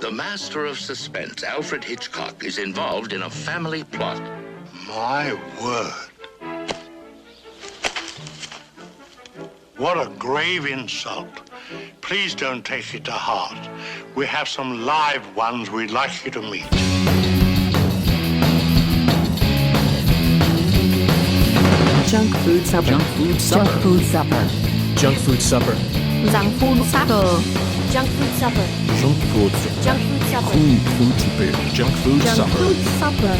The master of suspense, Alfred Hitchcock, is involved in a family plot. My word. What a grave insult. Please don't take it to heart. We have some live ones we'd like you to meet. Junk food supper. Junk food supper. Junk food supper. Junk food supper. Junk food supper. Junk food supper. Junk food supper. Junk food supper. Junk food supper. Junk food supper.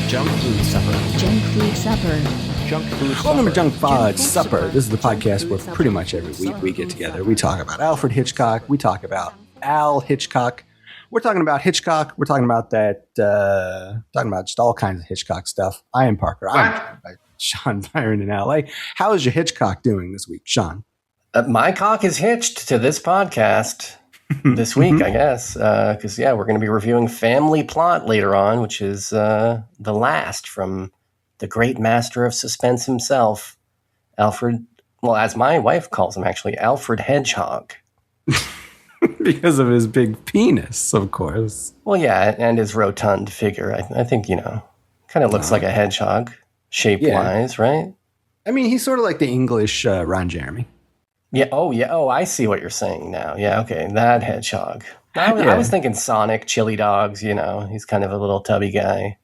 Junk food supper. Junk food supper. Junk food supper. Welcome to Junk Food Supper. This is the podcast where pretty much every week we get together. We talk about Alfred Hitchcock. We talk about Al Hitchcock. We're talking about Hitchcock. We're talking about that. Talking about just all kinds of Hitchcock stuff. I am Parker. I'm joined by Sean Byron in LA. How is your Hitchcock doing this week, Sean? My cock is hitched to this podcast this week, I guess, because, we're going to be reviewing Family Plot later on, which is the last from the great master of suspense himself, Alfred, well, as my wife calls him, actually, Alfred Hedgehog. Because of his big penis, of course. Well, yeah, and his rotund figure. I think, kind of looks like a hedgehog, shape-wise, right? I mean, he's sort of like the English Ron Jeremy. Yeah. Oh, I see what you're saying now. Yeah. Okay. That hedgehog. I was thinking Sonic, chili dogs, he's kind of a little tubby guy.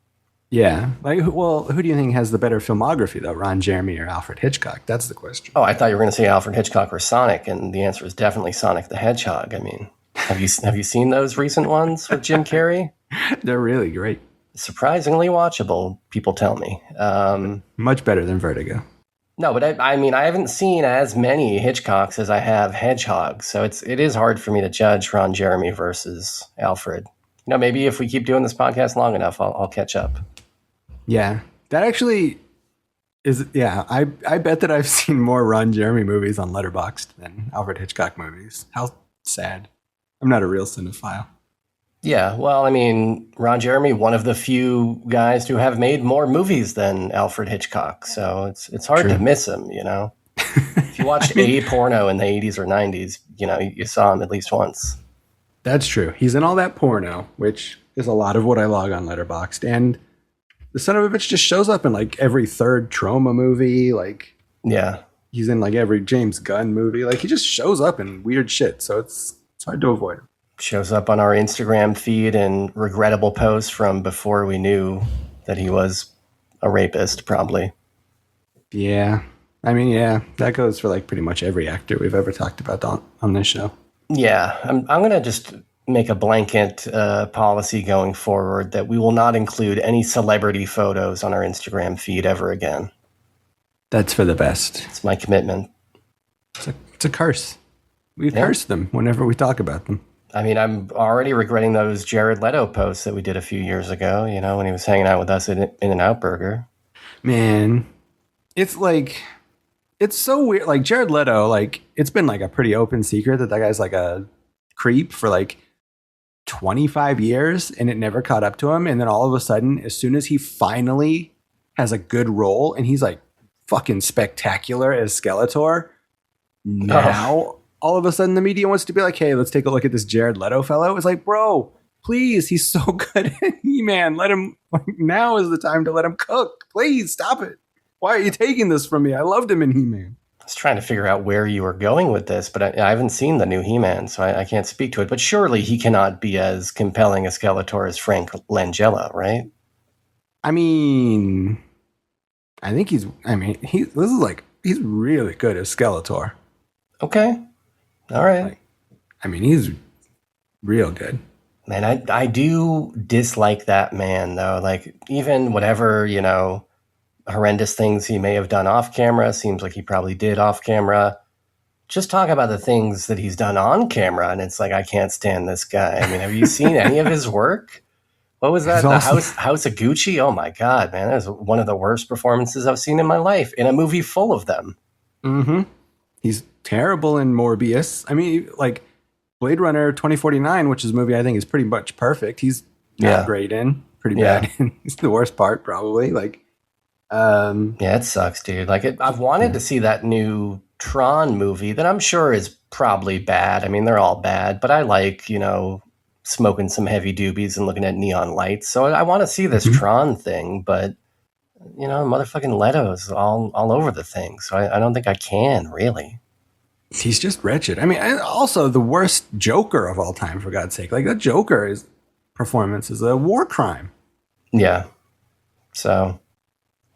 Yeah. Who do you think has the better filmography, though, Ron Jeremy or Alfred Hitchcock? That's the question. Oh, I thought you were going to say Alfred Hitchcock or Sonic, and the answer is definitely Sonic the Hedgehog. I mean, have you seen those recent ones with Jim Carrey? They're really great. Surprisingly watchable, people tell me. Much better than Vertigo. No, but I mean, I haven't seen as many Hitchcocks as I have Hedgehogs, so it is hard for me to judge Ron Jeremy versus Alfred. Maybe if we keep doing this podcast long enough, I'll catch up. Yeah, that actually is. Yeah, I bet that I've seen more Ron Jeremy movies on Letterboxd than Alfred Hitchcock movies. How sad! I'm not a real cinephile. Yeah, well, I mean, Ron Jeremy, one of the few guys to have made more movies than Alfred Hitchcock, so it's hard to miss him, If you watched a porno in the 80s or 90s, you saw him at least once. That's true. He's in all that porno, which is a lot of what I log on Letterboxd, and the son of a bitch just shows up in like every third Troma movie, he's in like every James Gunn movie, he just shows up in weird shit, so it's hard to avoid him. Shows up on our Instagram feed in regrettable posts from before we knew that he was a rapist, probably. Yeah. I mean, yeah, that goes for pretty much every actor we've ever talked about on this show. Yeah, I'm going to just make a blanket policy going forward that we will not include any celebrity photos on our Instagram feed ever again. That's for the best. It's my commitment. It's a curse. We curse them whenever we talk about them. I mean, I'm already regretting those Jared Leto posts that we did a few years ago, when he was hanging out with us at In-N-Out Burger. Man, it's so weird. Jared Leto, it's been a pretty open secret that guy's a creep for 25 years and it never caught up to him. And then all of a sudden, as soon as he finally has a good role and he's fucking spectacular as Skeletor, now all of a sudden the media wants to be hey, let's take a look at this Jared Leto fellow. It's bro, please, he's so good at He-Man. Let him, now is the time to let him cook. Please stop it. Why are you taking this from me? I loved him in He-Man. I was trying to figure out where you were going with this, but I haven't seen the new He-Man, so I can't speak to it. But surely he cannot be as compelling a Skeletor as Frank Langella, right? I mean, I think he's really good as Skeletor. Okay. All right. He's real good. Man, I do dislike that man, though. Even whatever, horrendous things he may have done off camera, seems like he probably did off camera. Just talk about the things that he's done on camera, and it's I can't stand this guy. I mean, have you seen any of his work? What was that? House of Gucci? Oh, my God, man. That was one of the worst performances I've seen in my life in a movie full of them. Mm-hmm. He's terrible in Morbius. I mean, Blade Runner 2049, which is a movie I think is pretty much perfect. He's not great in, pretty bad in. He's the worst part, probably. It sucks, dude. I've wanted to see that new Tron movie that I'm sure is probably bad. I mean, they're all bad, but I smoking some heavy doobies and looking at neon lights. So I want to see this Tron thing, but motherfucking Leto's all over the thing. So I don't think I can really. He's just wretched. I mean, also the worst Joker of all time, for God's sake. Like, that Joker's performance is a war crime. Yeah. So,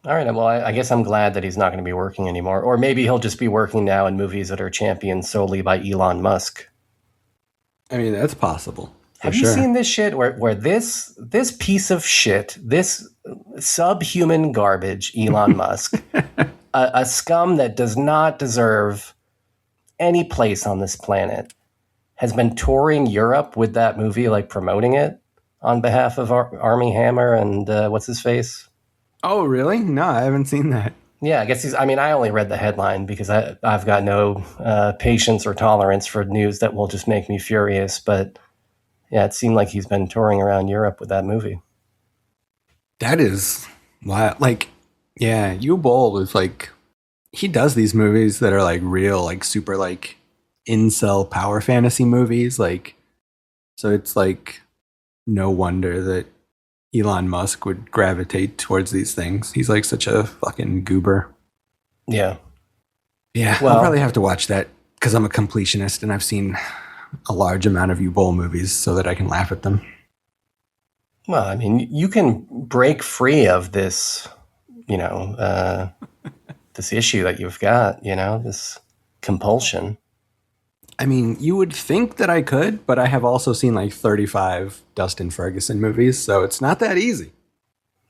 all right. Well, I guess I'm glad that he's not going to be working anymore. Or maybe he'll just be working now in movies that are championed solely by Elon Musk. I mean, that's possible. Have you seen this shit where this piece of shit, this subhuman garbage, Elon Musk, a scum that does not deserve any place on this planet, has been touring Europe with that movie, like promoting it on behalf of Armie Hammer and what's his face? Oh, really? No, I haven't seen that. Yeah, I guess I only read the headline because I've got no patience or tolerance for news that will just make me furious. But yeah, it seemed like he's been touring around Europe with that movie. That is wild. Like, yeah, U-Bowl is like, he does these movies that are like real, like super like incel power fantasy movies. Like, so it's like no wonder that Elon Musk would gravitate towards these things. He's like such a fucking goober. Yeah. Yeah. Well, I'll probably have to watch that because I'm a completionist and I've seen a large amount of U-Bowl movies so that I can laugh at them. Well, I mean, you can break free of this, this issue that you've got, this compulsion. I mean, you would think that I could, but I have also seen like 35 Dustin Ferguson movies, so it's not that easy.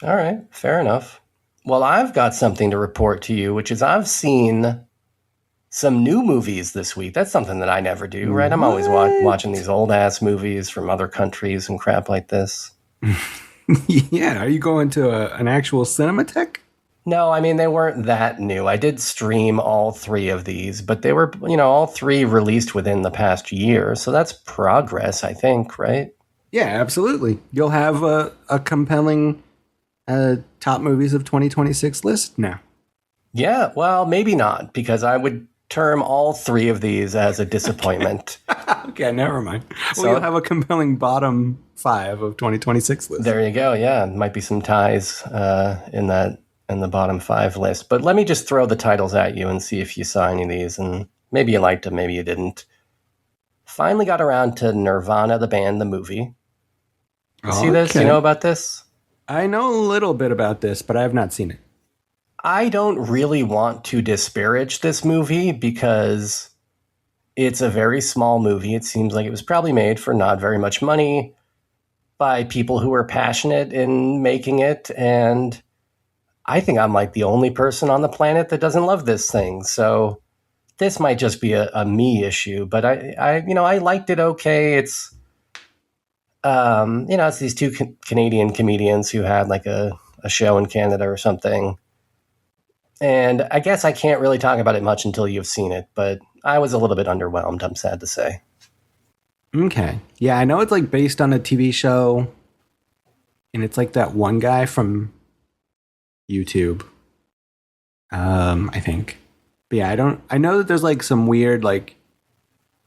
All right, fair enough. Well, I've got something to report to you, which is I've seen some new movies this week. That's something that I never do, right? I'm always watching these old-ass movies from other countries and crap like this. Yeah, are you going to an actual Cinematheque? No, I mean, they weren't that new. I did stream all three of these, but they were, all three released within the past year. So that's progress, I think, right? Yeah, absolutely. You'll have a compelling top movies of 2026 list now. Yeah, well, maybe not, because I would term all three of these as a disappointment. Okay, never mind. So, well, you'll have a compelling bottom 5 of 2026 list. There you go. Yeah, might be some ties in the bottom 5 list. But let me just throw the titles at you and see if you saw any of these. And maybe you liked them, maybe you didn't. Finally got around to Nirvana, the band, the movie. See this? You know about this? I know a little bit about this, but I have not seen it. I don't really want to disparage this movie because it's a very small movie. It seems like it was probably made for not very much money by people who were passionate in making it. And I think I'm like the only person on the planet that doesn't love this thing. So this might just be a me issue, but I liked it okay. It's, it's these two Canadian comedians who had like a show in Canada or something. And I guess I can't really talk about it much until you've seen it, but I was a little bit underwhelmed, I'm sad to say. Okay. Yeah, I know it's like based on a TV show, and it's like that one guy from YouTube, I think. But yeah, I know that there's like some weird like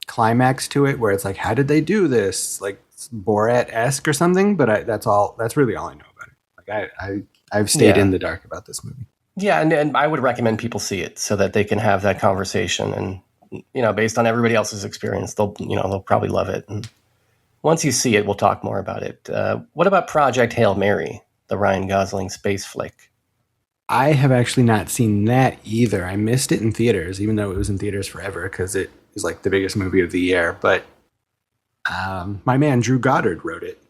climax to it where it's like, how did they do this? Like Borat-esque or something, but that's really all I know about it. Like I've stayed in the dark about this movie. Yeah, and I would recommend people see it so that they can have that conversation, and based on everybody else's experience, they'll probably love it. And once you see it, we'll talk more about it. What about Project Hail Mary, the Ryan Gosling space flick? I have actually not seen that either. I missed it in theaters, even though it was in theaters forever because it is like the biggest movie of the year. But my man Drew Goddard wrote it,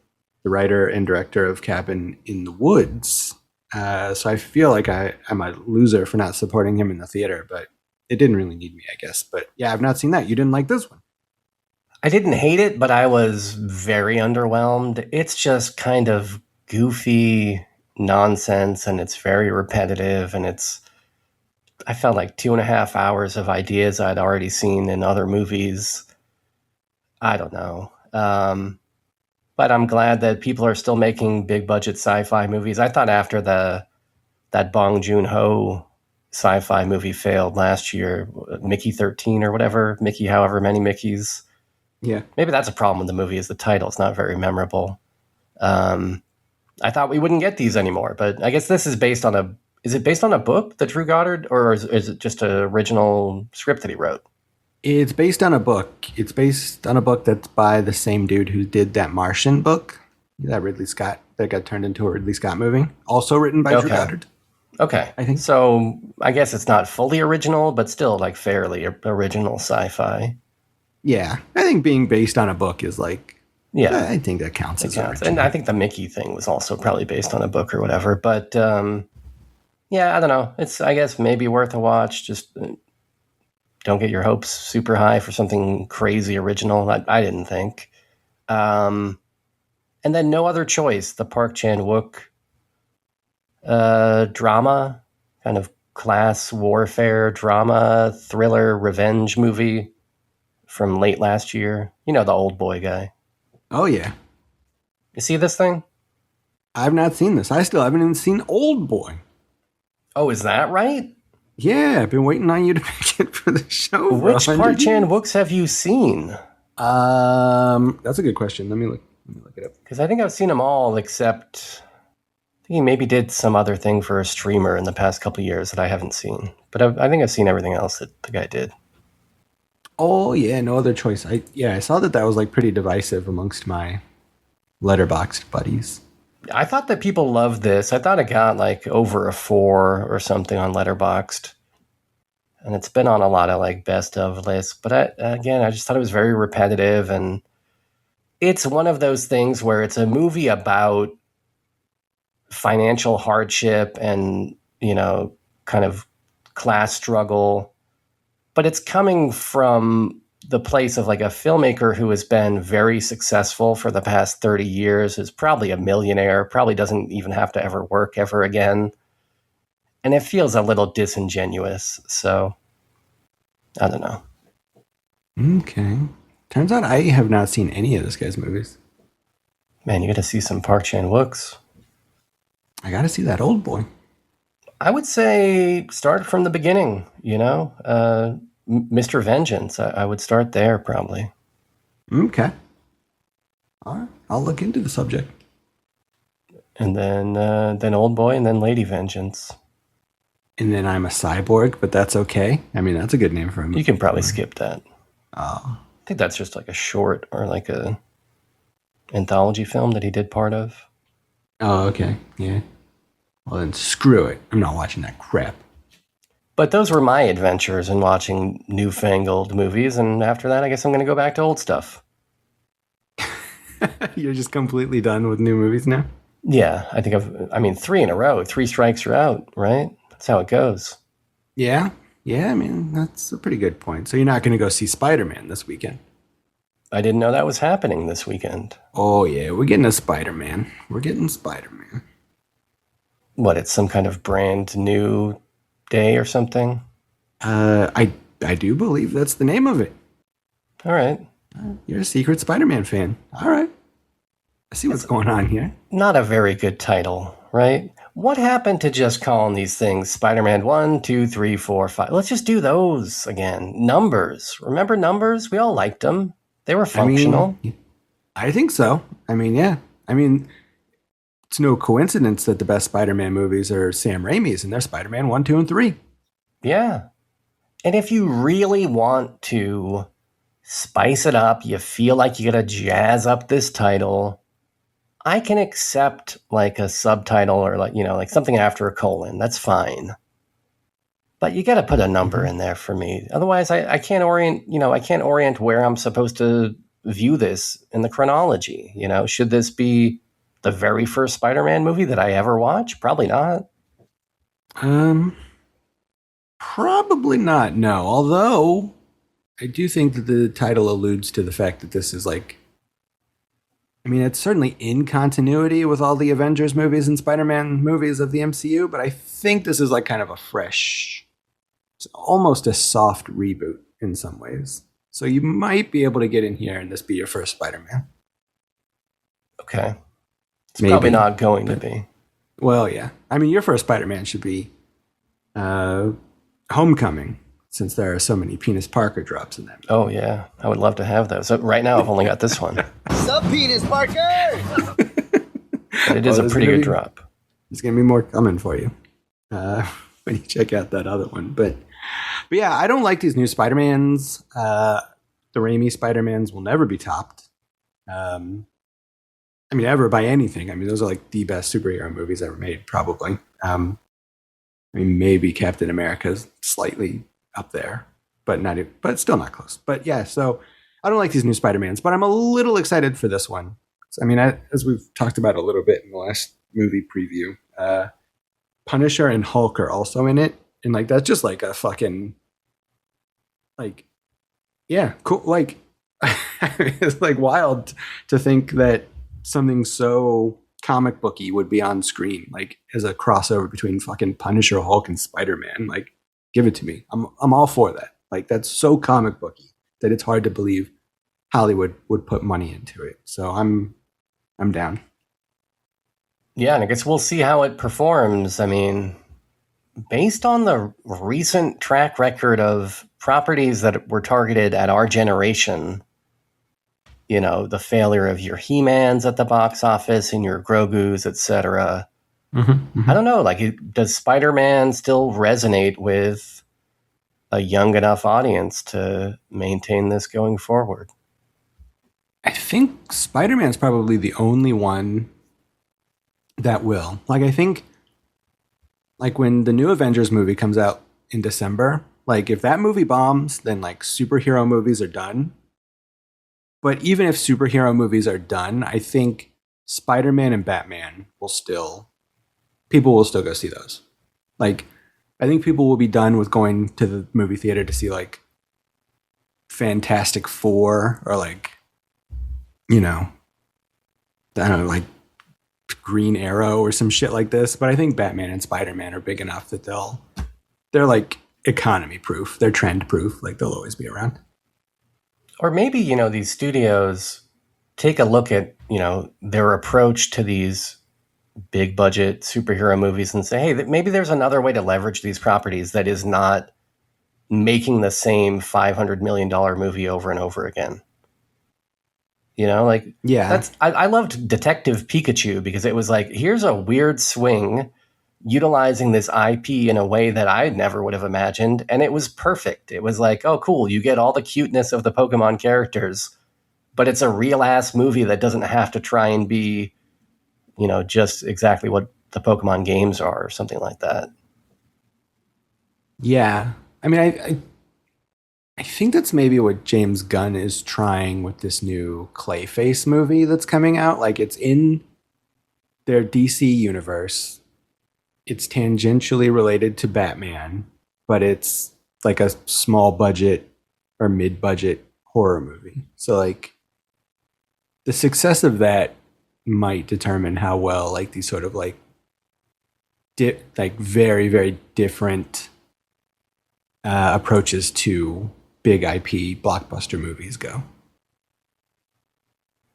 the writer and director of Cabin in the Woods. So I feel like I'm a loser for not supporting him in the theater, but it didn't really need me, I guess. But yeah, I've not seen that. You didn't like this one? I didn't hate it, but I was very underwhelmed. It's just kind of goofy nonsense, and it's very repetitive, and I felt like 2.5 hours of ideas I'd already seen in other movies. I don't know. But I'm glad that people are still making big budget sci-fi movies. I thought after that Bong Joon-ho sci-fi movie failed last year, Mickey 13 or whatever, Mickey however many Mickeys, Yeah. Maybe that's a problem with the movie, is the title's not very memorable. I thought we wouldn't get these anymore, but I guess this is based on a... Is it based on a book that Drew Goddard, or is it just an original script that he wrote? It's based on a book. It's based on a book that's by the same dude who did that Martian book, that got turned into a Ridley Scott movie, also written by Drew Goddard. Okay. I think so. I guess it's not fully original, but still like fairly original sci-fi. Yeah, I think being based on a book is like, yeah, I think that counts as original. And I think the Mickey thing was also probably based on a book or whatever. But yeah, I don't know. It's, I guess, maybe worth a watch. Just don't get your hopes super high for something crazy original. I didn't think. And then No Other Choice, the Park Chan-wook drama, kind of class warfare drama, thriller, revenge movie from late last year. You know, the old boy guy. Oh, yeah. You see this thing? I've not seen this. I still haven't even seen Old Boy. Oh, is that right? Yeah, I've been waiting on you to pick it for the show. Which Park Chan-wooks have you seen? That's a good question. Let me look it up. Because I think I've seen them all except... I think he maybe did some other thing for a streamer in the past couple of years that I haven't seen. But I think I've seen everything else that the guy did. Oh, yeah, No Other Choice. I saw that was like pretty divisive amongst my Letterboxd buddies. I thought that people loved this. I thought it got like over a 4 or something on Letterboxd. And it's been on a lot of like best of lists. But I just thought it was very repetitive. And it's one of those things where it's a movie about financial hardship and, you know, kind of class struggle. But it's coming from the place of like a filmmaker who has been very successful for the past 30 years, is probably a millionaire, probably doesn't even have to ever work ever again. And it feels a little disingenuous. So I don't know. Okay. Turns out I have not seen any of this guy's movies. Man, you got to see some Park Chan-wooks. I got to see that Old Boy. I would say start from the beginning, you know? Mr. Vengeance, I would start there probably. Okay. All right. I'll look into the subject. And then Old Boy, and then Lady Vengeance. And then I'm a Cyborg, but that's okay. I mean, that's a good name for him. You can probably skip that. Oh. I think that's just like a short or like a anthology film that he did part of. Oh, okay. Yeah. Well, then screw it. I'm not watching that crap. But those were my adventures in watching newfangled movies, and after that, I guess I'm going to go back to old stuff. You're just completely done with new movies now? Yeah, I think 3 in a row. 3 strikes, you're out, right? That's how it goes. Yeah. Yeah, I mean, that's a pretty good point. So you're not going to go see Spider-Man this weekend? I didn't know that was happening this weekend. Oh, yeah, we're getting a Spider-Man. We're getting Spider-Man. What, it's some kind of brand new day or something? I do believe that's the name of it. All right. You're a secret Spider-Man fan. All right. I see what's going on here. Not a very good title, right? What happened to just calling these things Spider-Man 1, 2, 3, 4, 5? Let's just do those again. Numbers. Remember Numbers? We all liked them. They were functional. I think so. I mean, yeah. I mean, it's no coincidence that the best Spider-Man movies are Sam Raimi's, and they're Spider-Man 1, 2, and 3. Yeah. And if you really want to spice it up, you feel like you got to jazz up this title, I can accept like a subtitle or like, you know, like something after a colon. That's fine. But you got to put a number in there for me. Otherwise, I can't orient where I'm supposed to view this in the chronology. You know, should this be the very first Spider-Man movie that I ever watch? Probably not. Probably not, no. Although, I do think that the title alludes to the fact that this is like, I mean, it's certainly in continuity with all the Avengers movies and Spider-Man movies of the MCU, but I think this is like kind of a fresh, it's almost a soft reboot in some ways. So you might be able to get in here and this be your first Spider-Man. Okay. It's Maybe, probably not going to be. Well, yeah. I mean, your first Spider-Man should be Homecoming. since there are so many Penis Parker drops in that movie. Oh, yeah. I would love to have those. So right now, I've only got this one. Sup, Penis Parker? But it is a pretty good drop. There's going to be more coming for you when you check out that other one. But yeah, I don't like these new Spider-Mans. The Raimi Spider-Mans will never be topped. I mean, ever by anything. I mean, those are like the best superhero movies ever made, probably. I mean, maybe Captain America's slightly up there, but still not close. But yeah, so I don't like these new Spider-Mans, but I'm a little excited for this one. I mean, as we've talked about a little bit in the last movie preview, Punisher and Hulk are also in it, and like that's just like a fucking like, yeah, cool. Like, it's like wild to think that something so comic booky would be on screen, like as a crossover between fucking Punisher, Hulk, and Spider-Man. Like, give it to me. I'm all for that. Like, that's so comic booky that it's hard to believe Hollywood would put money into it. So I'm down. Yeah, and I guess we'll see how it performs. I mean, based on the recent track record of properties that were targeted at our generation, you know, the failure of your He-Mans at the box office and your Grogus, etc. I don't know. Like, does Spider-Man still resonate with a young enough audience to maintain this going forward? I think Spider-Man's probably the only one that will. Like, I think, like, when the new Avengers movie comes out in December, like, if that movie bombs, then, like, superhero movies are done. But even if superhero movies are done, I think Spider-Man and Batman people will still go see those. Like, I think people will be done with going to the movie theater to see, like, Fantastic Four or, like, you know, I don't know, like Green Arrow or some shit like this. But I think Batman and Spider-Man are big enough that they're like economy proof. They're trend proof. Like, they'll always be around. Or maybe, you know, these studios take a look at, you know, their approach to these big budget superhero movies and say, hey, maybe there's another way to leverage these properties that is not making the same $500 million movie over and over again. You know, like, yeah, I loved Detective Pikachu because it was like, here's a weird swing utilizing this IP in a way that I never would have imagined. And it was perfect. It was like, oh, cool. You get all the cuteness of the Pokemon characters, but it's a real ass movie that doesn't have to try and be, you know, just exactly what the Pokemon games are or something like that. Yeah. I mean, I think that's maybe what James Gunn is trying with this new Clayface movie that's coming out. Like, it's in their DC universe. It's tangentially related to Batman, but it's like a small budget or mid-budget horror movie. So, like, the success of that might determine how well, like, these sort of like very, very different approaches to big IP blockbuster movies go.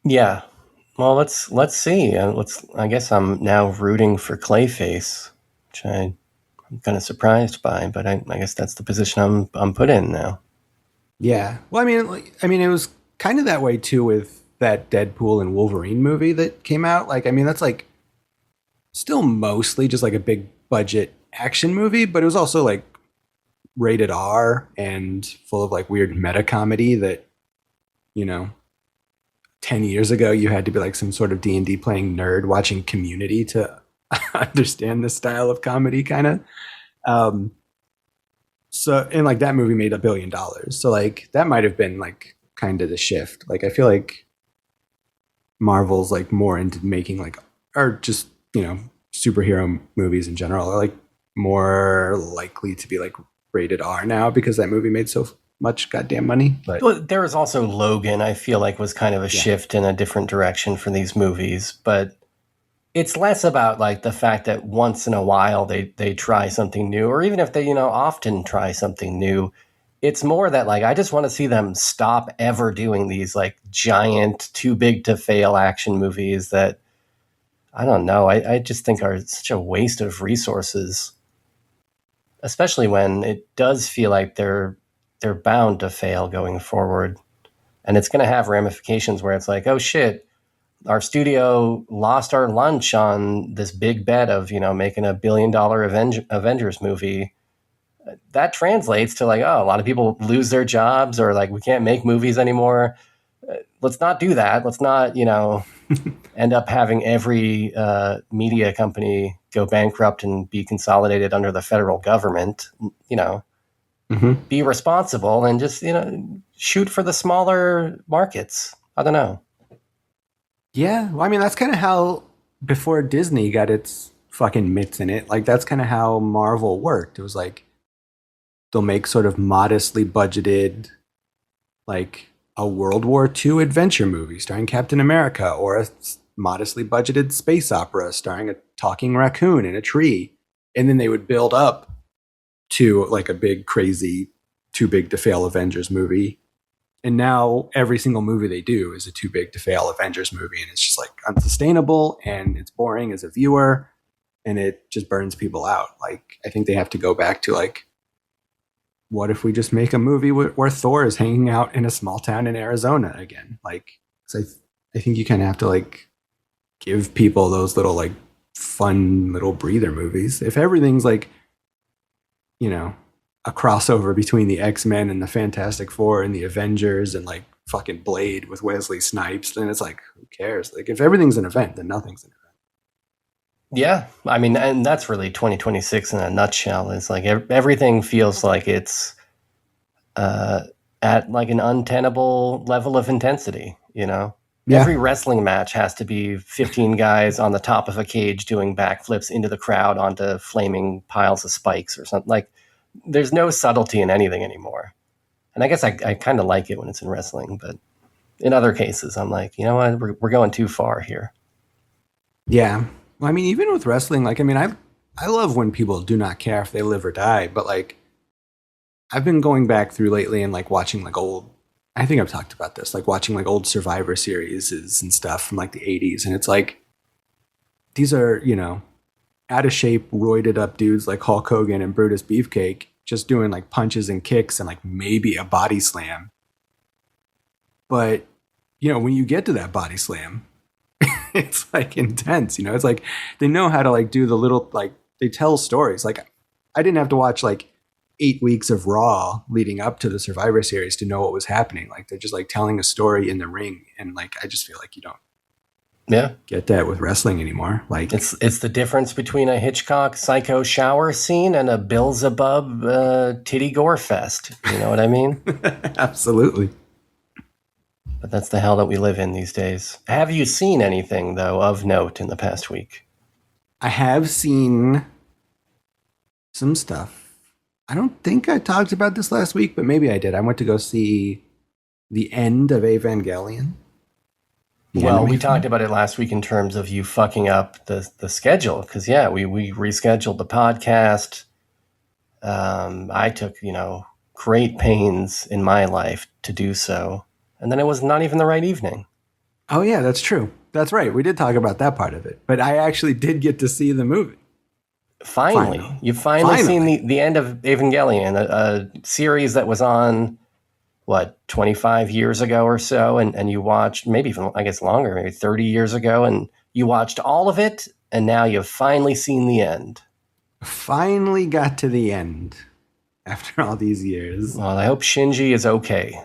Yeah. Well, let's see. I guess I'm now rooting for Clayface, which I'm kind of surprised by, but I guess that's the position I'm put in now. Yeah. Well, I mean, it was kind of that way too with that Deadpool and Wolverine movie that came out. Like, I mean, that's like still mostly just like a big budget action movie, but it was also like rated R and full of like weird meta comedy that, you know, 10 years ago you had to be like some sort of D&D playing nerd watching Community to understand this style of comedy, kind of. So, and like that movie made $1 billion. So like that might have been like kind of the shift. Like, I feel like Marvel's like more into making like, or just, you know, superhero movies in general are like more likely to be like rated R now because that movie made so much goddamn money. But well, there was also Logan, I feel like, was kind of a shift in a different direction for these movies, but it's less about like the fact that once in a while they try something new, or even if they, you know, often try something new. It's more that like I just want to see them stop ever doing these like giant, too big to fail action movies that I don't know. I just think are such a waste of resources. especially when it does feel like they're bound to fail going forward. And it's going to have ramifications where it's like, oh shit, our studio lost our lunch on this big bet of, making $1 billion Avengers movie. That translates to like, oh, a lot of people lose their jobs, or like, we can't make movies anymore. Let's not do that. Let's not, end up having every media company go bankrupt and be consolidated under the federal government. Be responsible and just, shoot for the smaller markets. I don't know. Yeah. Well, I mean, that's kind of how before Disney got its fucking mitts in it, like that's kind of how Marvel worked. It was like they'll make sort of modestly budgeted, like a World War II adventure movie starring Captain America, or a modestly budgeted space opera starring a talking raccoon in a tree. And then they would build up to like a big, crazy, too big to fail Avengers movie. And now every single movie they do is a too big to fail Avengers movie. And it's just like unsustainable, and it's boring as a viewer, and it just burns people out. Like, I think they have to go back to like, what if we just make a movie where Thor is hanging out in a small town in Arizona again? Like, I think you kind of have to like give people those little like fun little breather movies. If everything's like, a crossover between the X-Men and the Fantastic Four and the Avengers and like fucking Blade with Wesley Snipes, then it's like, who cares? Like, if everything's an event, then nothing's an event. Yeah. I mean, and that's really 2026 in a nutshell. It's like everything feels like it's at like an untenable level of intensity, Yeah. Every wrestling match has to be 15 guys on the top of a cage doing backflips into the crowd onto flaming piles of spikes or something. Like, there's no subtlety in anything anymore. And I guess I kind of like it when it's in wrestling, but in other cases, I'm like, you know what? We're going too far here. Yeah. Well, I mean, even with wrestling, like, I mean, I love when people do not care if they live or die, but like, I've been going back through lately and like watching like old, I think I've talked about this, like watching like old Survivor series and stuff from like the 80s. And it's like, these are, out of shape, roided up dudes like Hulk Hogan and Brutus Beefcake just doing like punches and kicks and like maybe a body slam. But, when you get to that body slam, it's like intense, it's like they know how to like do the little, like they tell stories. Like, I didn't have to watch like 8 weeks of Raw leading up to the Survivor series to know what was happening. Like, they're just like telling a story in the ring. And like, I just feel like you don't get that with wrestling anymore. Like, it's the difference between a Hitchcock psycho shower scene and a Beelzebub titty gore fest. You know what I mean? Absolutely. But that's the hell that we live in these days. Have you seen anything, though, of note in the past week? I have seen some stuff. I don't think I talked about this last week, but maybe I did. I went to go see the end of Evangelion. Well, we talked about it last week in terms of you fucking up the schedule. Because, yeah, we rescheduled the podcast. I took, great pains in my life to do so. And then it was not even the right evening. Oh, yeah, that's true. That's right. We did talk about that part of it. But I actually did get to see the movie. Finally. You've finally seen the end of Evangelion, a series that was on, 25 years ago or so, and you watched, maybe even, I guess, longer, maybe 30 years ago, and you watched all of it, and now you've finally seen the end. Finally got to the end after all these years. Well, I hope Shinji is okay.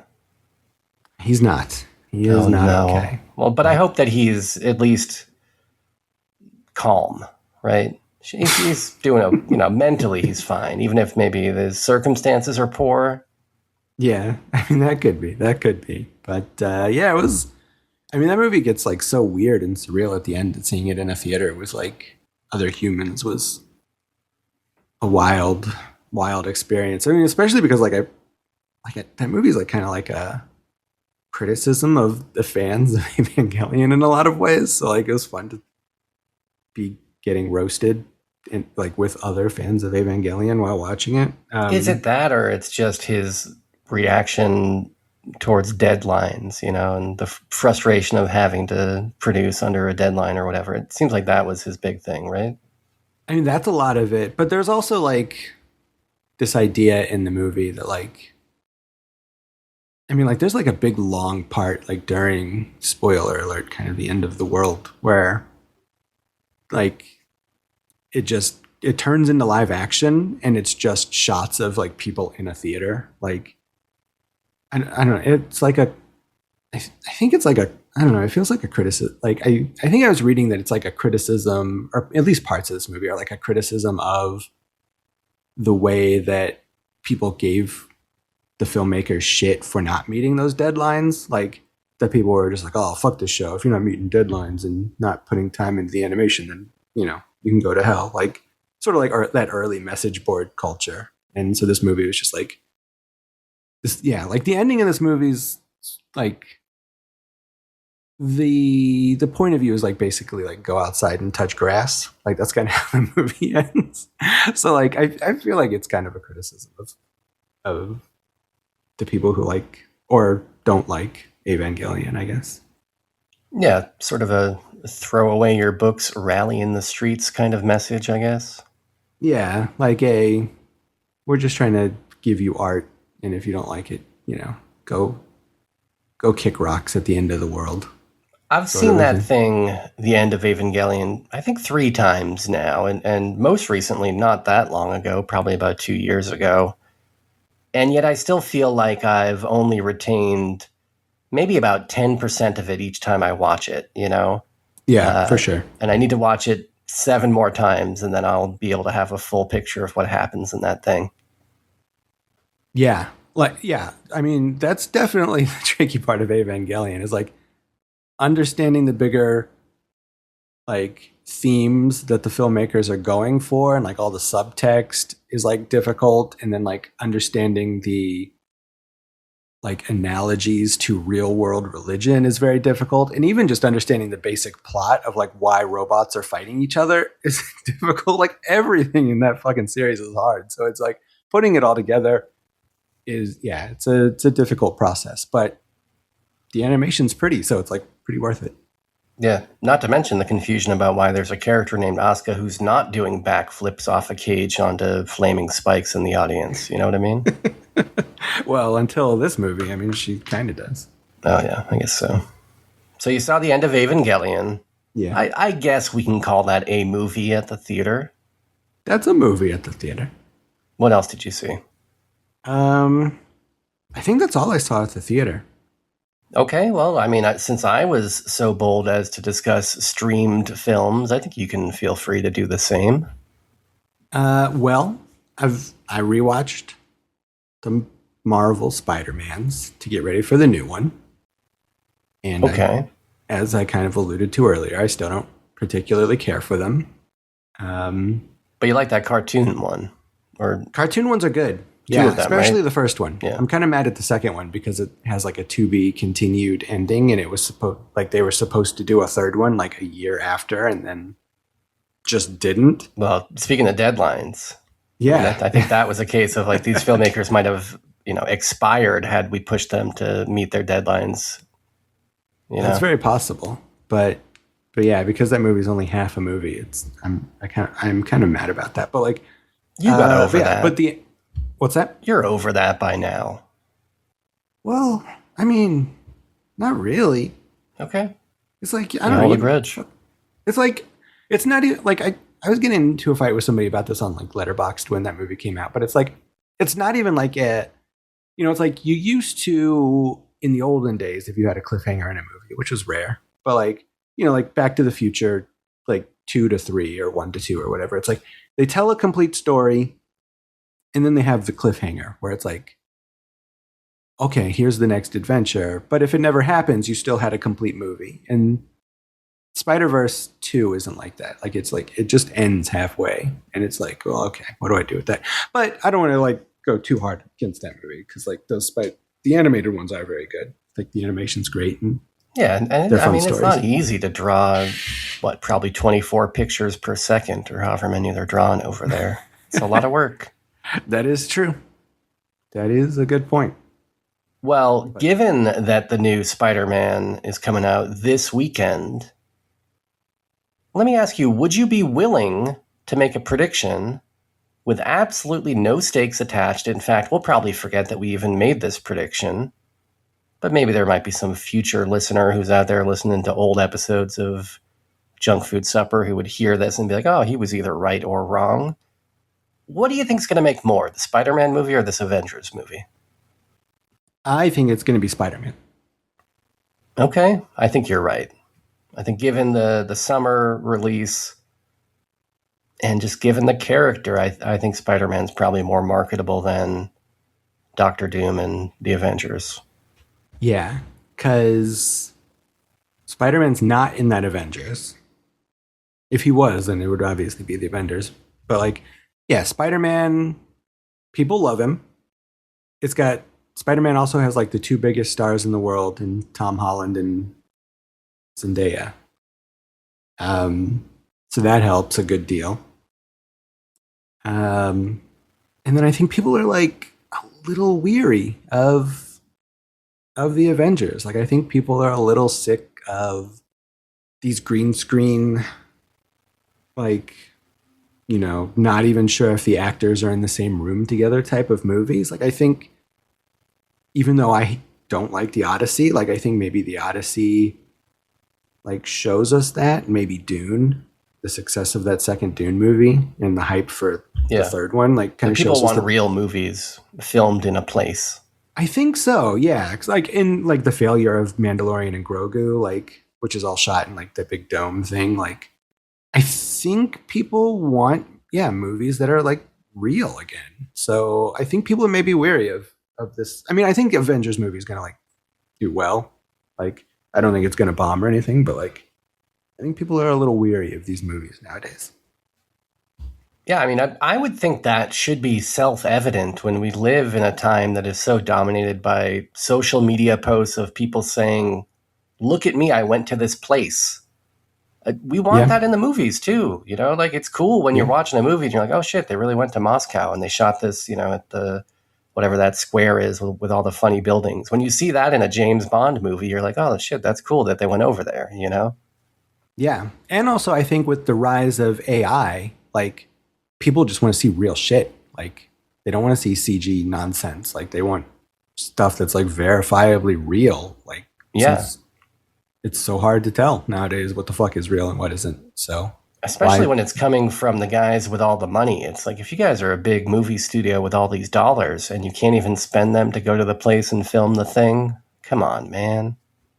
He's not. He is not okay. Well, but I hope that he's at least calm, right? He's doing, mentally he's fine, even if maybe the circumstances are poor. Yeah, I mean, that could be. But yeah, it was, I mean, that movie gets like so weird and surreal at the end, and seeing it in a theater with like other humans was a wild experience. I mean, especially because that movie's like kind of like a criticism of the fans of Evangelion in a lot of ways. So like, it was fun to be getting roasted like with other fans of Evangelion while watching it. Is it that, or it's just his reaction towards deadlines, and the frustration of having to produce under a deadline or whatever? It seems like that was his big thing, right? I mean, that's a lot of it, but there's also like, this idea in the movie that like, I mean, like there's like a big long part like during, spoiler alert, kind of the end of the world where like it turns into live action and it's just shots of like people in a theater. Like, I don't know. It's like I think it's like I don't know. It feels like a criticism. Like I think I was reading that it's like a criticism, or at least parts of this movie are like a criticism of the way that people gave the filmmakers shit for not meeting those deadlines. Like that people were just like, oh, fuck this show. If you're not meeting deadlines and not putting time into the animation, then, you know, you can go to hell. Like sort of like that early message board culture. And so this movie was just like this. Yeah. Like the ending of this movie's like, the point of view is like basically like go outside and touch grass. Like that's kind of how the movie ends. So like I feel like it's kind of a criticism of the people who like or don't like Evangelion, I guess. Yeah, sort of a throw away your books, rally in the streets kind of message, I guess. Yeah, like we're just trying to give you art, and if you don't like it, you know, go kick rocks at the end of the world. I've seen that thing, the end of Evangelion, I think 3 times now, and most recently, not that long ago, probably about 2 years ago. And yet I still feel like I've only retained maybe about 10% of it each time I watch it, you know? Yeah, for sure. And I need to watch it 7 more times, and then I'll be able to have a full picture of what happens in that thing. Yeah. Like, yeah. I mean, that's definitely the tricky part of Evangelion is like, understanding the bigger like themes that the filmmakers are going for and like all the subtext is like difficult, and then like understanding the like analogies to real world religion is very difficult, and even just understanding the basic plot of like why robots are fighting each other is difficult. Like everything in that fucking series is hard, so it's like putting it all together is it's a difficult process, but the animation's pretty, so it's like pretty worth it. Yeah, not to mention the confusion about why there's a character named Asuka who's not doing backflips off a cage onto flaming spikes in the audience. You know what I mean? Well, until this movie, I mean, she kind of does. Oh, yeah, I guess so. So you saw the end of Evangelion. Yeah. I guess we can call that a movie at the theater. That's a movie at the theater. What else did you see? I think that's all I saw at the theater. Okay, well, I mean, since I was so bold as to discuss streamed films, I think you can feel free to do the same. Well, I rewatched the Marvel Spider-Mans to get ready for the new one. And okay. As I kind of alluded to earlier, I still don't particularly care for them. But you like that cartoon one? Or cartoon ones are good. Yeah, them, especially right? the first one. Yeah. I'm kind of mad at the second one because it has like a to be continued ending, and it was they were supposed to do a third one like a year after, and then just didn't. Well, speaking of deadlines, yeah, I think that was a case of like these filmmakers might have, you know, expired had we pushed them to meet their deadlines. You know? That's very possible, but yeah, because that movie's only half a movie, I'm kind of mad about that. But like, you got over that. But what's that? You're over that by now. Well, I mean, not really. Okay. It's like, I don't know. Hold a grudge. It's like, it's not even like, I was getting into a fight with somebody about this on like Letterboxd when that movie came out, but it's like, it's not even like it's like you used to, in the olden days, if you had a cliffhanger in a movie, which was rare, but like, like Back to the Future, like 2 to 3 or 1 to 2 or whatever. It's like they tell a complete story, and then they have the cliffhanger where it's like, okay, here's the next adventure. But if it never happens, you still had a complete movie. And Spider-Verse 2 isn't like that. Like, it's like, it just ends halfway. And it's like, well, okay, what do I do with that? But I don't want to like go too hard against that movie because like the animated ones are very good. Like the animation's great. And yeah, and I mean, it's not easy to draw, probably 24 pictures per second or however many they're drawing over there. It's a lot of work. That is true. That is a good point. Well, given that the new Spider-Man is coming out this weekend, let me ask you, would you be willing to make a prediction with absolutely no stakes attached. In fact, we'll probably forget that we even made this prediction. But maybe there might be some future listener who's out there listening to old episodes of Junk Food Supper who would hear this and be like, oh, he was either right or wrong. What do you think is going to make more, the Spider-Man movie or this Avengers movie? I think it's going to be Spider-Man. Okay, I think you're right. I think given the summer release and just given the character, I think Spider-Man's probably more marketable than Doctor Doom and the Avengers. Yeah, because Spider-Man's not in that Avengers. If he was, then it would obviously be the Avengers. But like, yeah, Spider-Man, people love him. It's got, Spider-Man also has like the two biggest stars in the world in Tom Holland and Zendaya. So that helps a good deal. And then I think people are like a little weary of the Avengers. Like, I think people are a little sick of these green screen, like, you know, not even sure if the actors are in the same room together type of movies. Like, I think, even though I don't like the Odyssey, like, I think maybe the Odyssey, like, shows us that. Maybe Dune, the success of that second Dune movie and the hype for the third one, like, kind of shows us people want real movies filmed in a place. I think so, yeah. Like in like the failure of Mandalorian and Grogu, like, which is all shot in like the big dome thing. Like, I think people want movies that are like real again. So I think people may be wary of this. I mean, I think Avengers movie is gonna like do well. Like, I don't think it's gonna bomb or anything, but like, I think people are a little weary of these movies nowadays. Yeah, I mean, I would think that should be self-evident when we live in a time that is so dominated by social media posts of people saying, look at me, I went to this place. We want that in the movies too, you know? Like, it's cool when you're watching a movie and you're like, oh shit, they really went to Moscow and they shot this, you know, at the, whatever that square is with all the funny buildings. When you see that in a James Bond movie, you're like, oh shit, that's cool that they went over there, you know? Yeah. And also I think with the rise of AI, like, people just want to see real shit. Like, they don't want to see CG nonsense. Like, they want stuff that's like verifiably real. Like, it's so hard to tell nowadays what the fuck is real and what isn't. So, especially when it's coming from the guys with all the money. It's like, if you guys are a big movie studio with all these dollars and you can't even spend them to go to the place and film the thing, come on, man.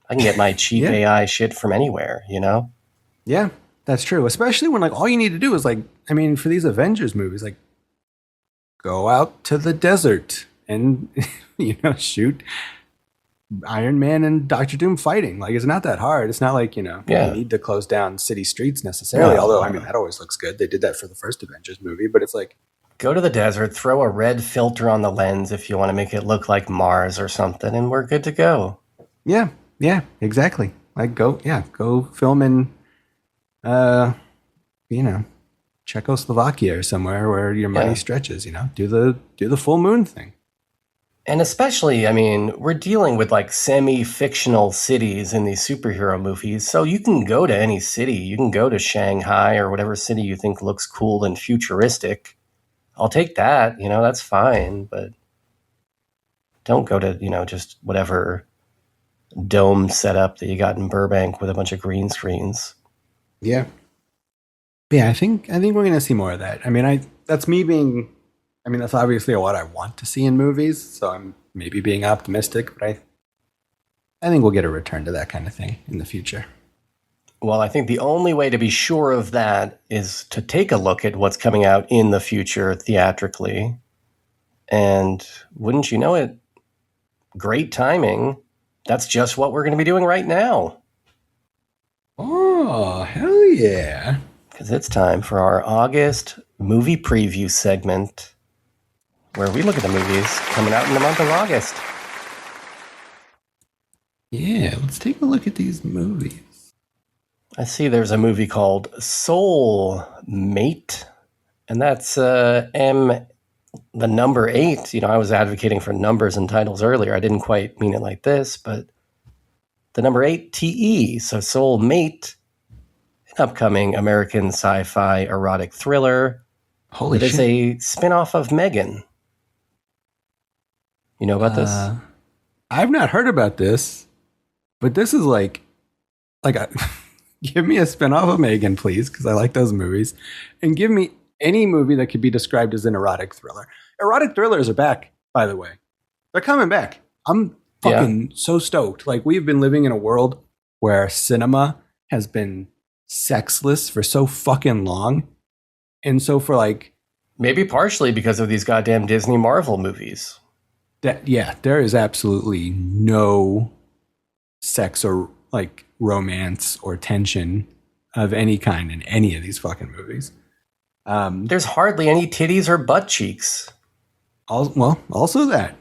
I can get my cheap AI shit from anywhere, you know? Yeah. That's true, especially when like all you need to do is like, I mean, for these Avengers movies, like, go out to the desert and, you know, shoot Iron Man and Doctor Doom fighting. Like, it's not that hard. It's not like, you know, you need to close down city streets necessarily. Although, I mean, that always looks good. They did that for the first Avengers movie, but it's like, go to the desert, throw a red filter on the lens if you want to make it look like Mars or something, and we're good to go. Yeah, exactly. Like, go film in, you know, Czechoslovakia or somewhere where your money stretches, you know, do the full moon thing. And especially, I mean, we're dealing with like semi-fictional cities in these superhero movies. So you can go to any city. You can go to Shanghai or whatever city you think looks cool and futuristic. I'll take that, you know, that's fine. But don't go to, you know, just whatever dome setup that you got in Burbank with a bunch of green screens. Yeah, I think we're gonna see more of that. I mean, that's obviously what I want to see in movies. So I'm maybe being optimistic, but I think we'll get a return to that kind of thing in the future. Well, I think the only way to be sure of that is to take a look at what's coming out in the future theatrically. And wouldn't you know it, great timing. That's just what we're going to be doing right now. Oh, hell yeah. Because it's time for our August movie preview segment where we look at the movies coming out in the month of August. Yeah, let's take a look at these movies. I see there's a movie called Soul Mate, and that's the number 8. You know, I was advocating for numbers and titles earlier. I didn't quite mean it like this, but the number 8, TE, so Soul Mate, an upcoming American sci-fi erotic thriller Holy It is shit. a spin-off of Megan. You know about this? I've not heard about this, but this is like give me a spinoff of Megan, please, because I like those movies, and give me any movie that could be described as an erotic thriller. Erotic thrillers are back, by the way. They're coming back. I'm fucking so stoked. Like, we've been living in a world where cinema has been sexless for so fucking long. And so for like... Maybe partially because of these goddamn Disney Marvel movies. There is absolutely no sex or like romance or tension of any kind in any of these fucking movies. There's hardly any titties or butt cheeks. Also that.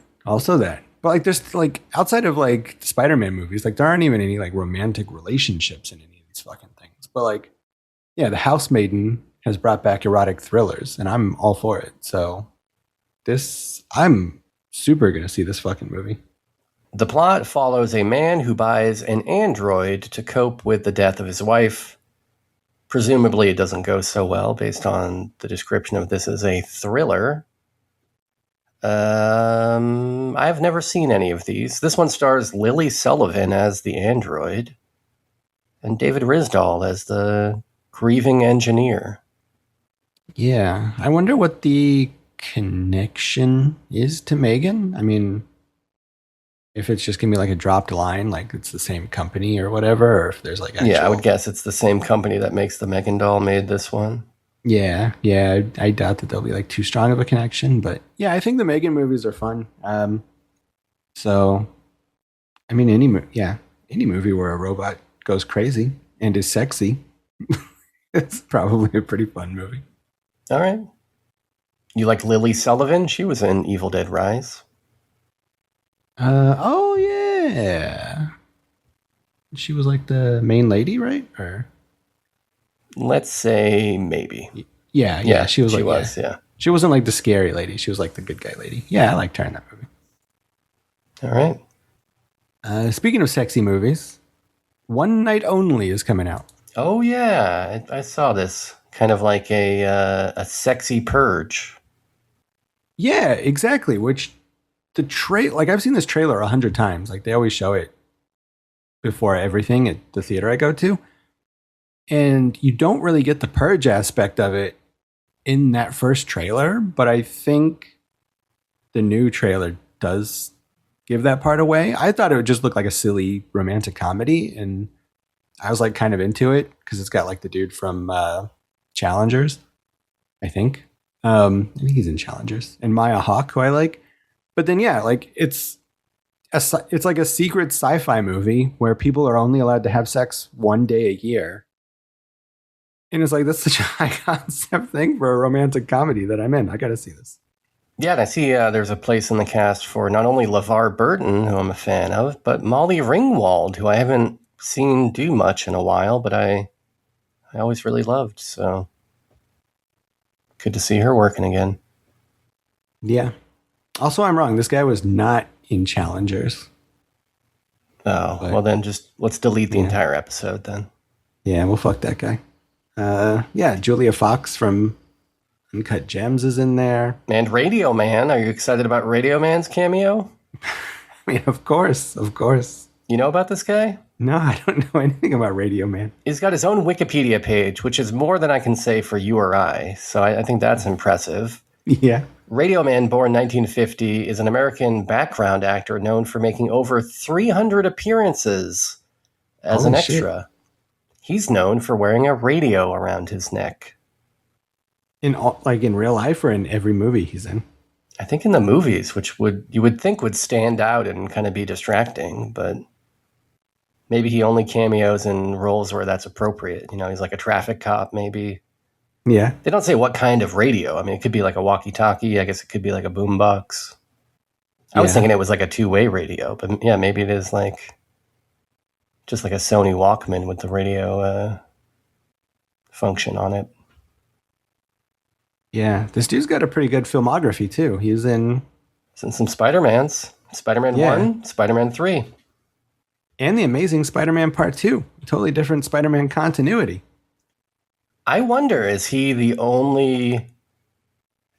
But like, there's like, outside of like Spider-Man movies, like there aren't even any like romantic relationships in any of these fucking things. But like, yeah, The Housemaiden has brought back erotic thrillers, and I'm all for it. So I'm super gonna see this fucking movie. The plot follows a man who buys an android to cope with the death of his wife. Presumably it doesn't go so well based on the description of this as a thriller. I've never seen any of these. This one stars Lily Sullivan as the android and David Risdall as the grieving engineer. Yeah, I wonder what the connection is to Megan. I mean, if it's just gonna be like a dropped line, like it's the same company or whatever, or if there's like actual... Yeah, I would guess it's the same company that makes the Megan doll made this one. Yeah, I doubt that there'll be like too strong of a connection, but yeah, I think the Megan movies are fun. So, I mean, any movie where a robot goes crazy and is sexy, it's probably a pretty fun movie. All right. You like Lily Sullivan? She was in Evil Dead Rise. Oh yeah, she was like the main lady, right? Or let's say maybe. Yeah, she was. Yeah. She wasn't like the scary lady. She was like the good guy lady. Yeah, I liked her in that movie. All right. Speaking of sexy movies, One Night Only is coming out. Oh yeah, I saw this. Kind of like a sexy purge. Yeah, exactly. Which I've seen this trailer 100 times. Like, they always show it before everything at the theater I go to. And you don't really get the purge aspect of it in that first trailer, but I think the new trailer does give that part away. I thought it would just look like a silly romantic comedy, and I was like kind of into it because it's got like the dude from Challengers, I think. I think he's in Challengers, and Maya Hawke, who I like. But then, yeah, like it's like a secret sci-fi movie where people are only allowed to have sex one day a year. And it's like, that's such a high concept thing for a romantic comedy that I'm in. I got to see this. Yeah, and I see there's a place in the cast for not only LeVar Burton, who I'm a fan of, but Molly Ringwald, who I haven't seen do much in a while, but I always really loved. So good to see her working again. Yeah. Also, I'm wrong. This guy was not in Challengers. Oh, well then just let's delete the entire episode then. Yeah, well, fuck that guy. Julia Fox from Uncut Gems is in there. And Radio Man. Are you excited about Radio Man's cameo? I mean, of course. You know about this guy? No, I don't know anything about Radio Man. He's got his own Wikipedia page, which is more than I can say for you or I. So I think that's impressive. Yeah. Radio Man, born 1950, is an American background actor known for making over 300 appearances as an extra. Shit. He's known for wearing a radio around his neck. In real life or in every movie he's in? I think in the movies, which you would think would stand out and kind of be distracting, but maybe he only cameos in roles where that's appropriate. You know, he's like a traffic cop, maybe. Yeah. They don't say what kind of radio. I mean, it could be like a walkie-talkie. I guess it could be like a boombox. I was thinking it was like a two-way radio, but yeah, maybe it is like just like a Sony Walkman with the radio function on it. Yeah, this dude's got a pretty good filmography too. He's in some Spider-Mans. Spider-Man 1, Spider-Man 3. And The Amazing Spider-Man Part 2. Totally different Spider-Man continuity. I wonder, is he the only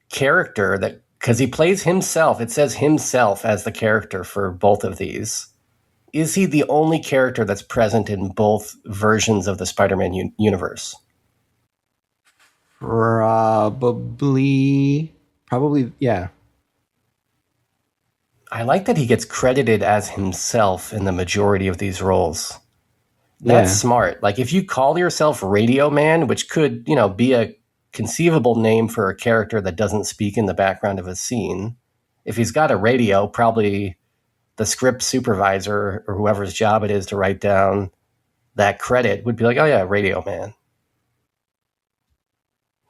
character that, because he plays himself, it says himself as the character for both of these. Is he the only character that's present in both versions of the Spider-Man universe? Probably, yeah. I like that he gets credited as himself in the majority of these roles. That's smart. Like, if you call yourself Radio Man, which could, be a conceivable name for a character that doesn't speak in the background of a scene, if he's got a radio, probably the script supervisor or whoever's job it is to write down that credit would be like, oh yeah, Radio Man.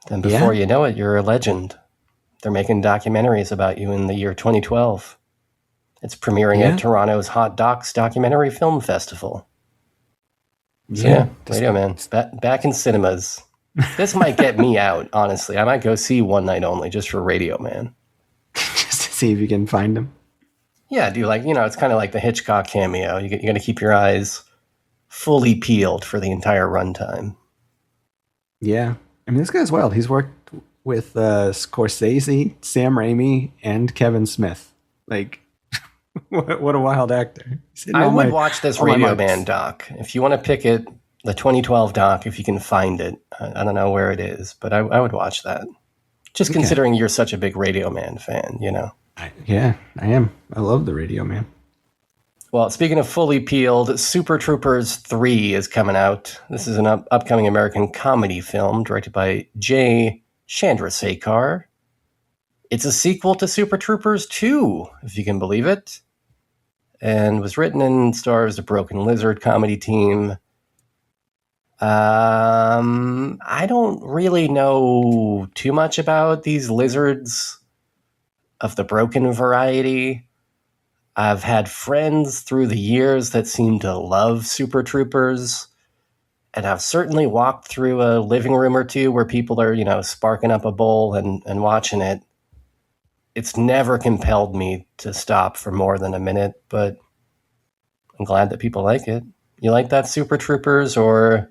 Then before you know it, you're a legend. They're making documentaries about you in the year 2012. It's premiering at Toronto's Hot Docs Documentary Film Festival. So, Radio Man, back in cinemas. This might get me out, honestly. I might go see One Night Only just for Radio Man. Just to see if you can find him. Yeah, dude, it's kind of like the Hitchcock cameo. You got to keep your eyes fully peeled for the entire runtime. Yeah. I mean, this guy's wild. He's worked with Scorsese, Sam Raimi, and Kevin Smith. Like, what a wild actor. I would watch this Radio Man doc. If you want to pick it, the 2012 doc, if you can find it. I don't know where it is, but I would watch that. Just considering you're such a big Radio Man fan, I am. I love the Radio Man. Well, speaking of fully peeled, Super Troopers 3 is coming out. This is an upcoming American comedy film directed by Jay Chandrasekhar. It's a sequel to Super Troopers 2, if you can believe it, and was written and stars the Broken Lizard comedy team. I don't really know too much about these lizards of the broken variety. I've had friends through the years that seem to love Super Troopers, and I've certainly walked through a living room or two where people are, sparking up a bowl and watching it. It's never compelled me to stop for more than a minute, but I'm glad that people like it. You like that, Super Troopers, or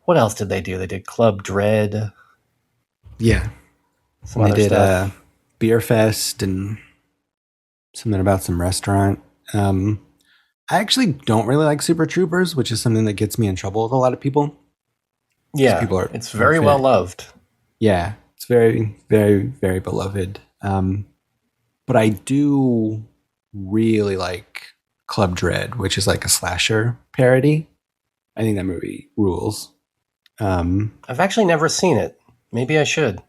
what else did they do? They did Club Dread. Yeah. They did Beer Fest and something about some restaurant. I actually don't really like Super Troopers, which is something that gets me in trouble with a lot of people. Yeah, it's very well loved. Yeah, it's very, very, very beloved. But I do really like Club Dread, which is like a slasher parody. I think that movie rules. I've actually never seen it. Maybe I should.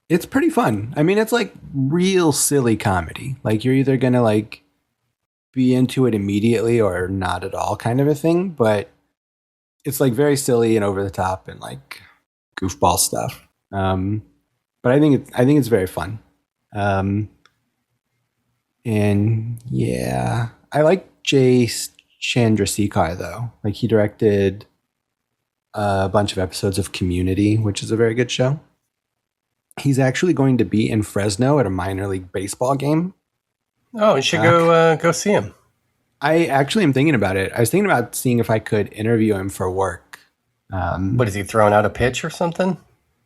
It's pretty fun. I mean, it's like real silly comedy. Like, you're either going to like be into it immediately or not at all kind of a thing, but it's like very silly and over the top and like goofball stuff. But I think it's very fun. And yeah, I like Jay Chandrasekhar though. Like, he directed a bunch of episodes of Community, which is a very good show. He's actually going to be in Fresno at a minor league baseball game. Oh, you should go see him. I actually am thinking about it. I was thinking about seeing if I could interview him for work. What, is he throwing out a pitch or something?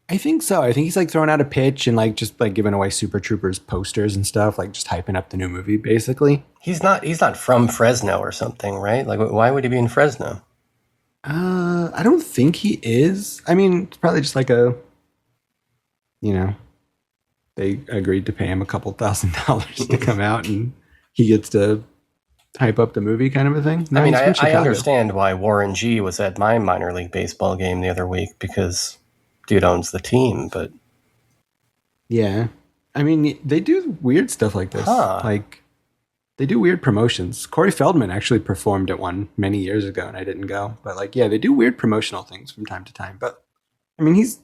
I think so. I think he's like throwing out a pitch and like just like giving away Super Troopers posters and stuff, like just hyping up the new movie, basically. He's not from Fresno or something, right? Like, why would he be in Fresno? I don't think he is. I mean, it's probably just like they agreed to pay him a couple $1,000s to come out and he gets to hype up the movie kind of a thing. No, I mean, I understand why Warren G was at my minor league baseball game the other week because dude owns the team, but yeah. I mean, they do weird stuff like this. Like, they do weird promotions. Corey Feldman actually performed at one many years ago and I didn't go. But like, yeah, they do weird promotional things from time to time. But I mean, he's,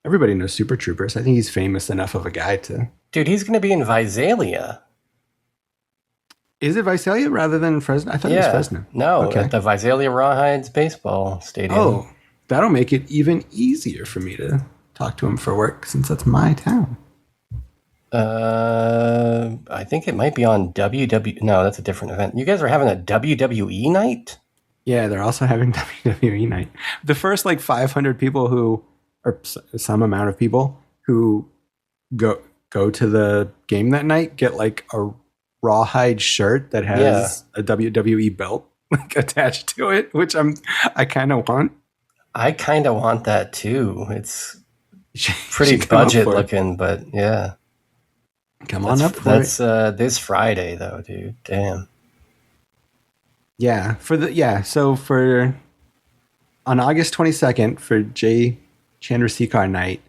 everybody knows Super Troopers. I think he's famous enough of a guy to... Dude, he's going to be in Visalia. Is it Visalia rather than Fresno? I thought it was Fresno. No, at the Visalia Rawhides baseball stadium. Oh, that'll make it even easier for me to talk to him for work since that's my town. I think it might be on WWE. No, that's a different event. You guys are having a WWE night? Yeah, they're also having WWE night. The first like 500 people or some amount of people who go to the game that night, get like a rawhide shirt that has a WWE belt like attached to it, which I kind of want. I kind of want that too. It's pretty Should come up budget for it. looking, but yeah. Come on up for it. That's this Friday though, dude. Damn. Yeah, so for on August 22nd for J. Chandrasekhar night,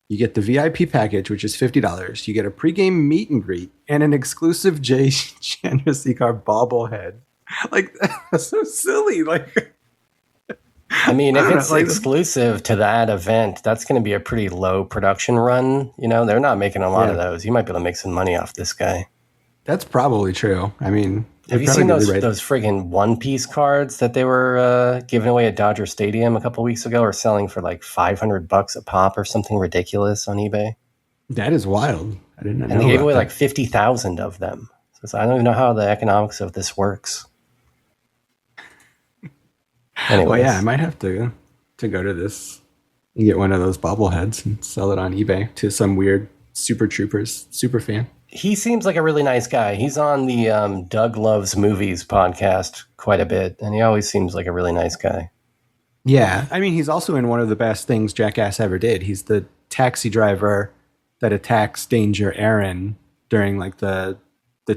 you get the VIP package, which is $50. You get a pregame meet and greet and an exclusive J. Chandrasekhar bobblehead. Like, that's so silly. Like, I mean, if it's like, exclusive to that event, that's going to be a pretty low production run. You know, they're not making a lot of those. You might be able to make some money off this guy. That's probably true. I mean, have you seen those friggin' One Piece cards that they were giving away at Dodger Stadium a couple weeks ago, or selling for like $500 a pop or something ridiculous on eBay? That is wild. I didn't know. And they gave away like 50,000 of them. So I don't even know how the economics of this works. Anyways. Well, yeah, I might have to go to this and get one of those bobbleheads and sell it on eBay to some weird Super Troopers super fan. He seems like a really nice guy. He's on the Doug Loves Movies podcast quite a bit, and he always seems like a really nice guy. Yeah, I mean, he's also in one of the best things Jackass ever did. He's the taxi driver that attacks Danger Aaron during like the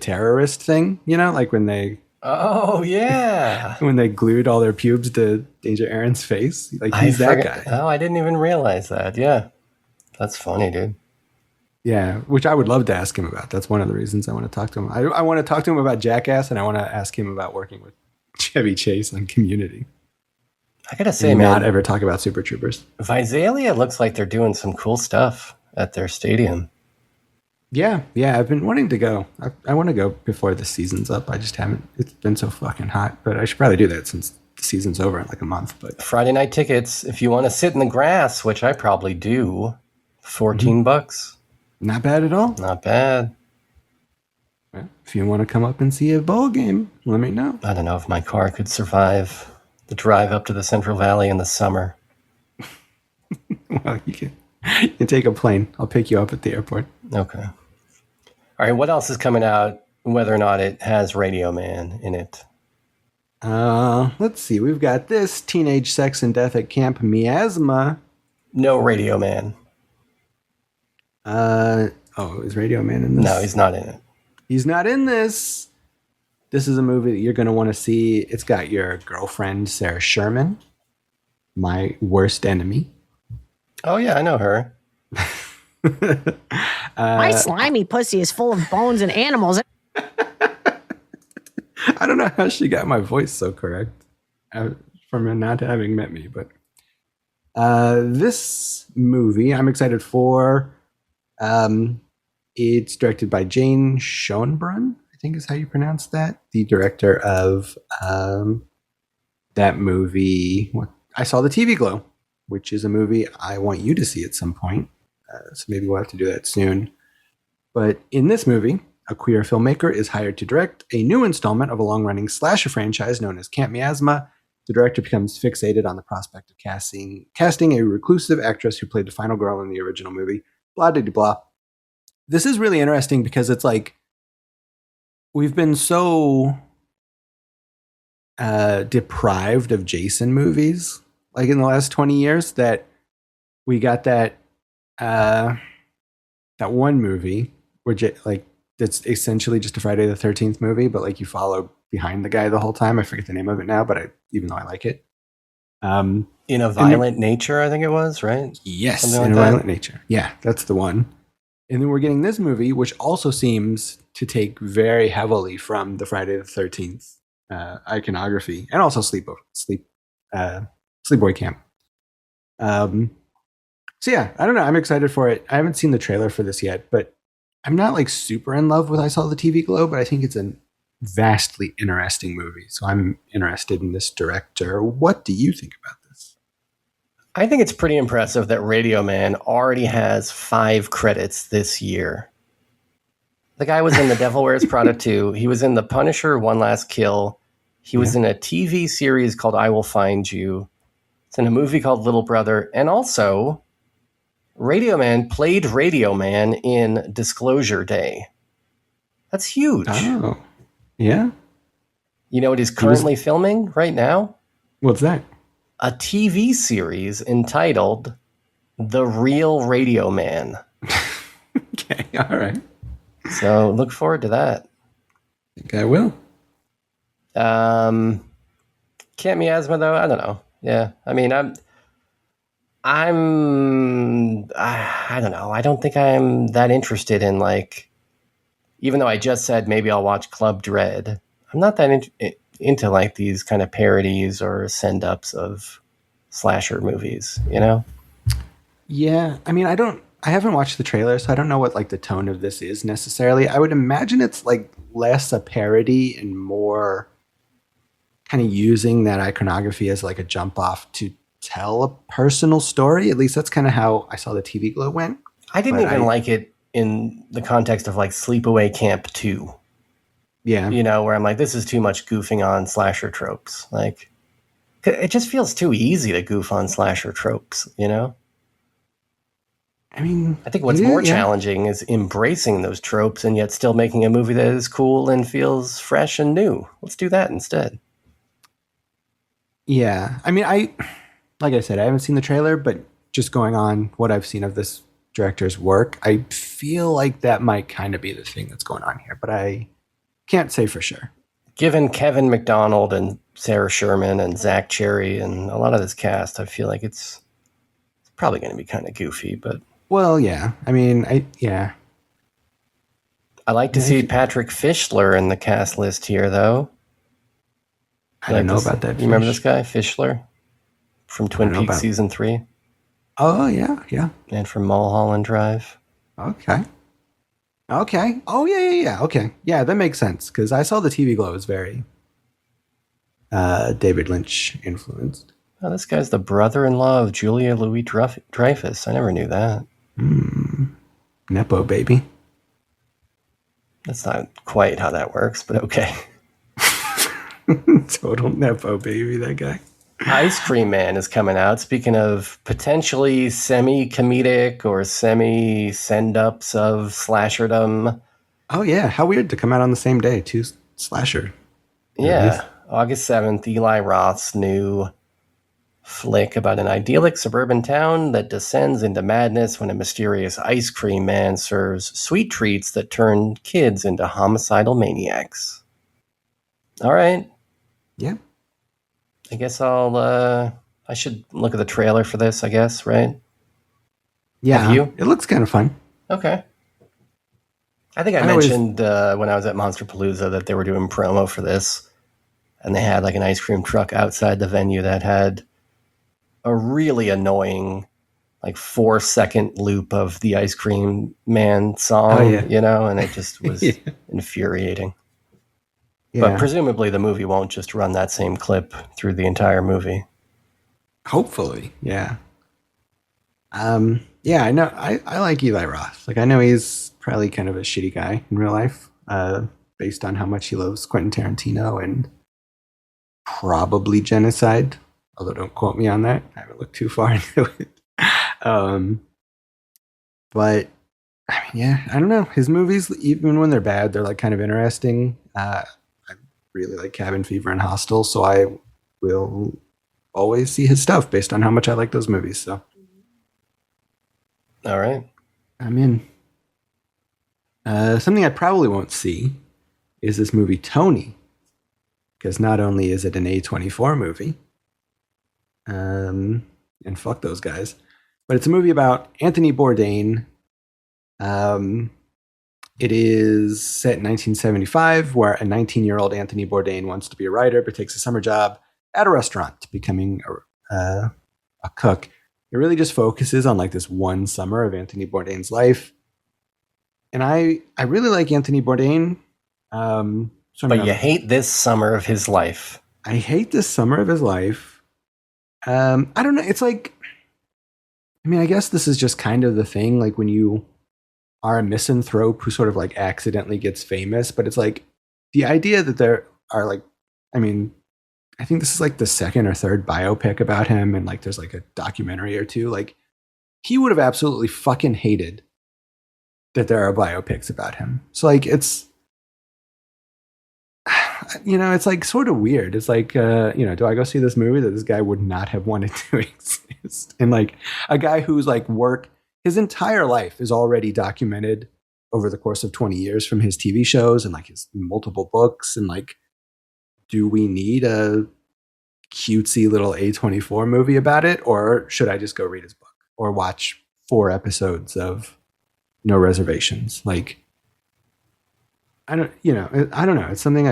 terrorist thing, you know, like when they... Oh, yeah. when they glued all their pubes to Danger Aaron's face. Like, he's that guy. Oh, I didn't even realize that. Yeah. That's funny, dude. Yeah, which I would love to ask him about. That's one of the reasons I want to talk to him. I want to talk to him about Jackass, and I want to ask him about working with Chevy Chase on Community. I gotta say, man, not ever talk about Super Troopers. Visalia looks like they're doing some cool stuff at their stadium. Yeah, I've been wanting to go. I want to go before the season's up. I just haven't. It's been so fucking hot, but I should probably do that since the season's over in like a month. But Friday night tickets, if you want to sit in the grass, which I probably do, $14. Not bad at all. Not bad. Well, if you want to come up and see a bowl game, let me know. I don't know if my car could survive the drive up to the Central Valley in the summer. Well, you can take a plane. I'll pick you up at the airport. Okay. All right, what else is coming out, whether or not it has Radio Man in it? Let's see. We've got this Teenage Sex and Death at Camp Miasma. No Radio Man. Is Radio Man in this? No, he's not in it. He's not in this. This is a movie that you're going to want to see. It's got your girlfriend, Sarah Sherman, my worst enemy. Oh, yeah, I know her. My slimy pussy is full of bones and animals. I don't know how she got my voice so correct from not having met me, but this movie I'm excited for. It's directed by Jane Schoenbrunn, I think is how you pronounce that. The director of that movie. I Saw the TV Glow, which is a movie I want you to see at some point. So maybe we'll have to do that soon. But in this movie, a queer filmmaker is hired to direct a new installment of a long-running slasher franchise known as Camp Miasma. The director becomes fixated on the prospect of casting a reclusive actress who played the final girl in the original movie. Blah, blah, blah. This is really interesting because it's like we've been so deprived of Jason movies like in the last 20 years that we got that one movie where that's essentially just a Friday the 13th movie, but like you follow behind the guy the whole time. I forget the name of it now, but even though I like it. In a Violent Nature, I think it was, right? Yes, Something In a like that. Violent Nature. Yeah, that's the one. And then we're getting this movie, which also seems to take very heavily from the Friday the 13th iconography, and also Sleepaway Camp. So yeah, I don't know. I'm excited for it. I haven't seen the trailer for this yet, but I'm not like super in love with I Saw the TV Glow, but I think it's a vastly interesting movie. So I'm interested in this director. What do you think about this? I think it's pretty impressive that Radio Man already has 5 credits this year. The guy was in The Devil Wears Prada 2. He was in The Punisher, One Last Kill. He was in a TV series called I Will Find You. It's in a movie called Little Brother. And also, Radio Man played Radio Man in Disclosure Day. That's huge. Oh, yeah. You know what he's currently filming right now? What's that? A TV series entitled The Real Radio Man. Okay, all right. So look forward to that. I think I will. Can't Miasma though? I don't know. Yeah, I mean, I don't know. I don't think I'm that interested in, like, even though I just said maybe I'll watch Club Dread, I'm not that into like these kind of parodies or send-ups of slasher movies, you know? Yeah, I mean, I haven't watched the trailer, so I don't know what like the tone of this is necessarily. I would imagine it's like less a parody and more kind of using that iconography as like a jump off to tell a personal story. At least that's kind of how I saw the TV Glow went. I didn't even like it in the context of like Sleepaway Camp 2. Yeah. You know, where I'm like, this is too much goofing on slasher tropes. Like, it just feels too easy to goof on slasher tropes, you know? I mean, I think what's more challenging is embracing those tropes and yet still making a movie that is cool and feels fresh and new. Let's do that instead. Yeah. I mean, like I said, I haven't seen the trailer, but just going on what I've seen of this director's work, I feel like that might kind of be the thing that's going on here, but I can't say for sure. Given Kevin McDonald and Sarah Sherman and Zach Cherry and a lot of this cast, I feel like it's probably going to be kind of goofy, but... Well, yeah. I mean, I like to see Patrick Fischler in the cast list here, though. I don't know about that. You remember this guy, Fischler? From Twin Peaks Season 3? Oh, yeah. And from Mulholland Drive. Okay. Oh, yeah. Okay. Yeah, that makes sense, because I saw the TV Glow was very David Lynch influenced. Oh, this guy's the brother-in-law of Julia Louis-Dreyfus. I never knew that. Nepo baby. That's not quite how that works, but okay. Total Nepo baby, that guy. Ice Cream Man is coming out. Speaking of potentially semi-comedic or semi-send-ups of slasherdom. Oh, yeah. How weird to come out on the same day, two slasher. Yeah. August 7th, Eli Roth's new flick about an idyllic suburban town that descends into madness when a mysterious ice cream man serves sweet treats that turn kids into homicidal maniacs. All right. Yeah. I guess I should look at the trailer for this, I guess, right? Yeah. Have you? It looks kind of fun. Okay. I think I mentioned when I was at Monsterpalooza that they were doing promo for this, and they had like an ice cream truck outside the venue that had a really annoying, like 4-second loop of the Ice Cream Man song, you know, and it just was infuriating. Yeah. But presumably the movie won't just run that same clip through the entire movie. Hopefully, yeah. Yeah, I know. I like Eli Roth. Like, I know he's probably kind of a shitty guy in real life, based on how much he loves Quentin Tarantino and probably genocide. Although don't quote me on that. I haven't looked too far into it. But I mean, yeah, I don't know. His movies, even when they're bad, they're like kind of interesting. I really like Cabin Fever and Hostel, so I will always see his stuff based on how much I like those movies. So, all right, I'm in. Something I probably won't see is this movie Tony, because not only is it an A24 movie, and fuck those guys, but it's a movie about Anthony Bourdain. It is set in 1975, where a 19-year-old Anthony Bourdain wants to be a writer, but takes a summer job at a restaurant, becoming a cook. It really just focuses on like this one summer of Anthony Bourdain's life. And I really like Anthony Bourdain. But you hate this summer of his life. I hate this summer of his life. I don't know. It's like, I mean, I guess this is just kind of the thing. Like when you are a misanthrope who sort of like accidentally gets famous, but it's like the idea that there are like, I mean, I think this is like the second or third biopic about him. And like, there's like a documentary or two. Like he would have absolutely fucking hated that there are biopics about him. So like, it's, it's like sort of weird. It's like, do I go see this movie that this guy would not have wanted to exist? And like a guy whose like his entire life is already documented over the course of 20 years from his TV shows and like his multiple books. And like, do we need a cutesy little A24 movie about it? Or should I just go read his book or watch 4 episodes of No Reservations? Like, I don't know. It's something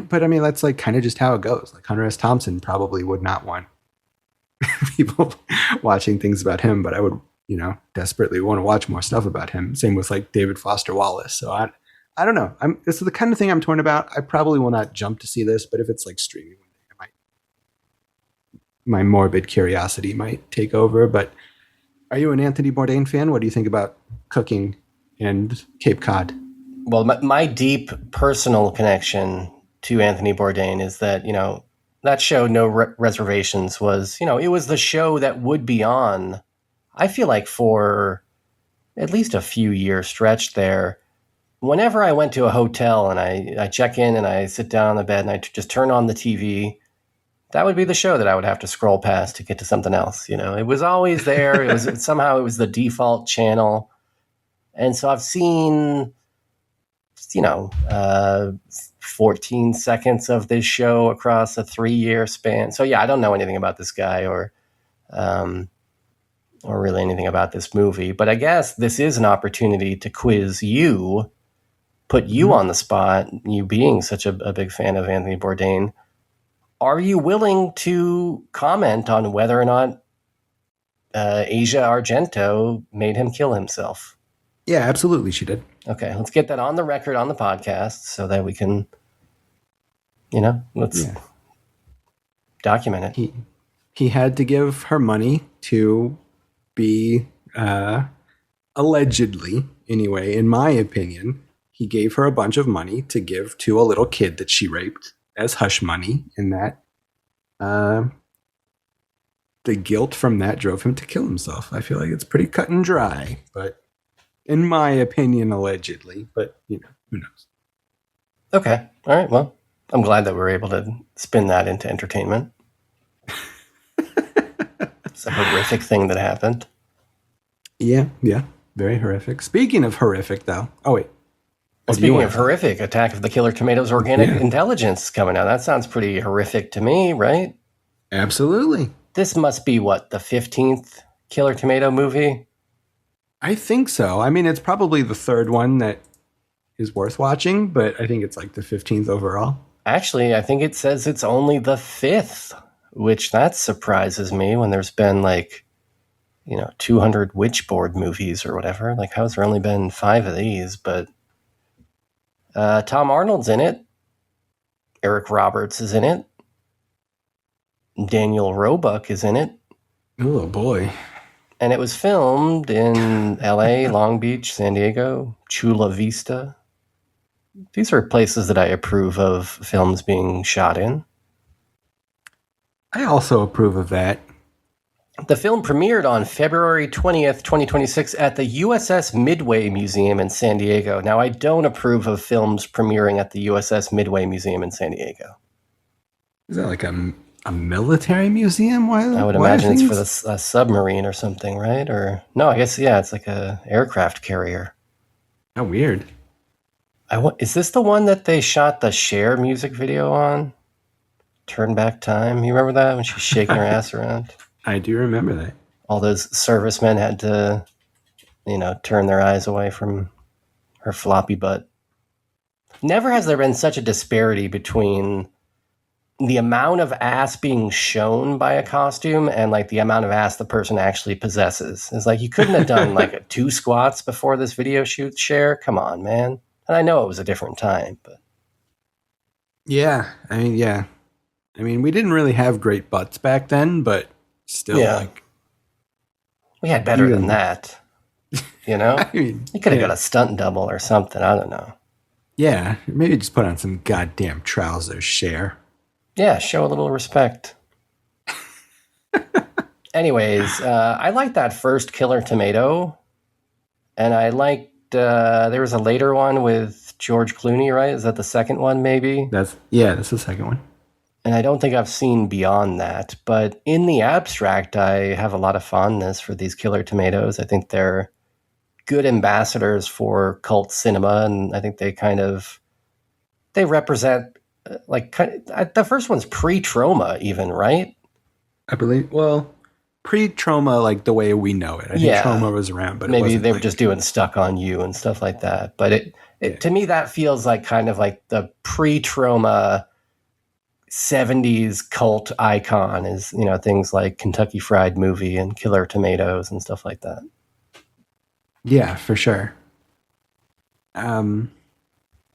but I mean, that's like kind of just how it goes. Like Hunter S. Thompson probably would not want people watching things about him, but I would, desperately want to watch more stuff about him. Same with like David Foster Wallace. So I don't know. This is the kind of thing I'm torn about. I probably will not jump to see this, but if it's like streaming one day, my morbid curiosity might take over. But are you an Anthony Bourdain fan? What do you think about cooking and Cape Cod? Well, my deep personal connection to Anthony Bourdain is that, that show, No Reservations, was, it was the show that would be on, I feel like, for at least a few year stretch there. Whenever I went to a hotel and I check in and I sit down on the bed and I just turn on the TV, that would be the show that I would have to scroll past to get to something else. It was always there. It was somehow it was the default channel. And so I've seen, 14 seconds of this show across a 3-year span. So yeah, I don't know anything about this guy or really anything about this movie, but I guess this is an opportunity to quiz you, put you on the spot, you being such a big fan of Anthony Bourdain. Are you willing to comment on whether or not Asia Argento made him kill himself? Yeah, absolutely. She did. Okay, let's get that on the record on the podcast so that we can, let's document it. He had to give her money to be, allegedly, anyway, in my opinion, he gave her a bunch of money to give to a little kid that she raped as hush money, and that the guilt from that drove him to kill himself. I feel like it's pretty cut and dry, but in my opinion, allegedly, but who knows? Okay. All right. Well, I'm glad that we were able to spin that into entertainment. It's a horrific thing that happened. Yeah. Very horrific. Speaking of horrific, though. Oh, wait. Well, speaking of horrific, Attack of the Killer Tomatoes Organic Intelligence coming out. That sounds pretty horrific to me, right? Absolutely. This must be, the 15th Killer Tomato movie? I think so. I mean, it's probably the 3rd one that is worth watching, but I think it's like the 15th overall. Actually, I think it says it's only the 5th, which that surprises me when there's been 200 Witchboard movies or whatever. Like, how's there only been 5 of these? But Tom Arnold's in it. Eric Roberts is in it. Daniel Roebuck is in it. Oh, boy. And it was filmed in LA, Long Beach, San Diego, Chula Vista. These are places that I approve of films being shot in. I also approve of that. The film premiered on February 20th, 2026 at the USS Midway Museum in San Diego. Now, I don't approve of films premiering at the USS Midway Museum in San Diego. Is that like a military museum? I would imagine it's for a submarine or something, right? Or no, I guess, it's like a aircraft carrier. How weird. Is this the one that they shot the Cher music video on? Turn Back Time. You remember that when she's shaking her ass around? I do remember that. All those servicemen had to, turn their eyes away from her floppy butt. Never has there been such a disparity between the amount of ass being shown by a costume and the amount of ass the person actually possesses. It's like, you couldn't have done 2 squats before this video shoot, Cher. Come on, man. And I know it was a different time, but yeah. I mean, we didn't really have great butts back then, but still, we had better than that. I mean, you could have got a stunt double or something. I don't know. Yeah, maybe just put on some goddamn trousers, Cher. Yeah, show a little respect. Anyways, I liked that first Killer Tomato, and I liked there was a later one with George Clooney, right? Is that the second one, maybe? That's the second one. And I don't think I've seen beyond that. But in the abstract, I have a lot of fondness for these Killer Tomatoes. I think they're good ambassadors for cult cinema, and I think they represent the first one's pre-trauma, even, right? I believe. Well, pre-trauma, like the way we know it. I think trauma was around, but maybe they were just doing Stuck on You and stuff like that. But to me, that feels like kind of like the pre-trauma 70s cult icon is, things like Kentucky Fried Movie and Killer Tomatoes and stuff like that. Yeah, for sure. And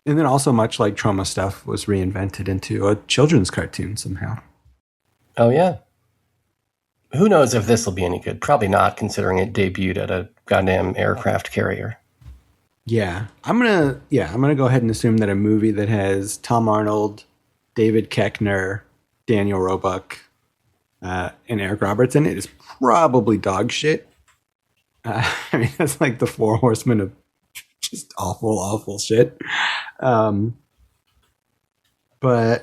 then also, much like trauma stuff, was reinvented into a children's cartoon somehow. Oh, yeah. Who knows if this will be any good? Probably not, considering it debuted at a goddamn aircraft carrier. Yeah. I'm gonna go ahead and assume that a movie that has Tom Arnold, David Koechner, Daniel Roebuck, and Eric Roberts in it is probably dog shit. I mean, that's like the four horsemen of just awful, awful shit. But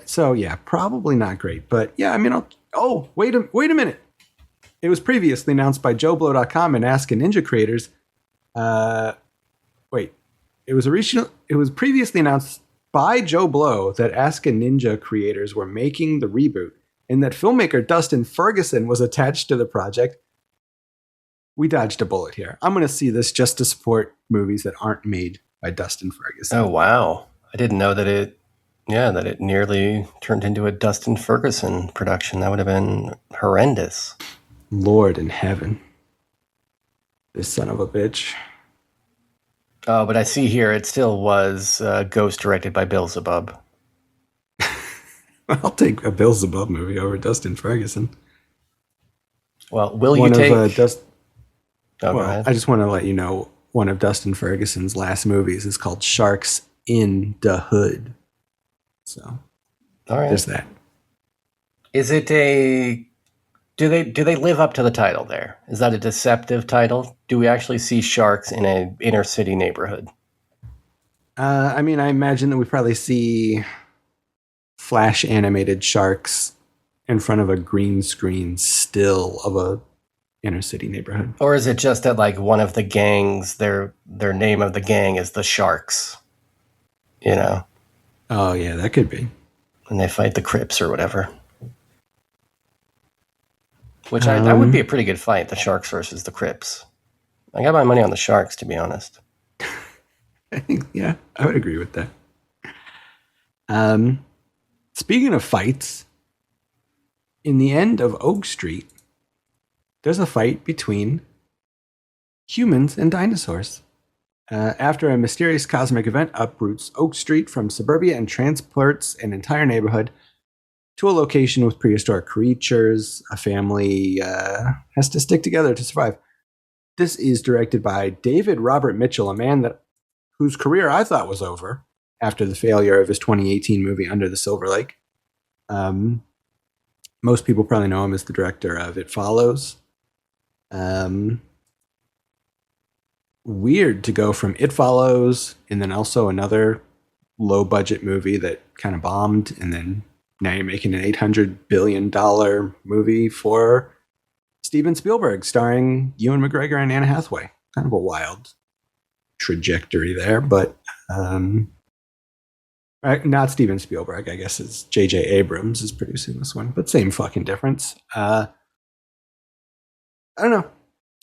so yeah, probably not great. But yeah, I mean, wait a minute. It was previously announced by JoBlo.com and Ask a Ninja creators. It was previously announced by Joe Blow that Ask a Ninja creators were making the reboot, and that filmmaker Dustin Ferguson was attached to the project. We dodged a bullet here. I'm going to see this just to support movies that aren't made by Dustin Ferguson. Oh, wow. I didn't know that it nearly turned into a Dustin Ferguson production. That would have been horrendous. Lord in heaven. This son of a bitch. Oh, but I see here it still was ghost directed by Beelzebub. I'll take a Beelzebub movie over Dustin Ferguson. Well, go ahead. I just want to let you know, one of Dustin Ferguson's last movies is called Sharks in the Hood. So, all right, there's that. Is it do they live up to the title there? Is that a deceptive title? Do we actually see sharks in an inner city neighborhood? I mean, I imagine that we probably see flash animated sharks in front of a green screen still of a inner city neighborhood. Or is it just that like one of the gangs, their name of the gang is the Sharks? Oh yeah, that could be. And they fight the Crips or whatever. Which that would be a pretty good fight, the Sharks versus the Crips. I got my money on the Sharks, to be honest. I think, yeah, I would agree with that. Speaking of fights, in the end of Oak Street, there's a fight between humans and dinosaurs. After a mysterious cosmic event uproots Oak Street from suburbia and transports an entire neighborhood to a location with prehistoric creatures, a family has to stick together to survive. This is directed by David Robert Mitchell, a man whose career I thought was over after the failure of his 2018 movie Under the Silver Lake. Most people probably know him as the director of It Follows. Weird to go from It Follows and then also another low-budget movie that kind of bombed, and then now you're making an $800 billion movie for Steven Spielberg, starring Ewan McGregor and Anna Hathaway. Kind of a wild trajectory there, but not Steven Spielberg. I guess it's J.J. Abrams is producing this one, but same fucking difference. I don't know.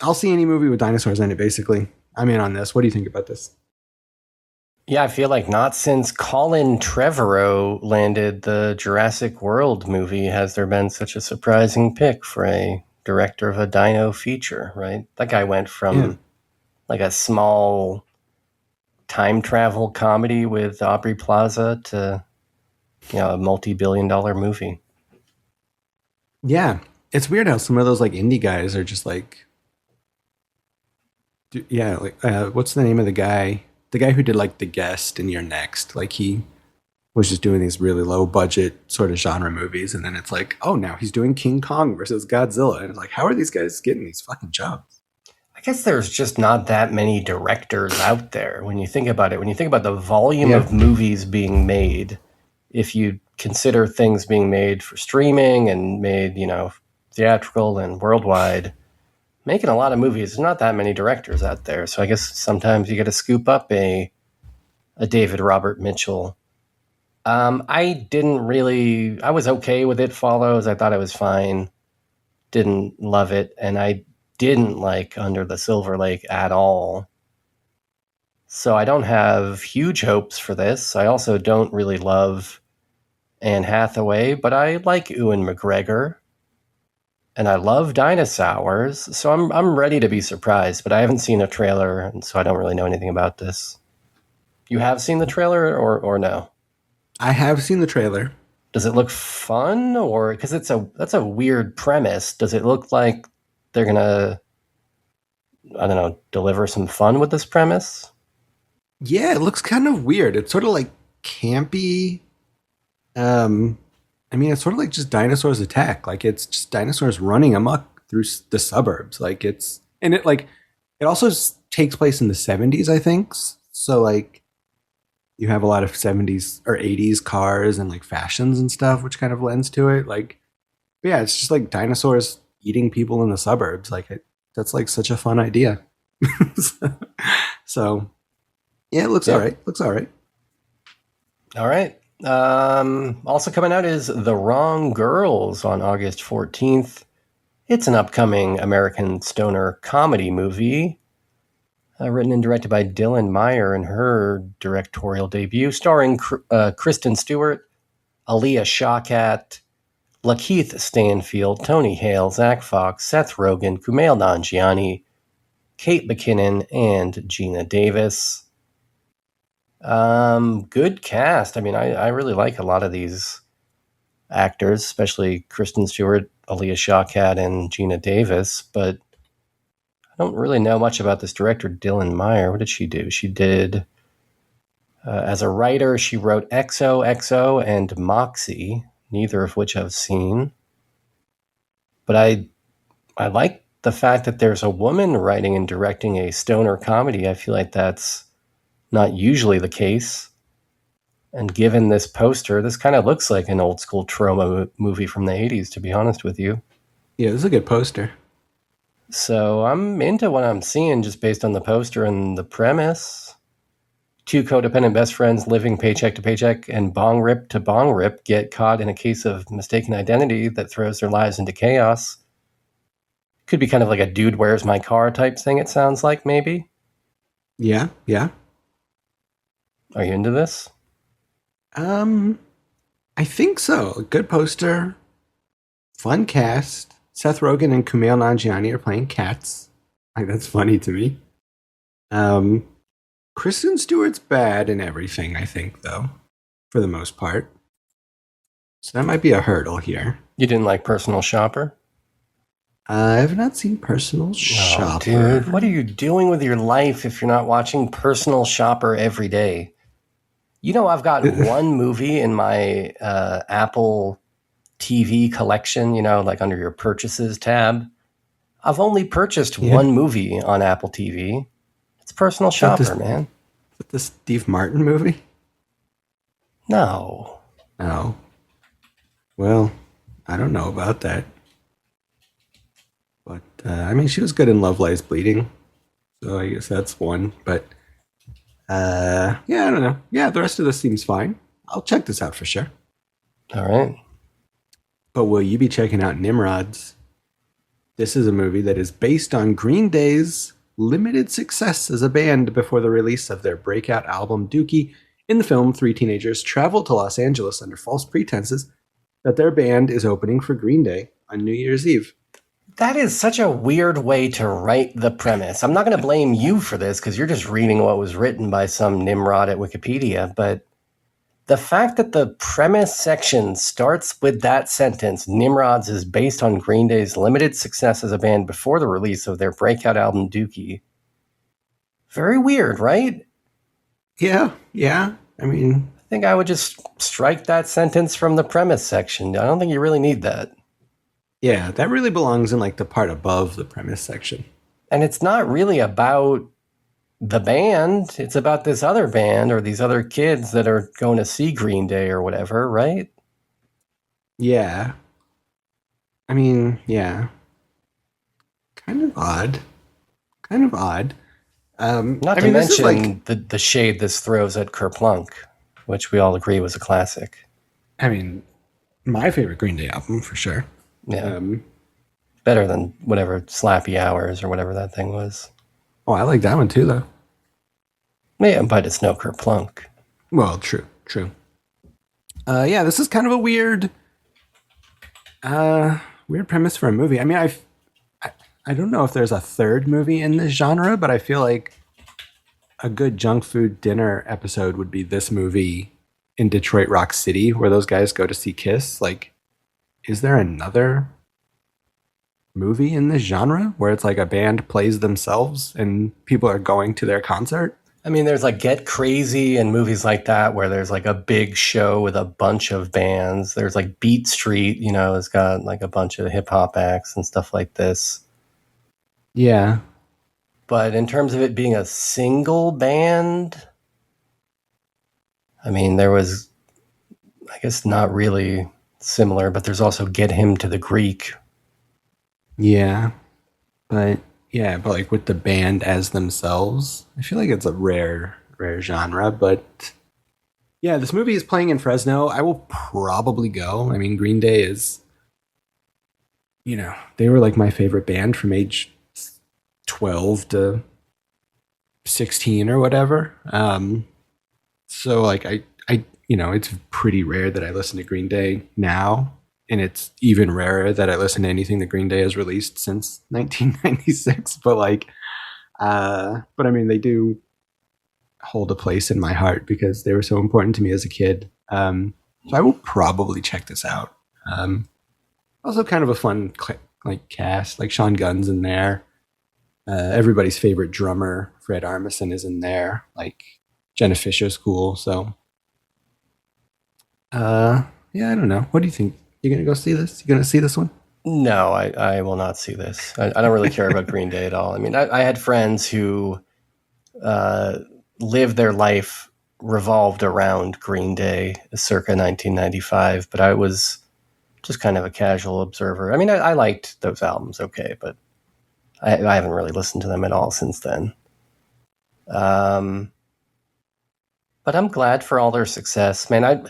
I'll see any movie with dinosaurs in it, basically. I'm in on this. What do you think about this? Yeah, I feel like not since Colin Trevorrow landed the Jurassic World movie has there been such a surprising pick for a director of a dino feature, right? That guy went from like a small time travel comedy with Aubrey Plaza to a multi-billion-dollar movie. Yeah, it's weird how some of those like indie guys are just like, what's the name of the guy? The guy who did like The Guest and You're Next. Like he was just doing these really low budget sort of genre movies. And then it's like, oh, now he's doing King Kong versus Godzilla. And it's like, how are these guys getting these fucking jobs? I guess there's just not that many directors out there when you think about it. When you think about the volume of movies being made, if you consider things being made for streaming and made, theatrical and worldwide, making a lot of movies, there's not that many directors out there. So I guess sometimes you got to scoop up a David Robert Mitchell. I was okay with It Follows. I thought it was fine. Didn't love it. And I didn't like Under the Silver Lake at all. So I don't have huge hopes for this. I also don't really love Anne Hathaway, but I like Ewan McGregor. And I love dinosaurs. So I'm ready to be surprised, but I haven't seen a trailer, and so I don't really know anything about this. You have seen the trailer or no? I have seen the trailer. Does it look fun, or because that's a weird premise? Does it look like they're gonna, I don't know, deliver some fun with this premise? Yeah, it looks kind of weird. It's sort of like campy. It's sort of like just dinosaurs attack. Like it's just dinosaurs running amok through the suburbs. Like it also takes place in the 70s, I think. So like, you have a lot of 70s or 80s cars and like fashions and stuff, which kind of lends to it. Like, yeah, it's just like dinosaurs eating people in the suburbs. Like that's like such a fun idea. So yeah, it looks all right. Looks all right. All right. Also coming out is The Wrong Girls on August 14th. It's an upcoming American stoner comedy movie. Written and directed by Dylan Meyer in her directorial debut, starring Kristen Stewart, Aaliyah Shawkat, Lakeith Stanfield, Tony Hale, Zach Fox, Seth Rogen, Kumail Nanjiani, Kate McKinnon, and Gina Davis. Good cast. I really like a lot of these actors, especially Kristen Stewart, Aaliyah Shawkat, and Gina Davis, but I don't really know much about this director, Dylan Meyer. What did she do? She did, as a writer, she wrote XOXO and Moxie, neither of which I've seen. But I like the fact that there's a woman writing and directing a stoner comedy. I feel like that's not usually the case. And given this poster, this kind of looks like an old school Troma movie from the 80s, to be honest with you. Yeah, this is a good poster. So I'm into what I'm seeing just based on the poster and the premise. Two codependent best friends living paycheck to paycheck and bong rip to bong rip get caught in a case of mistaken identity that throws their lives into chaos. Could be kind of like a Dude, Where's My Car type thing, it sounds like, maybe. Yeah. Are you into this? I think so. Good poster. Fun cast. Seth Rogen and Kumail Nanjiani are playing cats. Like, that's funny to me. Kristen Stewart's bad in everything, I think, though, for the most part. So that might be a hurdle here. You didn't like Personal Shopper? I have not seen Personal Shopper. Dude, what are you doing with your life if you're not watching Personal Shopper every day? I've got one movie in my Apple TV collection, like under your purchases tab. I've only purchased one movie on Apple TV. It's Personal Shopper, man. Is it the Steve Martin movie? No. Oh. Well, I don't know about that. But, she was good in Love Lies Bleeding. So I guess that's one. But, I don't know. Yeah, the rest of this seems fine. I'll check this out for sure. All right. But will you be checking out Nimrods? This is a movie that is based on Green Day's limited success as a band before the release of their breakout album Dookie. In the film, three teenagers travel to Los Angeles under false pretenses that their band is opening for Green Day on New Year's Eve. That is such a weird way to write the premise. I'm not going to blame you for this because you're just reading what was written by some Nimrod at Wikipedia, but the fact that the premise section starts with that sentence, Nimrods is based on Green Day's limited success as a band before the release of their breakout album Dookie. Very weird, right? Yeah. I think think I would just strike that sentence from the premise section. I don't think you really need that. Yeah, that really belongs in like the part above the premise section. And it's not really about the band. It's about this other band or these other kids that are going to see Green Day or whatever, right? Yeah. I mean, yeah. Kind of odd. Not to mention the shade this throws at Kerplunk, which we all agree was a classic. I mean, my favorite Green Day album for sure. Yeah. Better than whatever Slappy Hours or whatever that thing was. Oh, I like that one too, though. Yeah, but it's no Kerplunk. Well, true. Yeah, this is kind of a weird premise for a movie. I mean, I don't know if there's a third movie in this genre, but I feel like a good junk food dinner episode would be this movie in Detroit Rock City, where those guys go to see Kiss. Like, is there another movie in this genre where it's like a band plays themselves and people are going to their concert? I mean, there's like Get Crazy and movies like that where there's like a big show with a bunch of bands. There's like Beat Street, it's got like a bunch of hip hop acts and stuff like this. Yeah. But in terms of it being a single band, I mean, there was, I guess, not really similar, but there's also Get Him to the Greek. Yeah. But like with the band as themselves, I feel like it's a rare genre. But yeah, this movie is playing in Fresno. I will probably go. I mean, Green Day is, they were like my favorite band from age 12 to 16 or whatever. So like I it's pretty rare that I listen to Green Day now, and it's even rarer that I listen to anything that Green Day has released since 1996. But I mean, they do hold a place in my heart because they were so important to me as a kid. So I will probably check this out. Also kind of a fun cast, like Sean Gunn's in there. Everybody's favorite drummer, Fred Armisen, is in there. Like Jenna Fisher's cool. So, yeah, I don't know. What do you think? You gonna go see this? You gonna see this one? No, I will not see this. I don't really care about Green Day at all. I mean, I had friends who lived their life revolved around Green Day circa 1995, but I was just kind of a casual observer. I mean, I liked those albums, okay, but I haven't really listened to them at all since then. But I'm glad for all their success. Man,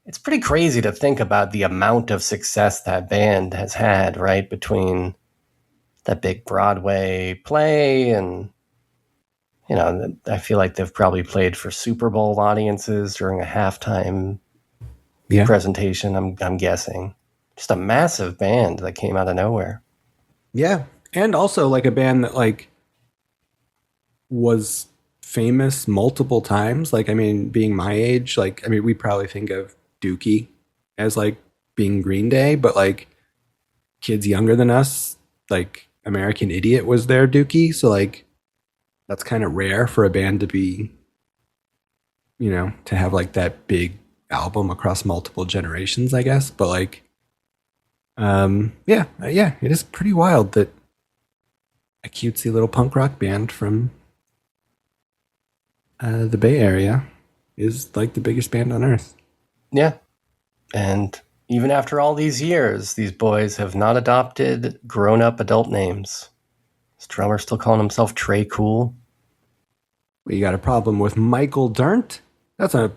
it's pretty crazy to think about the amount of success that band has had, right? Between that big Broadway play and, I feel like they've probably played for Super Bowl audiences during a halftime presentation, I'm guessing. Just a massive band that came out of nowhere. Yeah. And also like a band that like was famous multiple times. Like, I mean, being my age, we probably think of Dookie as like being Green Day, but like kids younger than us, like American Idiot was their Dookie. So like, that's kind of rare for a band to be, to have like that big album across multiple generations, I guess. But like, yeah, it is pretty wild that a cutesy little punk rock band from the Bay Area is like the biggest band on earth. Yeah. And even after all these years, these boys have not adopted grown-up adult names. This drummer still calling himself Trey Cool. Well, you got a problem with Michael Dern? That's a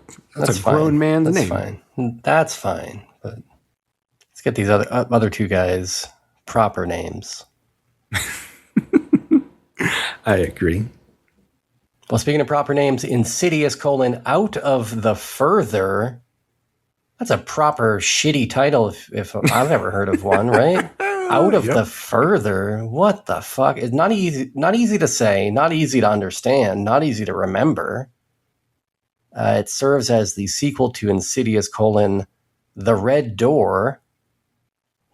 grown man's name. That's fine. But let's get these other two guys proper names. I agree. Well, speaking of proper names, Insidious: Out of the Further. That's a proper shitty title if I've ever heard of one, right? Out of the Further. What the fuck? It's not easy to say, not easy to understand, not easy to remember. It serves as the sequel to Insidious: The Red Door.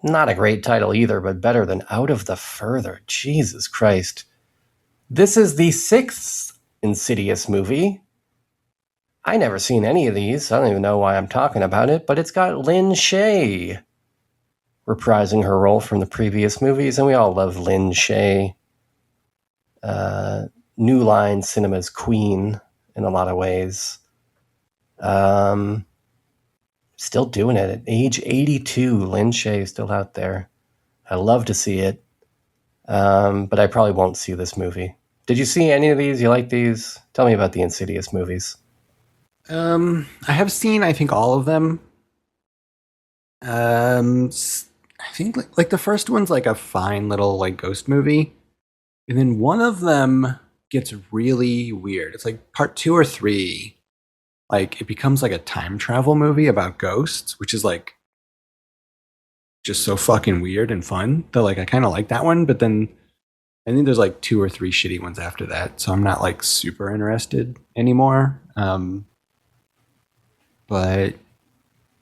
Not a great title either, but better than Out of the Further. Jesus Christ. This is the 6th Insidious movie. I never seen any of these. I don't even know why I'm talking about it, but it's got Lin Shaye reprising her role from the previous movies, and we all love Lin Shaye. New Line Cinema's queen in a lot of ways. Still doing it at age 82. Lin Shaye is still out there. I love to see it, but I probably won't see this movie. Did you see any of these? You like these? Tell me about the Insidious movies. I have seen, I think, all of them. I think like the first one's like a fine little like ghost movie, and then one of them gets really weird. It's like part 2 or 3. Like it becomes like a time travel movie about ghosts, which is like just so fucking weird and fun. That like I kind of like that one, but then I think there's like 2 or 3 shitty ones after that, so I'm not like super interested anymore. But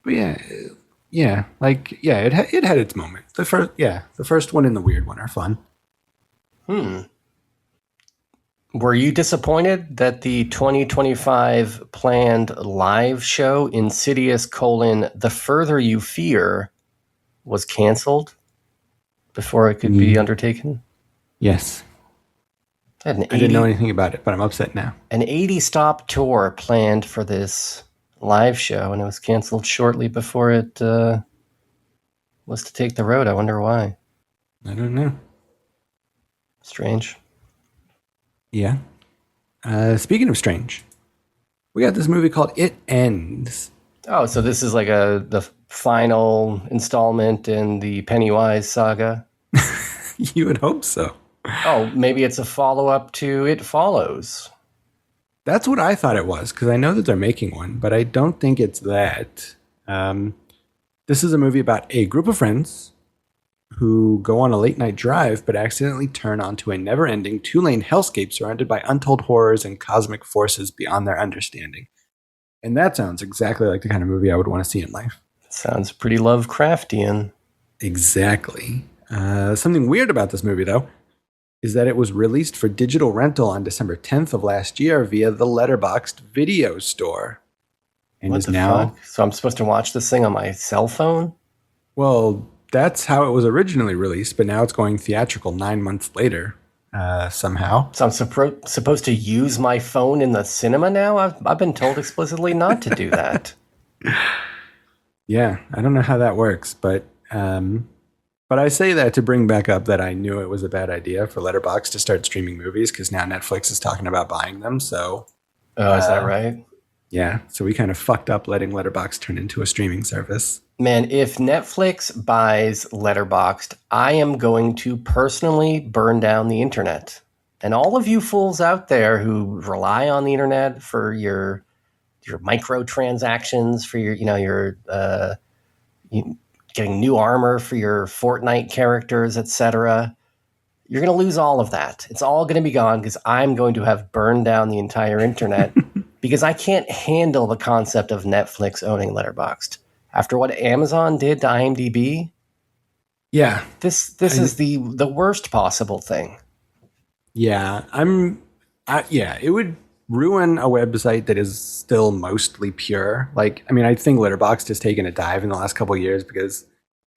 yeah, like it had its moment. The first one and the weird one are fun. Were you disappointed that the 2025 planned live show Insidious: The Further You Fear was canceled before it could be undertaken? Yes. I didn't know anything about it, but I'm upset now. An 80-stop tour planned for this live show, and it was canceled shortly before it was to take the road. I wonder why. I don't know. Strange. Yeah. Speaking of strange, we got this movie called It Ends. Oh, so this is like the final installment in the Pennywise saga? You would hope so. Oh, maybe it's a follow-up to It Follows. That's what I thought it was, because I know that they're making one, but I don't think it's that. This is a movie about a group of friends who go on a late-night drive but accidentally turn onto a never-ending 2-lane hellscape surrounded by untold horrors and cosmic forces beyond their understanding. And that sounds exactly like the kind of movie I would want to see in life. Sounds pretty Lovecraftian. Exactly. Something weird about this movie, though, is that it was released for digital rental on December 10th of last year via the Letterboxd video store. And what is the now fuck? So I'm supposed to watch this thing on my cell phone? Well, that's how it was originally released, but now it's going theatrical 9 months later, somehow. So I'm supposed to use my phone in the cinema now? I've been told explicitly not to do that. Yeah, I don't know how that works, but I say that to bring back up that I knew it was a bad idea for Letterboxd to start streaming movies, because now Netflix is talking about buying them. So, is that right? Yeah, so we kind of fucked up letting Letterboxd turn into a streaming service. Man, if Netflix buys Letterboxd, I am going to personally burn down the internet. And all of you fools out there who rely on the internet for your microtransactions, for your getting new armor for your Fortnite characters, etc., you're going to lose all of that. It's all going to be gone because I'm going to have burned down the entire internet because I can't handle the concept of Netflix owning Letterboxd. After what Amazon did to IMDb, yeah, this is the worst possible thing. Yeah, it would ruin a website that is still mostly pure. Like, I mean, I think Letterboxd has taken a dive in the last couple of years because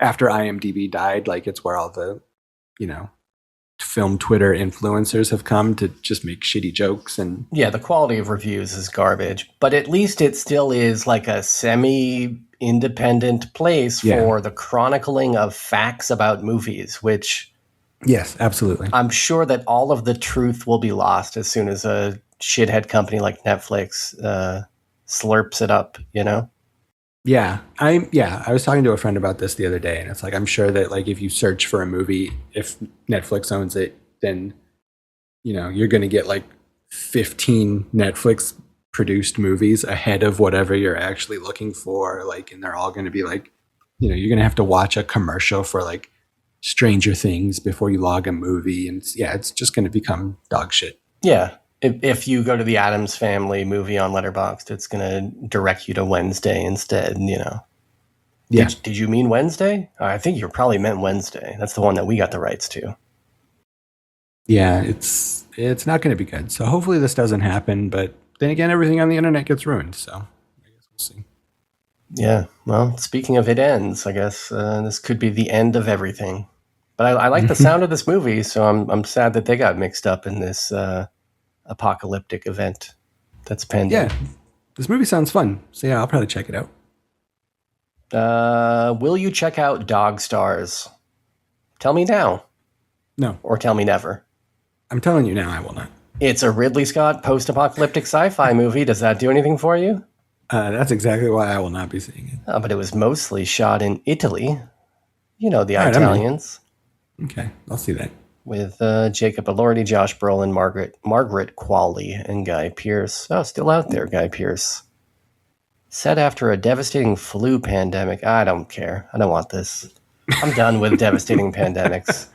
after IMDb died, like it's where all the, film Twitter influencers have come to just make shitty jokes. And yeah, the quality of reviews is garbage, but at least it still is like a semi-independent place for the chronicling of facts about movies, which... Yes, absolutely. I'm sure that all of the truth will be lost as soon as a shithead company like Netflix slurps it up, Yeah, I was talking to a friend about this the other day, and it's like, I'm sure that like if you search for a movie, if Netflix owns it, then you're going to get like 15 Netflix produced movies ahead of whatever you're actually looking for, like, and they're all going to be like, you're going to have to watch a commercial for like Stranger Things before you log a movie, and it's just going to become dog shit. Yeah. If you go to the Addams Family movie on Letterboxd, it's going to direct you to Wednesday instead, Yeah. Did you mean Wednesday? I think you probably meant Wednesday. That's the one that we got the rights to. Yeah, it's not going to be good. So hopefully this doesn't happen, but then again, everything on the internet gets ruined. So I guess we'll see. Yeah. Well, speaking of it ends, I guess this could be the end of everything. But I like the sound of this movie, so I'm sad that they got mixed up in this apocalyptic event that's pending. Yeah, this movie sounds fun. So yeah, I'll probably check it out. Will you check out Dog Stars? Tell me now. No. Or tell me never. I'm telling you now, I will not. It's a Ridley Scott post-apocalyptic sci-fi movie. Does that do anything for you? That's exactly why I will not be seeing it. But it was mostly shot in Italy. You know, the All right, Italians. Okay, I'll see that. With Jacob Elordi, Josh Brolin, Margaret Qualley, and Guy Pearce. Oh, still out there, Guy Pearce. Set after a devastating flu pandemic. I don't care. I don't want this. I'm done with devastating pandemics.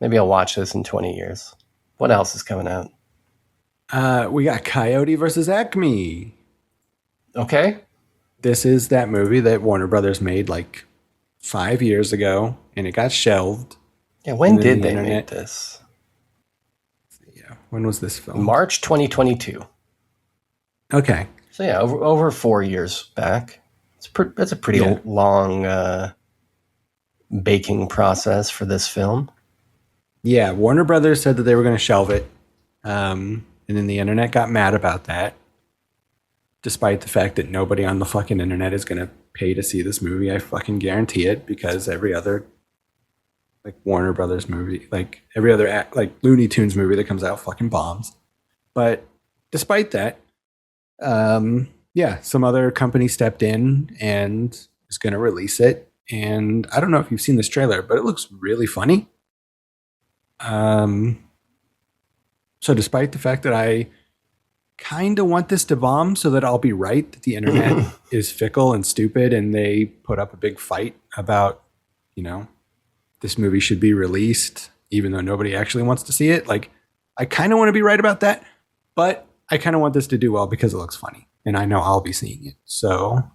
Maybe I'll watch this in 20 years. What else is coming out? We got Coyote versus Acme. Okay. This is that movie that Warner Brothers made like 5 years ago, and it got shelved. Yeah, when did they make this? Yeah, when was this film? March 2022. Okay. So yeah, over 4 years back. That's a pretty long baking process for this film. Yeah, Warner Brothers said that they were going to shelve it, and then the internet got mad about that, despite the fact that nobody on the fucking internet is going to pay to see this movie. I fucking guarantee it, because every other like Warner Brothers movie, like every other like Looney Tunes movie that comes out fucking bombs. But despite that, yeah, some other company stepped in and is going to release it. And I don't know if you've seen this trailer, but it looks really funny. So despite the fact that I kind of want this to bomb so that I'll be right that the internet is fickle and stupid and they put up a big fight about, you know, this movie should be released even though nobody actually wants to see it. Like, I kind of want to be right about that, but I kind of want this to do well because it looks funny and I know I'll be seeing it. So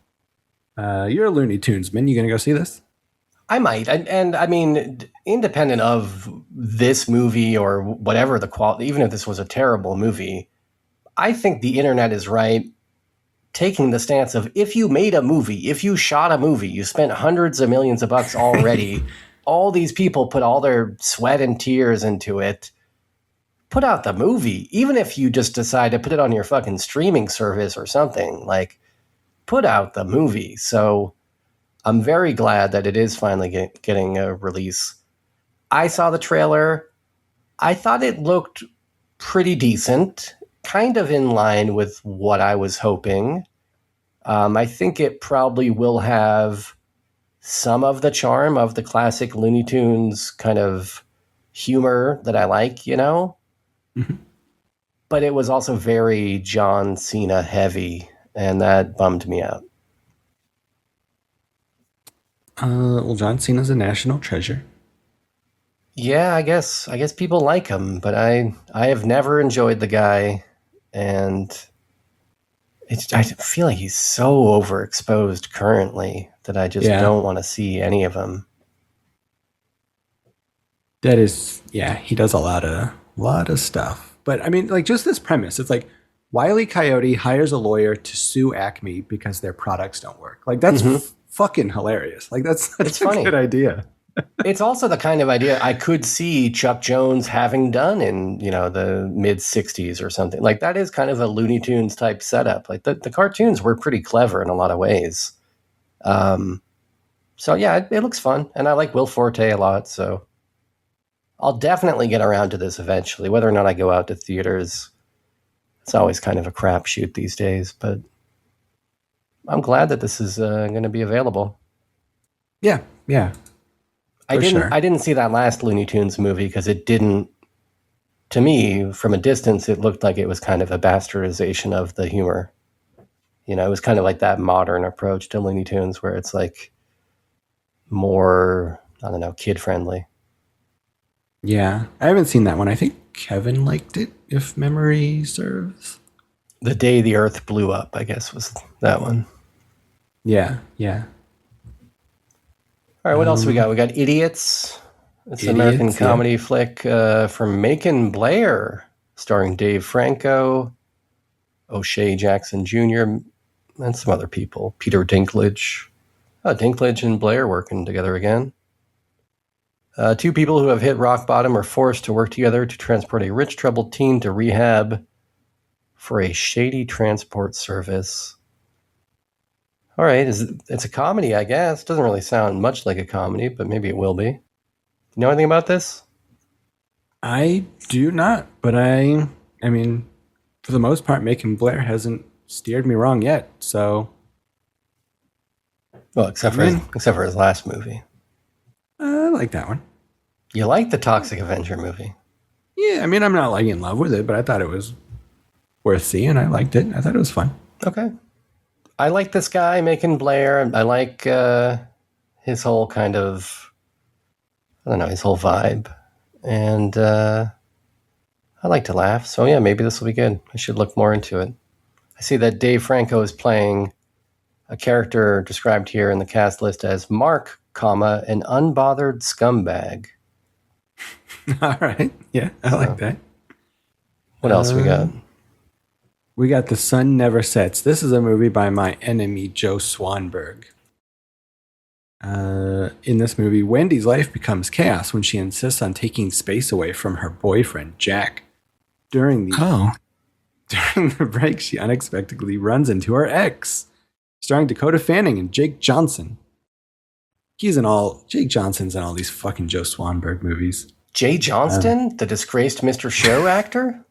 you're a Looney Tunes man. You going to go see this? I might. And I mean, independent of this movie or whatever the quality, even if this was a terrible movie, I think the internet is right taking the stance of, if you made a movie, if you shot a movie, you spent hundreds of millions of bucks already, all these people put all their sweat and tears into it, put out the movie. Even if you just decide to put it on your fucking streaming service or something, like, put out the movie. So I'm very glad that it is finally getting a release. I saw the trailer. I thought it looked pretty decent, kind of in line with what I was hoping. I think it probably will have some of the charm of the classic Looney Tunes kind of humor that I like, you know? Mm-hmm. But it was also very John Cena heavy, and that bummed me out. Well, John Cena's a national treasure. Yeah, I guess people like him, but I have never enjoyed the guy, and I feel like he's so overexposed currently that I just don't want to see any of him. That is, yeah, he does a lot of stuff. But I mean, like, just this premise, it's like Wile E. Coyote hires a lawyer to sue Acme because their products don't work. Like, that's fucking hilarious. Like, that's it's a funny. good idea. It's also the kind of idea I could see Chuck Jones having done in, you know, the mid 60s or something. Like, that is kind of a Looney Tunes type setup. Like, the cartoons were pretty clever in a lot of ways. So yeah, it looks fun, and I like Will Forte a lot, so I'll definitely get around to this eventually. Whether or not I go out to theaters, it's always kind of a crapshoot these days, but I'm glad that this is going to be available. Yeah. I didn't see that last Looney Tunes movie because it didn't, to me, from a distance, it looked like it was kind of a bastardization of the humor. You know, it was kind of like that modern approach to Looney Tunes where it's like more, I don't know, kid friendly. Yeah, I haven't seen that one. I think Kevin liked it, if memory serves. The Day the Earth Blew Up, I guess, was that one. Yeah. All right, what else we got? We got Idiots. It's an American comedy flick from Macon Blair, starring Dave Franco, O'Shea Jackson Jr., and some other people. Peter Dinklage. Dinklage and Blair working together again. Two people who have hit rock bottom are forced to work together to transport a rich, troubled teen to rehab for a shady transport service. All right, it's a comedy, I guess. Doesn't really sound much like a comedy, but maybe it will be. You know anything about this? I do not, but I mean, for the most part, Macon Blair hasn't steered me wrong yet. So, well, except for his last movie. I like that one. You like the Toxic Avenger movie? Yeah, I mean, I'm not like in love with it, but I thought it was worth seeing. I liked it. I thought it was fun. Okay. I like this guy, Macon Blair. I like his whole kind of, I don't know, his whole vibe. And I like to laugh. So yeah, maybe this will be good. I should look more into it. I see that Dave Franco is playing a character described here in the cast list as Mark, an unbothered scumbag. All right. Yeah, I like that. What else we got? We got The Sun Never Sets. This is a movie by my enemy, Joe Swanberg. In this movie, Wendy's life becomes chaos when she insists on taking space away from her boyfriend, Jack. During the break, she unexpectedly runs into her ex, starring Dakota Fanning and Jake Johnson. Jake Johnson's in all these fucking Joe Swanberg movies. Jay Johnston, the disgraced Mr. Show actor?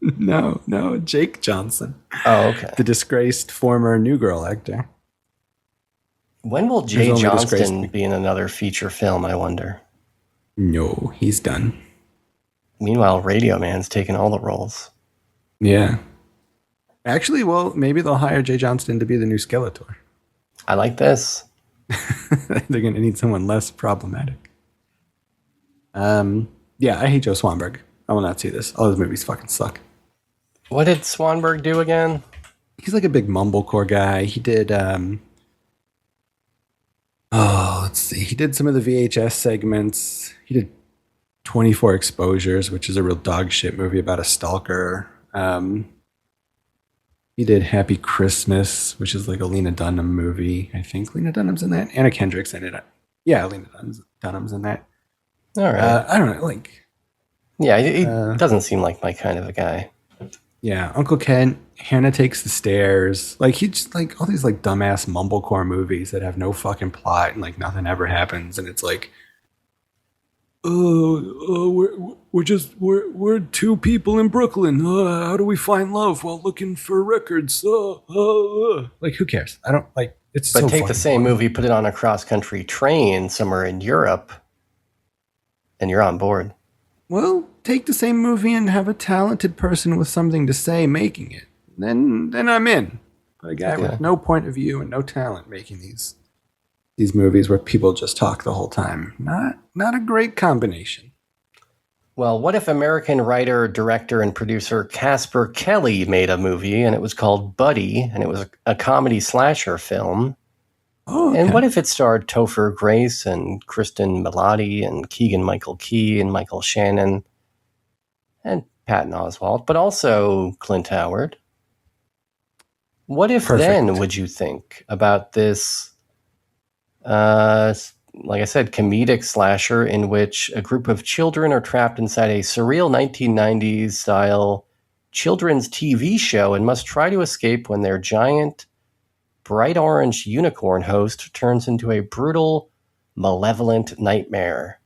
No, Jake Johnson. Oh, okay. The disgraced former New Girl actor. When will Jay Johnston be in another feature film, I wonder? No, he's done. Meanwhile, Radio Man's taking all the roles. Yeah. Actually, well, maybe they'll hire Jay Johnston to be the new Skeletor. I like this. They're going to need someone less problematic. Yeah, I hate Joe Swanberg. I will not see this. All his movies fucking suck. What did Swanberg do again? He's like a big mumblecore guy. He did, let's see. He did some of the VHS segments. He did 24 Exposures, which is a real dog shit movie about a stalker. He did Happy Christmas, which is like a Lena Dunham movie. I think Lena Dunham's in that. Anna Kendrick's in it. Yeah, Lena Dunham's in that. All right. I don't know, like... Yeah, he doesn't seem like my kind of a guy. Yeah, Uncle Ken, Hannah Takes the Stairs. Like, he just, like, all these, like, dumbass mumblecore movies that have no fucking plot and, like, nothing ever happens. And it's like, we're two people in Brooklyn. How do we find love while looking for records? Like, who cares? I don't, like, it's but so take the same boring. movie, put it on a cross-country train somewhere in Europe, and you're on board. Well, take the same movie and have a talented person with something to say making it. Then I'm in. But a guy with no point of view and no talent making these movies where people just talk the whole time. Not a great combination. Well, what if American writer, director, and producer Casper Kelly made a movie and it was called Buddy, and it was a comedy slasher film? Oh, okay. And what if it starred Topher Grace and Kristen Milotti and Keegan-Michael Key and Michael Shannon and Patton Oswalt, but also Clint Howard? What if then would you think about this, like I said, comedic slasher in which a group of children are trapped inside a surreal 1990s style children's TV show and must try to escape when their giant bright orange unicorn host turns into a brutal, malevolent nightmare.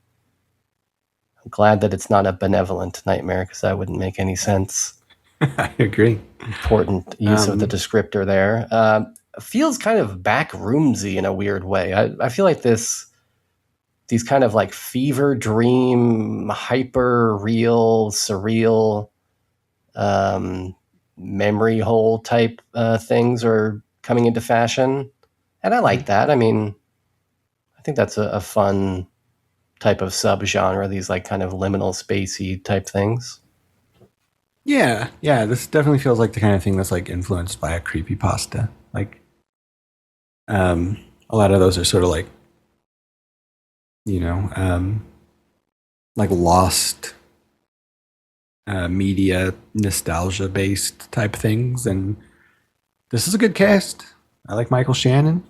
I'm glad that it's not a benevolent nightmare because that wouldn't make any sense. I agree. Important use of the descriptor there. Feels kind of backroomsy in a weird way. I feel like these kind of like fever dream, hyper real, surreal, memory hole type things are coming into fashion. And I like that. I mean, I think that's a fun type of subgenre, these like kind of liminal spacey type things. Yeah, this definitely feels like the kind of thing that's like influenced by a creepypasta. Like, a lot of those are sort of like, you know, like Lost media nostalgia based type things. And this is a good cast. I like Michael Shannon.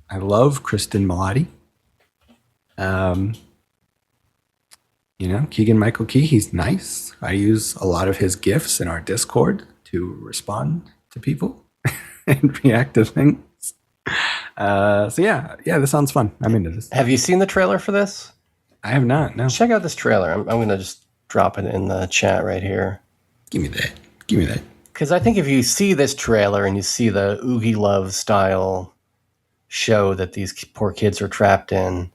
I love Kristen Milotti. Keegan-Michael Key, he's nice. I use a lot of his GIFs in our Discord to respond to people and react to things. So yeah, this sounds fun. I'm into this. Have you seen the trailer for this? I have not, no. Check out this trailer. I'm going to just drop it in the chat right here. Give me that. Because I think if you see this trailer and you see the Oogie Love style show that these poor kids are trapped in,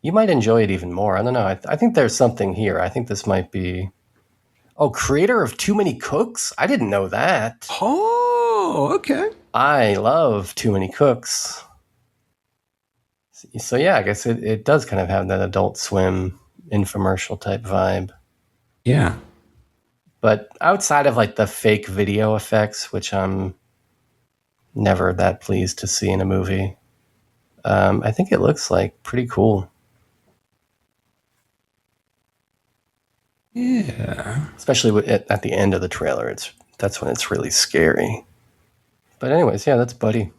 you might enjoy it even more. I don't know. I think there's something here. I think this might be... Oh, creator of Too Many Cooks? I didn't know that. Oh, okay. I love Too Many Cooks. So yeah, I guess it does kind of have that Adult Swim infomercial type vibe. Yeah. But outside of like the fake video effects, which I'm never that pleased to see in a movie, I think it looks like pretty cool. Yeah. Especially at the end of the trailer. That's when it's really scary. But anyways, yeah, that's Buddy.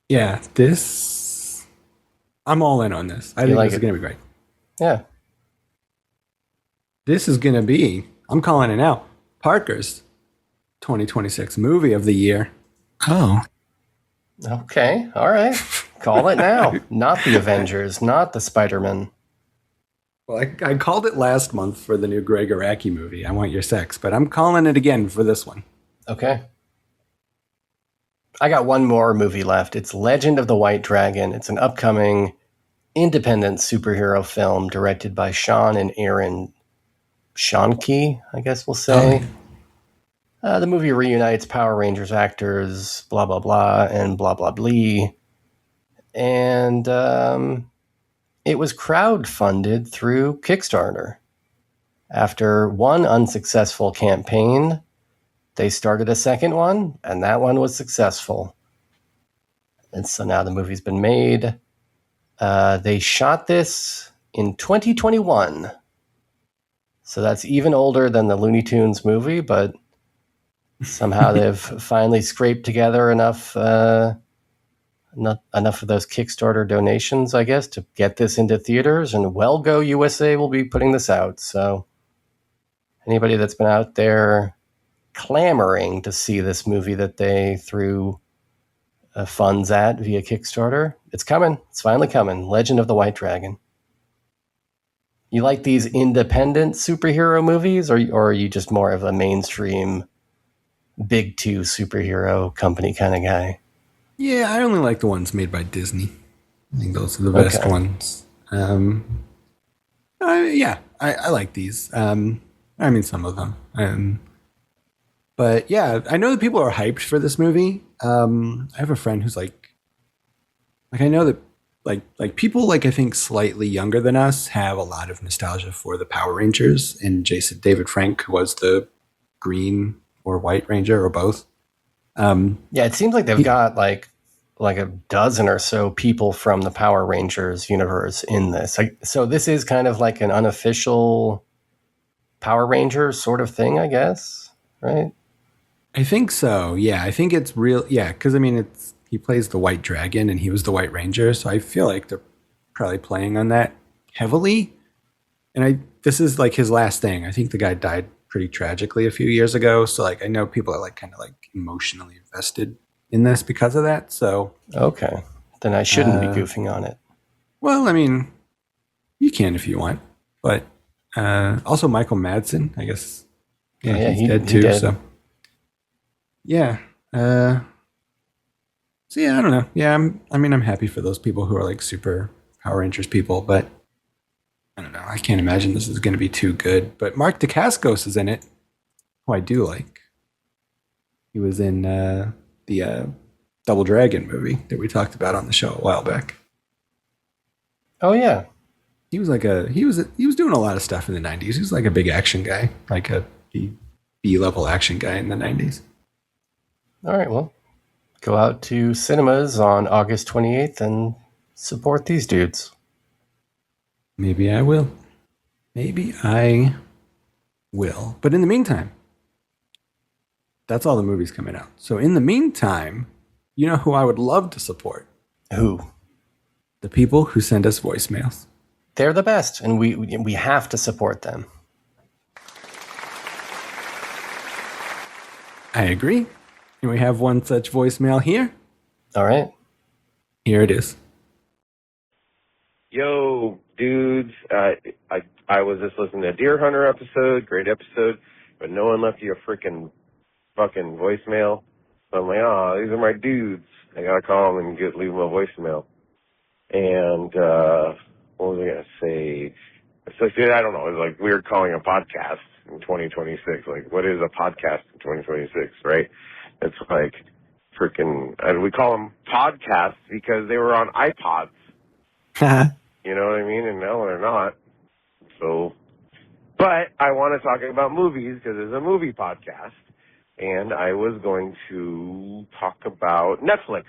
Yeah, this... I'm all in on this. I think this is going to be great. Yeah. This is going to be, I'm calling it now, Parker's 2026 movie of the year. Oh. Okay, all right. Call it now. Not the Avengers, not the Spider-Man. Well, I called it last month for the new Greg Araki movie, I Want Your Sex, but I'm calling it again for this one. Okay. I got one more movie left. It's Legend of the White Dragon. It's an upcoming independent superhero film directed by Sean and Aaron Schoenke, I guess we'll say. The movie reunites Power Rangers actors, blah, blah, blah, and blah, blah, blah. And it was crowdfunded through Kickstarter. After one unsuccessful campaign, they started a second one, and that one was successful. And so now the movie's been made. They shot this in 2021. So that's even older than the Looney Tunes movie, but somehow they've finally scraped together enough of those Kickstarter donations, I guess, to get this into theaters. And Well Go USA will be putting this out. So anybody that's been out there clamoring to see this movie that they threw funds at via Kickstarter, it's coming. It's finally coming. Legend of the White Dragon. You like these independent superhero movies, or are you just more of a mainstream big two superhero company kind of guy? Yeah, I only like the ones made by Disney. I think those are the best ones. I like these. I mean, some of them. But yeah, I know that people are hyped for this movie. I have a friend who's like I know that like people like I think slightly younger than us have a lot of nostalgia for the Power Rangers, and David Frank was the Green or White Ranger or both. Yeah, it seems like they've got like a dozen or so people from the Power Rangers universe in this. So this is kind of like an unofficial Power Rangers sort of thing, I guess, right? I think so. Yeah, I think it's real. Yeah, because I mean, he plays the White Dragon, and he was the White Ranger, so I feel like they're probably playing on that heavily. And this is like his last thing. I think the guy died pretty tragically a few years ago, so like I know people are like kind of like emotionally invested in this because of that. So okay, then I shouldn't be goofing on it. Well, I mean, you can if you want, but also Michael Madsen, I guess. Yeah, he's dead too. So yeah. So yeah, I don't know. Yeah, I'm happy for those people who are like super Power Rangers people, but I don't know. I can't imagine this is going to be too good. But Mark Dacascos is in it, who I do like. He was in the Double Dragon movie that we talked about on the show a while back. Oh yeah, he was doing a lot of stuff in the 90s. He was like a big action guy, like a B-level action guy in the 90s. All right, well, go out to cinemas on August 28th and support these dudes. Maybe I will. Maybe I will. But in the meantime, that's all the movies coming out. So in the meantime, you know who I would love to support? Who? The people who send us voicemails. They're the best, and we have to support them. I agree. And we have one such voicemail here. All right. Here it is. Yo, dudes. I was just listening to a Deer Hunter episode. Great episode. But no one left you a freaking fucking voicemail. So I'm like, oh, these are my dudes. I gotta call them and leave them a voicemail. And, what was I gonna say? So, I don't know. It was like weird calling a podcast in 2026. Like, what is a podcast in 2026, right? It's like freaking, we call them podcasts because they were on iPods. You know what I mean? And now they're not. So, but I want to talk about movies because it's a movie podcast. And I was going to talk about Netflix.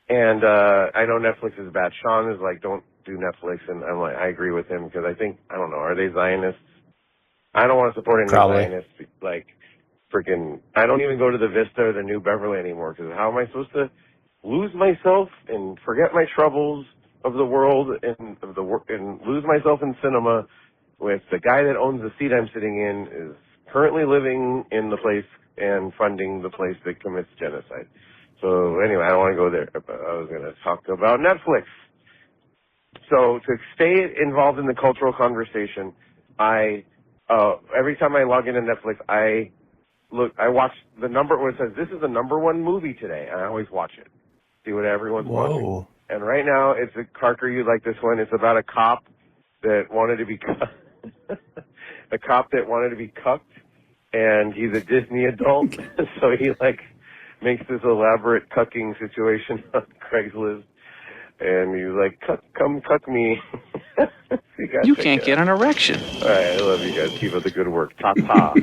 And I know Netflix is bad. Sean is like, don't do Netflix. And I'm like, I agree with him because I think, I don't know, are they Zionists? I don't want to support any Zionists. Like, freaking, I don't even go to the Vista or the New Beverly anymore because how am I supposed to lose myself and forget my troubles of the world and lose myself in cinema with the guy that owns the seat I'm sitting in is currently living in the place and funding the place that commits genocide. So anyway, I don't want to go there, but I was going to talk about Netflix. So to stay involved in the cultural conversation, every time I log into Netflix, I watch the number where it says this is the number one movie today, and I always watch it, see what everyone's watching. And right now, it's a Carker, you like this one. It's about a cop that wanted to be cucked, and he's a Disney adult, so he like makes this elaborate cucking situation on Craigslist, and he's like, come cuck me. You can't get an erection. All right, I love you guys. Keep up the good work. Ta-ta.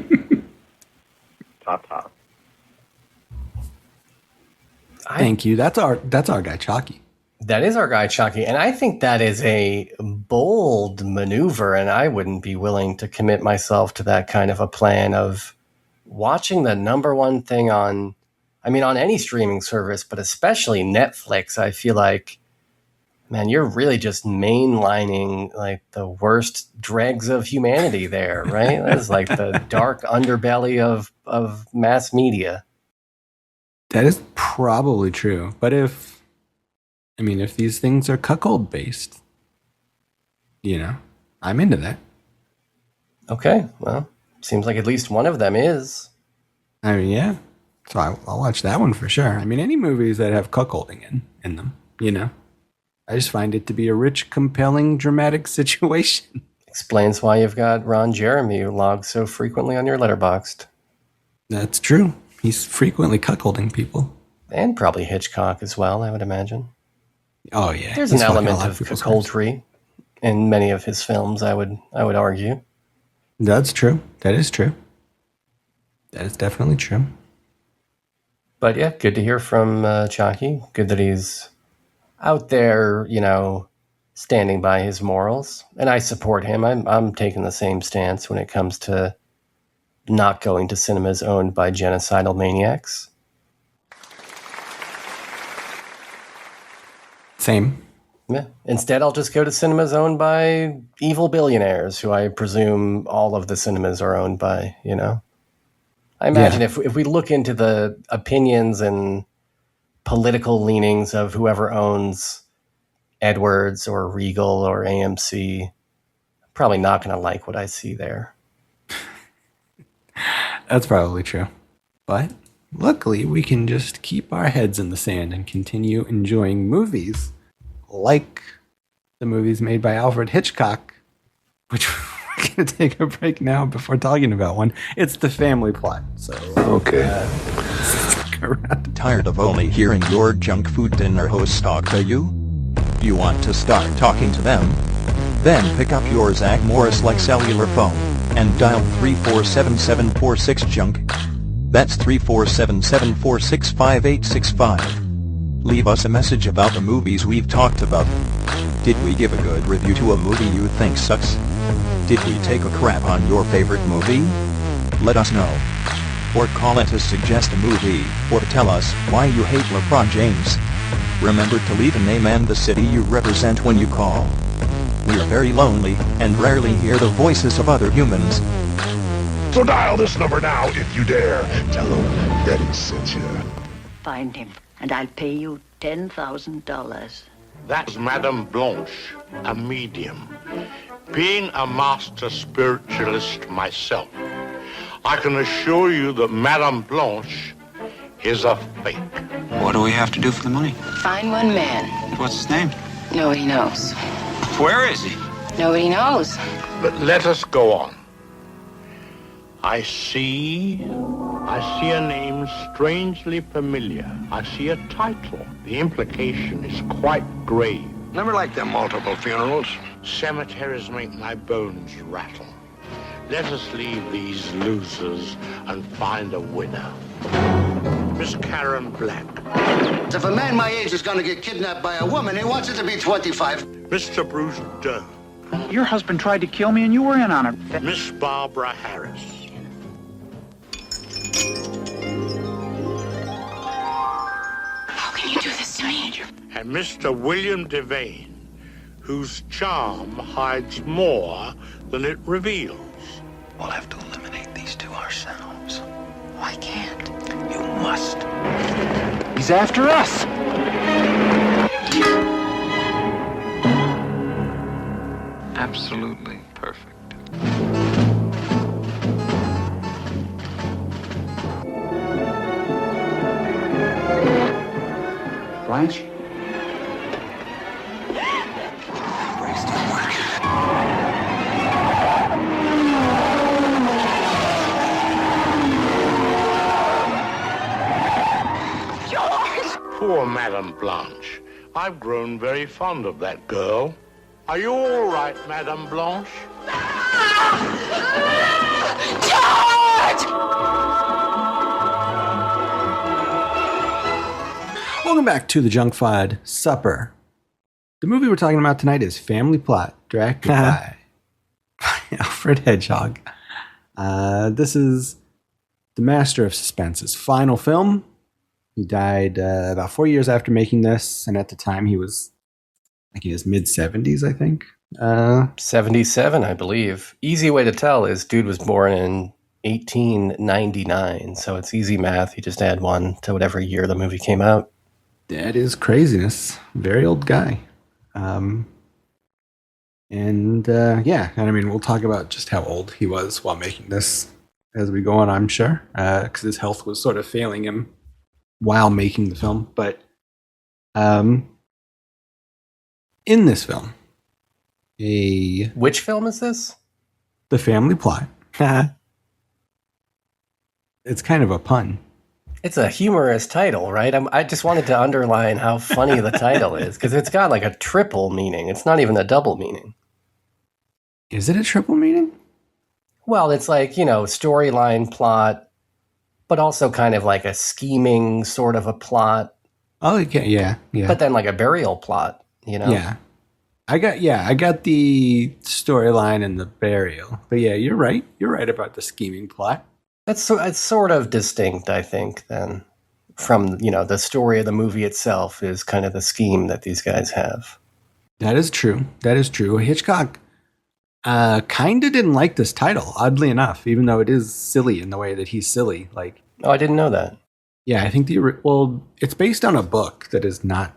Ta-ta. Thank you. That's our guy, Chalky. That is our guy, Chucky. And I think that is a bold maneuver, and I wouldn't be willing to commit myself to that kind of a plan of watching the number one thing on any streaming service, but especially Netflix. I feel like, man, you're really just mainlining like the worst dregs of humanity there, right? That's like the dark underbelly of mass media. That is probably true. But if these things are cuckold based, I'm into that. Okay, well, seems like at least one of them is. Yeah. So I'll watch that one for sure. Any movies that have cuckolding in them, I just find it to be a rich, compelling, dramatic situation. Explains why you've got Ron Jeremy logged so frequently on your Letterboxd. That's true. He's frequently cuckolding people. And probably Hitchcock as well, I would imagine. Oh, yeah. There's an element of cuckoldry in many of his films, I would argue. That's true. That is true. That is definitely true. But yeah, good to hear from Chalky. Good that he's out there, standing by his morals. And I support him. I'm taking the same stance when it comes to not going to cinemas owned by genocidal maniacs. Same. Yeah. Instead, I'll just go to cinemas owned by evil billionaires, who I presume all of the cinemas are owned by, I imagine if we look into the opinions and political leanings of whoever owns Edwards or Regal or AMC, I'm probably not going to like what I see there. That's probably true. But luckily, we can just keep our heads in the sand and continue enjoying movies like the movies made by Alfred Hitchcock, which we're going to take a break now before talking about one. It's The Family Plot. So, okay. Tired of only hearing your junk food dinner hosts talk to you? You want to start talking to them? Then pick up your Zach Morris-like cellular phone and dial 347-746-JUNK. That's 347-746-5865. Leave us a message about the movies we've talked about. Did we give a good review to a movie you think sucks? Did we take a crap on your favorite movie? Let us know. Or call in to suggest a movie, or tell us why you hate LeBron James. Remember to leave a name and the city you represent when you call. We are very lonely, and rarely hear the voices of other humans. So dial this number now if you dare. Tell him Eddie sent you. Find him, and I'll pay you $10,000. That's Madame Blanche, a medium. Being a master spiritualist myself, I can assure you that Madame Blanche is a fake. What do we have to do for the money? Find one man. What's his name? Nobody knows. Where is he? Nobody knows. But let us go on. I see a name strangely familiar. I see a title. The implication is quite grave. Never liked them multiple funerals. Cemeteries make my bones rattle. Let us leave these losers and find a winner. Miss Karen Black. If a man my age is going to get kidnapped by a woman, he wants it to be 25. Mr. Bruce Dern. Your husband tried to kill me and you were in on it. Miss Barbara Harris. How can you do this to me? And Mr. William Devane, whose charm hides more than it reveals. We'll have to eliminate these two ourselves. Why can't? You must. He's after us. Absolutely perfect. Blanche? Poor Madame Blanche. I've grown very fond of that girl. Are you all right, Madame Blanche? George! Welcome back to the Junk Fod Supper. The movie we're talking about tonight is Family Plot, directed by Alfred Hitchcock. This is the master of suspense's final film. He died about 4 years after making this, and at the time he was like in his mid-70s, I think. 77, I believe. Easy way to tell is dude was born in 1899, so it's easy math. You just add one to whatever year the movie came out. That is craziness. Very old guy. And I mean, we'll talk about just how old he was while making this as we go on, I'm sure, because his health was sort of failing him while making the film. But in this film, which film is this? The Family Plot. It's kind of a pun. It's a humorous title, right? I just wanted to underline how funny the title is, because it's got like a triple meaning. It's not even a double meaning. Is it a triple meaning? Well, it's like, storyline plot, but also kind of like a scheming sort of a plot. Oh, okay, yeah. But then like a burial plot, Yeah. I got the storyline and the burial. But yeah, you're right. You're right about the scheming plot. It's sort of distinct, I think, then from, the story of the movie itself is kind of the scheme that these guys have. That is true. Hitchcock kind of didn't like this title, oddly enough, even though it is silly in the way that he's silly. Like, oh, I didn't know that. Yeah, I think it's based on a book that is not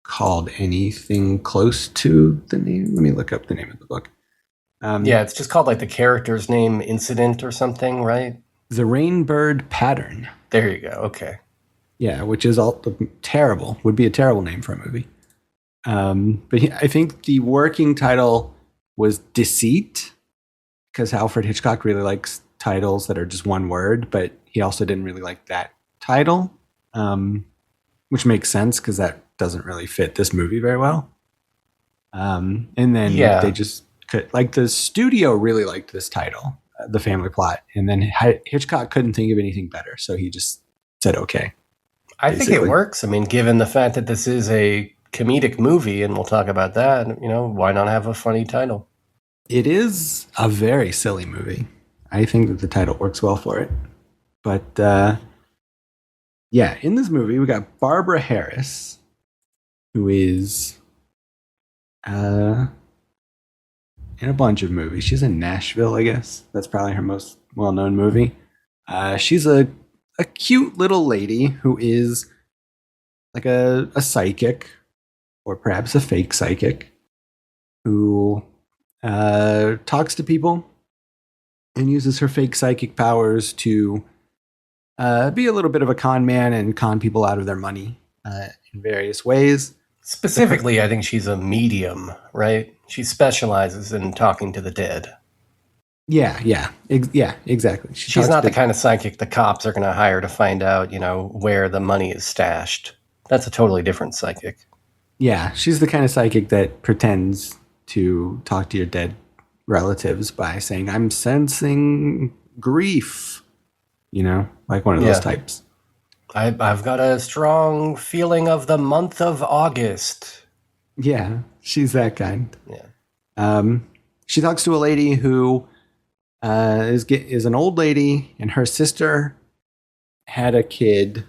called anything close to the name. Let me look up the name of the book. It's just called like the character's name Incident or something, right? The Rainbird Pattern. There you go. Okay. Yeah, which is would be a terrible name for a movie. But I think the working title was Deceit, because Alfred Hitchcock really likes titles that are just one word, but he also didn't really like that title, which makes sense because that doesn't really fit this movie very well. And then they just like the studio really liked this title, The Family Plot, and then Hitchcock couldn't think of anything better, so he just said okay. I think it works. I mean, given the fact that this is a comedic movie, and we'll talk about that. Why not have a funny title? It is a very silly movie. I think that the title works well for it. But yeah, in this movie, we got Barbara Harris, who is in a bunch of movies. She's in Nashville, I guess. That's probably her most well-known movie. She's a cute little lady who is like a psychic, or perhaps a fake psychic, who talks to people and uses her fake psychic powers to be a little bit of a con man and con people out of their money in various ways. Specifically, I think she's a medium, right? She specializes in talking to the dead. Yeah, exactly. She's not the kind of psychic the cops are going to hire to find out, where the money is stashed. That's a totally different psychic. Yeah, she's the kind of psychic that pretends to talk to your dead relatives by saying, "I'm sensing grief," like one of those types. I've got a strong feeling of the month of August. Yeah, she's that kind. Yeah. She talks to a lady who is an old lady, and her sister had a kid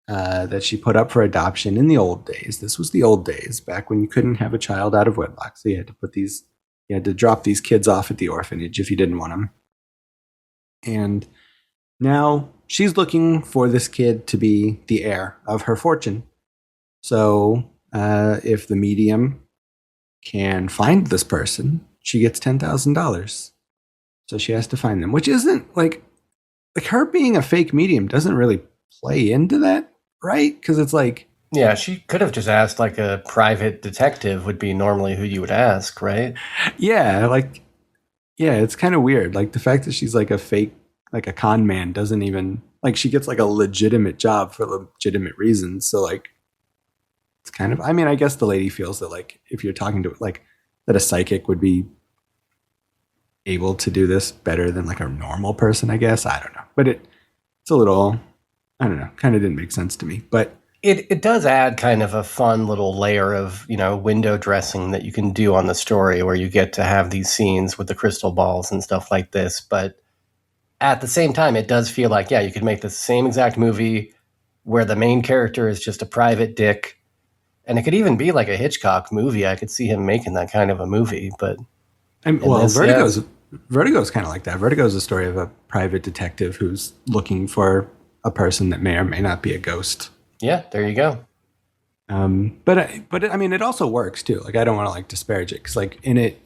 that she put up for adoption in the old days. This was the old days, back when you couldn't have a child out of wedlock, so you had to drop these kids off at the orphanage if you didn't want them. And now she's looking for this kid to be the heir of her fortune. So if the medium can find this person, she gets $10,000. So she has to find them, which isn't like her being a fake medium doesn't really play into that, right? Because it's like, yeah, she could have just asked like a private detective would be normally who you would ask, right? Yeah, it's kind of weird. Like the fact that she's like a fake, like a con man doesn't even, like she gets like a legitimate job for legitimate reasons. So like, it's kind of, I mean, I guess the lady feels that like, if you're talking to like, that a psychic would be able to do this better than like a normal person, I guess. I don't know. But it's a little, I don't know, kind of didn't make sense to me. But it does add kind of a fun little layer of, window dressing that you can do on the story where you get to have these scenes with the crystal balls and stuff like this. But at the same time, it does feel like, yeah, you could make the same exact movie where the main character is just a private dick. And it could even be like a Hitchcock movie. I could see him making that kind of a movie. But Vertigo's kind of like that. Vertigo is a story of a private detective who's looking for a person that may or may not be a ghost. Yeah, there you go. But I mean, it also works too. Like, I don't want to like disparage it because like in it,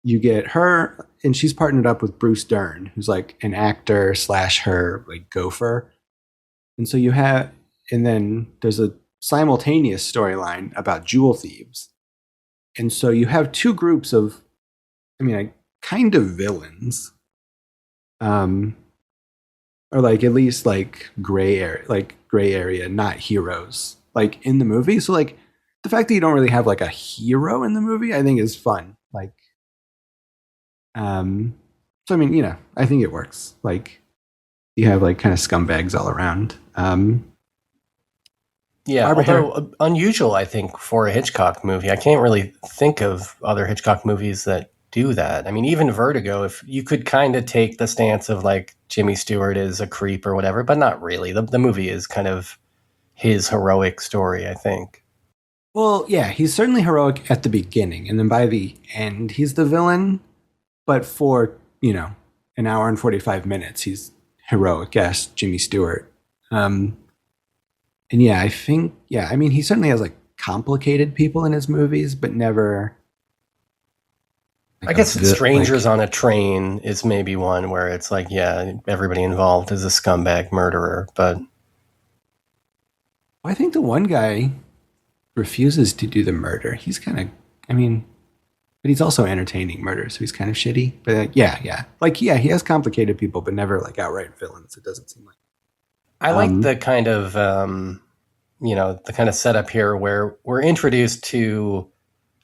you get her and she's partnered up with Bruce Dern, who's like an actor / her like gopher. And so and then there's a simultaneous storyline about jewel thieves. And so you have two groups of, kind of villains, or like at least like gray area, not heroes, like in the movie. So like the fact that you don't really have like a hero in the movie, I think is fun. Like, so I mean, I think it works. Like you have like kind of scumbags all around. Yeah, although unusual, I think, for a Hitchcock movie. I can't really think of other Hitchcock movies that do that. I mean, even Vertigo, if you could kind of take the stance of like Jimmy Stewart is a creep or whatever, but not really. The movie is kind of his heroic story, I think. Well, yeah, he's certainly heroic at the beginning, and then by the end, he's the villain. But for, an hour and 45 minutes, he's heroic as Jimmy Stewart. And yeah, I think, he certainly has like complicated people in his movies, but never. Like I guess Strangers on a Train is maybe one where it's like, yeah, everybody involved is a scumbag murderer, but. I think the one guy refuses to do the murder. He's kind of, but he's also entertaining murder, so he's kind of shitty. But yeah. Like, yeah, he has complicated people, but never like outright villains, it doesn't seem like. I like the kind of, the kind of setup here where we're introduced to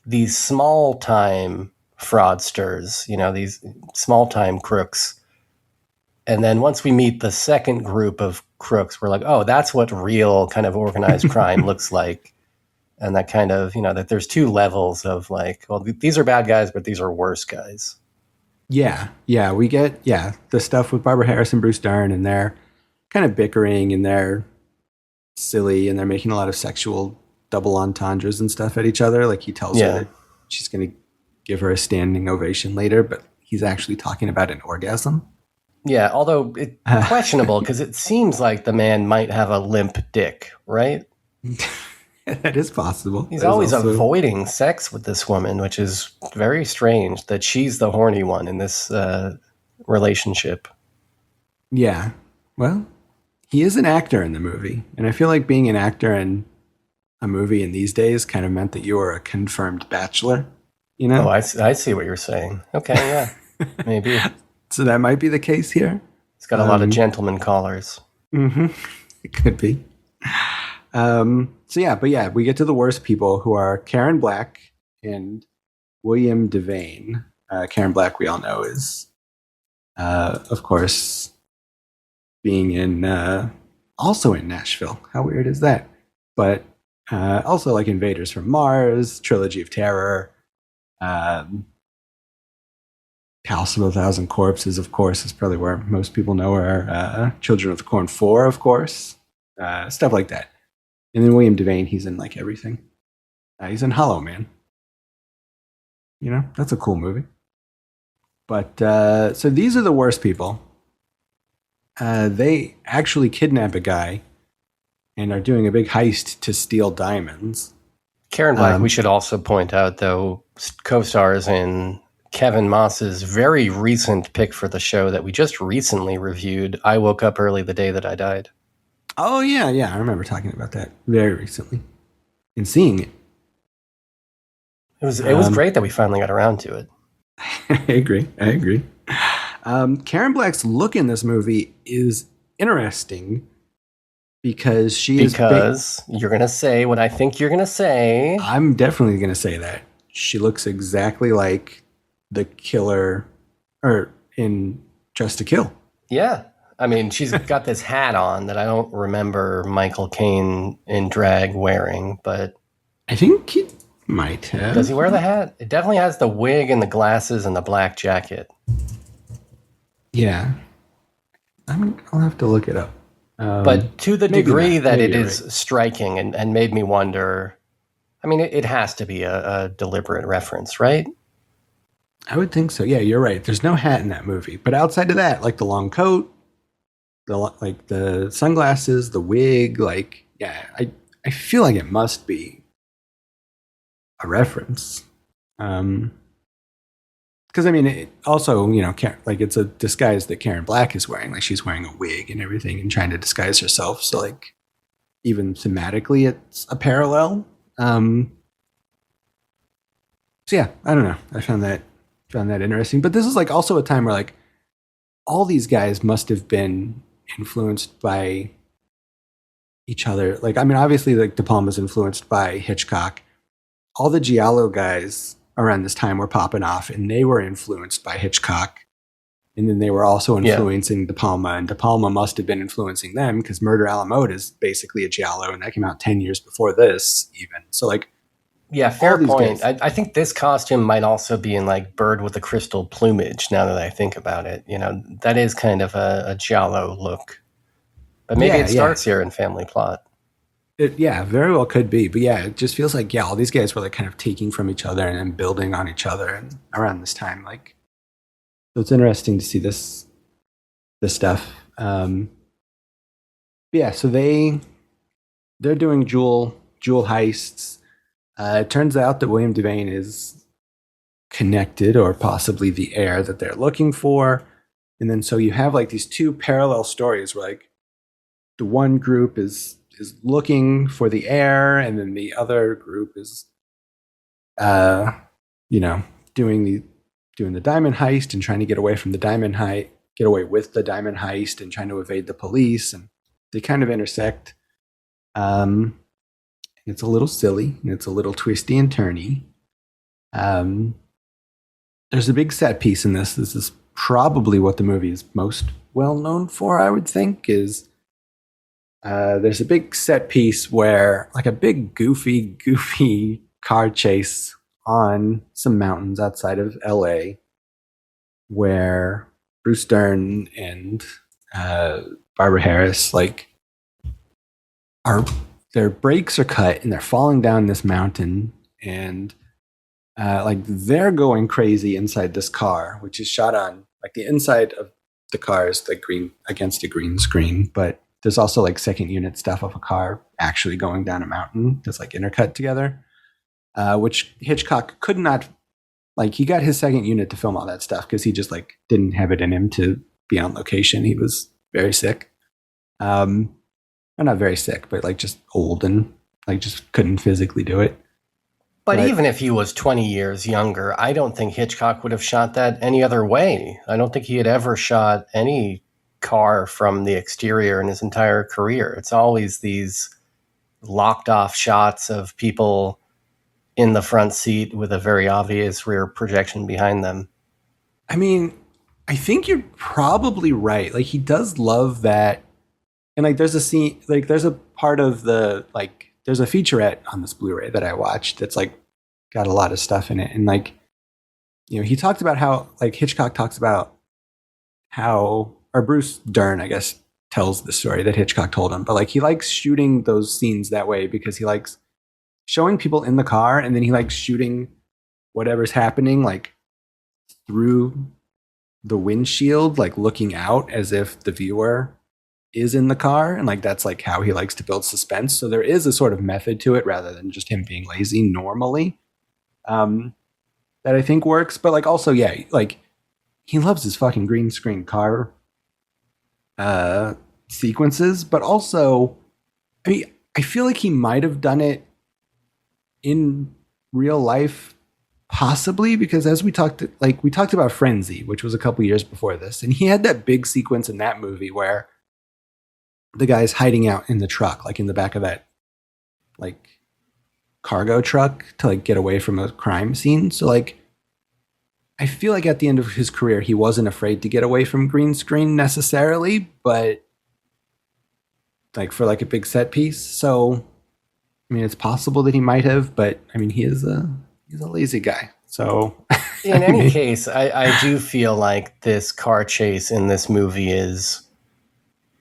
these small-time fraudsters, these small-time crooks. And then once we meet the second group of crooks, we're like, oh, that's what real kind of organized crime looks like. And that kind of, that there's two levels of like, well, these are bad guys, but these are worse guys. Yeah. We get, the stuff with Barbara Harris and Bruce Dern, and they're kind of bickering, and they're silly, and they're making a lot of sexual double entendres and stuff at each other. Like he tells her that she's going to give her a standing ovation later, but he's actually talking about an orgasm. Yeah, although it's questionable because it seems like the man might have a limp dick, right? That is possible. He's always avoiding sex with this woman, which is very strange that she's the horny one in this relationship. Yeah. Well, he is an actor in the movie, and I feel like being an actor in a movie in these days kind of meant that you were a confirmed bachelor, Oh, I see what you're saying. Okay, yeah, maybe. So that might be the case here. He's got a lot of gentleman callers. Mm-hmm. It could be. We get to the worst people, who are Karen Black and William Devane. Karen Black, we all know, is, of course, being also in Nashville. How weird is that? But also like Invaders from Mars, Trilogy of Terror, House of a Thousand Corpses, of course, is probably where most people know her. Children of the Corn 4, of course. Stuff like that. And then William Devane, he's in like everything. He's in Hollow Man. That's a cool movie. But so these are the worst people. They actually kidnap a guy and are doing a big heist to steal diamonds. Karen Black, we should also point out, though, co-stars in Kevin Moss's very recent pick for the show that we just recently reviewed, I Woke Up Early the Day That I Died. Oh, yeah. I remember talking about that very recently and seeing it. It was great that we finally got around to it. I agree. Karen Black's look in this movie is interesting because you're going to say what I think you're going to say. I'm definitely going to say that. She looks exactly like the killer in Just to Kill. Yeah. I mean, she's got this hat on that I don't remember Michael Caine in drag wearing, but I think he might have. Does he wear the hat? It definitely has the wig and the glasses and the black jacket. Yeah. I'll have to look it up. But to the degree that it is striking and made me wonder, I mean, it has to be a deliberate reference, right? I would think so. Yeah, you're right. There's no hat in that movie. But outside of that, like the long coat, the sunglasses, the wig, I feel like it must be a reference. Because I mean, it also, it's a disguise that Karen Black is wearing. Like she's wearing a wig and everything and trying to disguise herself. So like, even thematically, it's a parallel. So yeah, I don't know. I found that interesting. But this is like also a time where like all these guys must have been influenced by each other. Like, I mean, obviously, like De Palma's influenced by Hitchcock. All the Giallo guys around this time were popping off, and they were influenced by Hitchcock. And then they were also influencing De Palma, and De Palma must have been influencing them because Murder a la Mode is basically a Giallo, and that came out 10 years before this, even. So, like, yeah, fair point. I think this costume might also be in like Bird with the Crystal Plumage. Now that I think about it, that is kind of a Giallo look. But maybe it starts here in Family Plot. Very well could be. But yeah, it just feels like all these guys were like kind of taking from each other and then building on each other, and around this time, like, so it's interesting to see this stuff. So they're doing jewel heists. It turns out that William Devane is connected, or possibly the heir that they're looking for. And then so you have like these two parallel stories where like the one group is looking for the heir, and then the other group is doing the diamond heist and trying to get away from the diamond heist, get away with the diamond heist, and trying to evade the police. And they kind of intersect. It's a little silly, and it's a little twisty and turny. There's a big set piece in this. This is probably what the movie is most well known for, I would think, is there's a big set piece where, like, a big goofy car chase on some mountains outside of LA, where Bruce Dern and Barbara Harris, like, their brakes are cut and they're falling down this mountain, and like, they're going crazy inside this car, which is shot on, like, the inside of the car is like green against a green screen, but there's also like second unit stuff of a car actually going down a mountain that's like intercut together, which Hitchcock could not, like, he got his second unit to film all that stuff because he just like didn't have it in him to be on location. He was very sick. Well, not very sick, but like just old and like just couldn't physically do it. But even if he was 20 years younger, I don't think Hitchcock would have shot that any other way. I don't think he had ever shot any car from the exterior in his entire career. It's always these locked off shots of people in the front seat with a very obvious rear projection behind them. I mean, I think you're probably right. Like, he does love that. And like, there's a scene, like, there's a part of the, like, there's a featurette on this Blu-ray that I watched that's like got a lot of stuff in it. And like, you know, he talked about how, like, Hitchcock talks about how, or Bruce Dern, I guess, tells the story that Hitchcock told him, but like, he likes shooting those scenes that way because he likes showing people in the car, and then he likes shooting whatever's happening, like, through the windshield, like looking out as if the viewer is in the car. And like, that's like how he likes to build suspense. So there is a sort of method to it rather than just him being lazy normally, that I think works. But like, also, yeah, like, he loves his fucking green screen car sequences, but also, I mean, I feel like he might have done it in real life, possibly, because as we talked about Frenzy, which was a couple years before this, and he had that big sequence in that movie where the guy's hiding out in the truck, like in the back of that like cargo truck to like get away from a crime scene. So like, I feel like at the end of his career, he wasn't afraid to get away from green screen necessarily, but like for like a big set piece. So, I mean, it's possible that he might have, but I mean, he's a lazy guy. So in any case, I do feel like this car chase in this movie is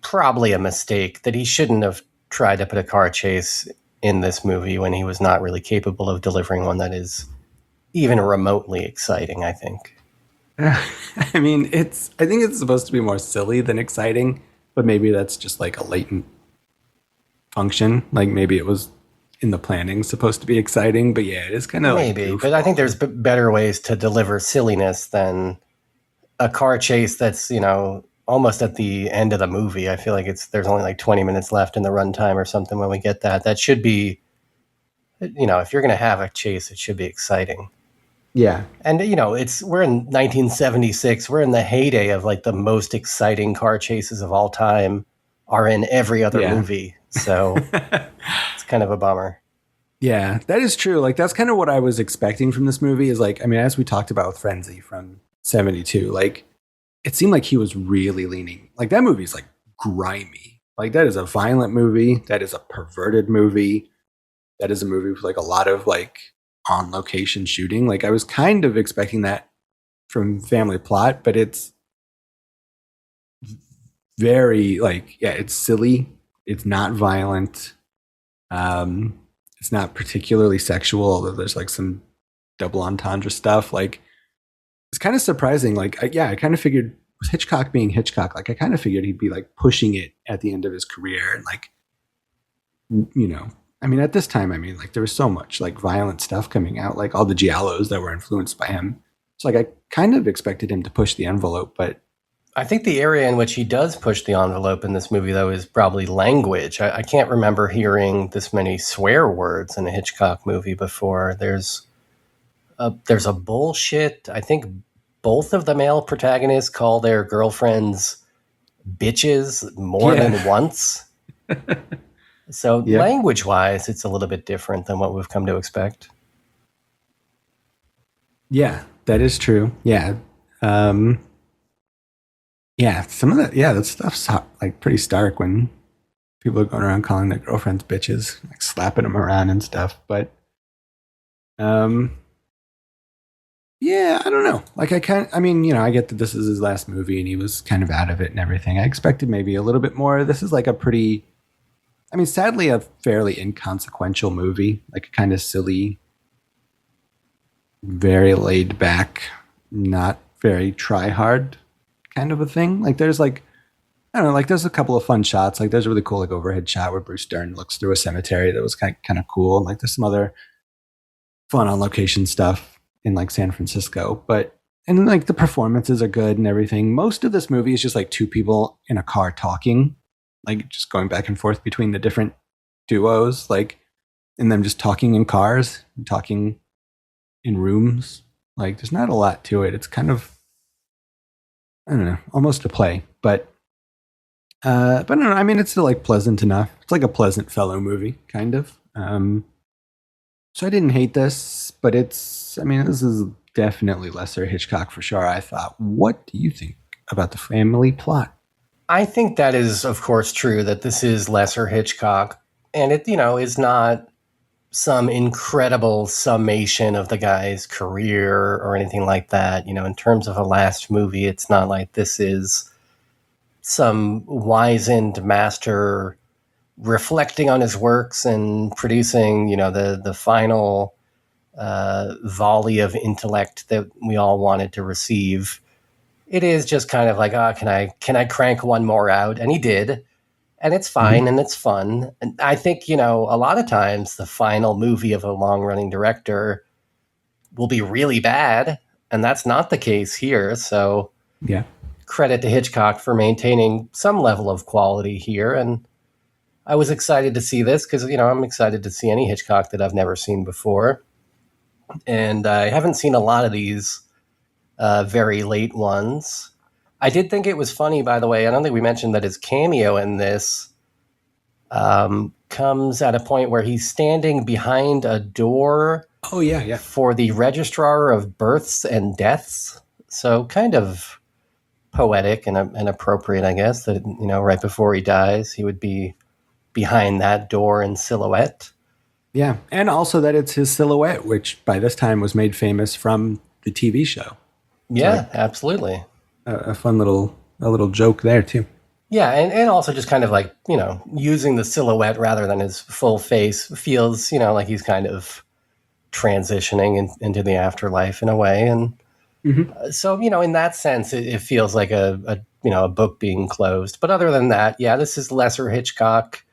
probably a mistake, that he shouldn't have tried to put a car chase in this movie when he was not really capable of delivering one that is even remotely exciting, I think. I mean, I think it's supposed to be more silly than exciting, but maybe that's just like a latent function. Like, maybe it was in the planning supposed to be exciting, but yeah, it is kind of maybe. But I think there's better ways to deliver silliness than a car chase that's, you know, almost at the end of the movie. I feel like there's only like 20 minutes left in the runtime or something when we get that. That should be, you know, if you're going to have a chase, it should be exciting. Yeah. And, you know, we're in 1976. We're in the heyday of like the most exciting car chases of all time are in every other movie. So it's kind of a bummer. Yeah, that is true. Like, that's kind of what I was expecting from this movie is like, I mean, as we talked about with Frenzy from 72, like, it seemed like he was really leaning. Like, that movie's like grimy. Like, that is a violent movie. That is a perverted movie. That is a movie with like a lot of like on location shooting. Like, I was kind of expecting that from Family Plot, but it's very like, yeah, it's silly. It's not violent. It's not particularly sexual, although there's like some double entendre stuff. Like, it's kind of surprising. Like, I kind of figured with Hitchcock being Hitchcock, like, I kind of figured he'd be like pushing it at the end of his career. And like, you know, I mean, at this time, I mean, like, there was so much like violent stuff coming out, like all the giallos that were influenced by him. So like, I kind of expected him to push the envelope, but I think the area in which he does push the envelope in this movie, though, is probably language. I can't remember hearing this many swear words in a Hitchcock movie before. There's a bullshit. I think both of the male protagonists call their girlfriends bitches more than once. So language-wise, it's a little bit different than what we've come to expect. Yeah, that is true. Yeah. Yeah, some of that, that stuff's like pretty stark when People are going around calling their girlfriends bitches, like slapping them around and stuff. But, yeah, I don't know. Like I get that this is his last movie and he was kind of out of it and everything. I expected maybe a little bit more. This is like sadly a fairly inconsequential movie, like a kind of silly, very laid back, not very try hard kind of a thing. Like there's like, I don't know, like there's a couple of fun shots. Like there's a really cool like overhead shot where Bruce Dern looks through a cemetery that was kind of cool. And like there's some other fun on location stuff in like San Francisco. And like the performances are good and everything. Most of this movie is just like two people in a car talking, like just going back and forth between the different duos, like, and them just talking in cars, talking in rooms. Like there's not a lot to it. It's kind of, I don't know, almost a play, but I don't know. I mean, it's still like pleasant enough. It's like a pleasant fellow movie, kind of. So I didn't hate this, but this is definitely lesser Hitchcock for sure, I thought. What do you think about the family plot? I think that is, of course, true, that this is lesser Hitchcock. And it, is not some incredible summation of the guy's career or anything like that. In terms of a last movie, it's not like this is some wizened master reflecting on his works and producing, the final volley of intellect that we all wanted to receive. It is just kind of like, can I crank one more out? And he did. And it's fine and it's fun. And I think, a lot of times the final movie of a long-running director will be really bad. And that's not the case here. So yeah, credit to Hitchcock for maintaining some level of quality here. And I was excited to see this because, I'm excited to see any Hitchcock that I've never seen before. And I haven't seen a lot of these very late ones. I did think it was funny, by the way. I don't think we mentioned that his cameo in this comes at a point where he's standing behind a door. Oh, yeah. For the registrar of births and deaths. So kind of poetic and appropriate, I guess, that, right before he dies, he would be behind that door in silhouette. Yeah, and also that it's his silhouette, which by this time was made famous from the TV show. Yeah, so absolutely. A fun little joke there too. Yeah, and also just kind of like, using the silhouette rather than his full face feels, like he's kind of transitioning into the afterlife in a way. And so, in that sense, it feels like a book being closed. But other than that, yeah, this is lesser Hitchcock.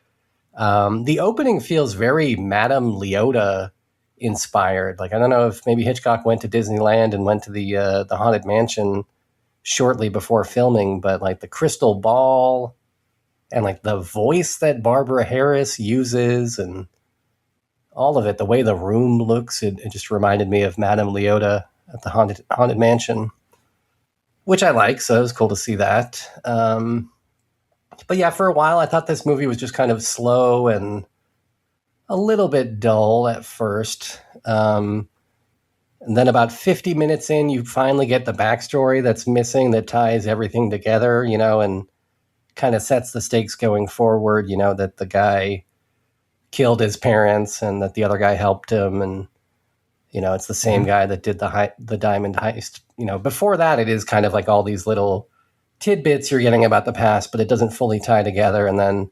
The opening feels very Madame Leota inspired. Like, I don't know if maybe Hitchcock went to Disneyland and went to the Haunted Mansion shortly before filming, but like the crystal ball and like the voice that Barbara Harris uses and all of it, the way the room looks, it just reminded me of Madame Leota at the Haunted Mansion, which I like. So it was cool to see that. But yeah, for a while, I thought this movie was just kind of slow and a little bit dull at first. And then about 50 minutes in, you finally get the backstory that's missing that ties everything together, and kind of sets the stakes going forward, that the guy killed his parents and that the other guy helped him. And, it's the same guy that did the diamond heist. Before that, it is kind of like all these little tidbits you're getting about the past, but it doesn't fully tie together. And then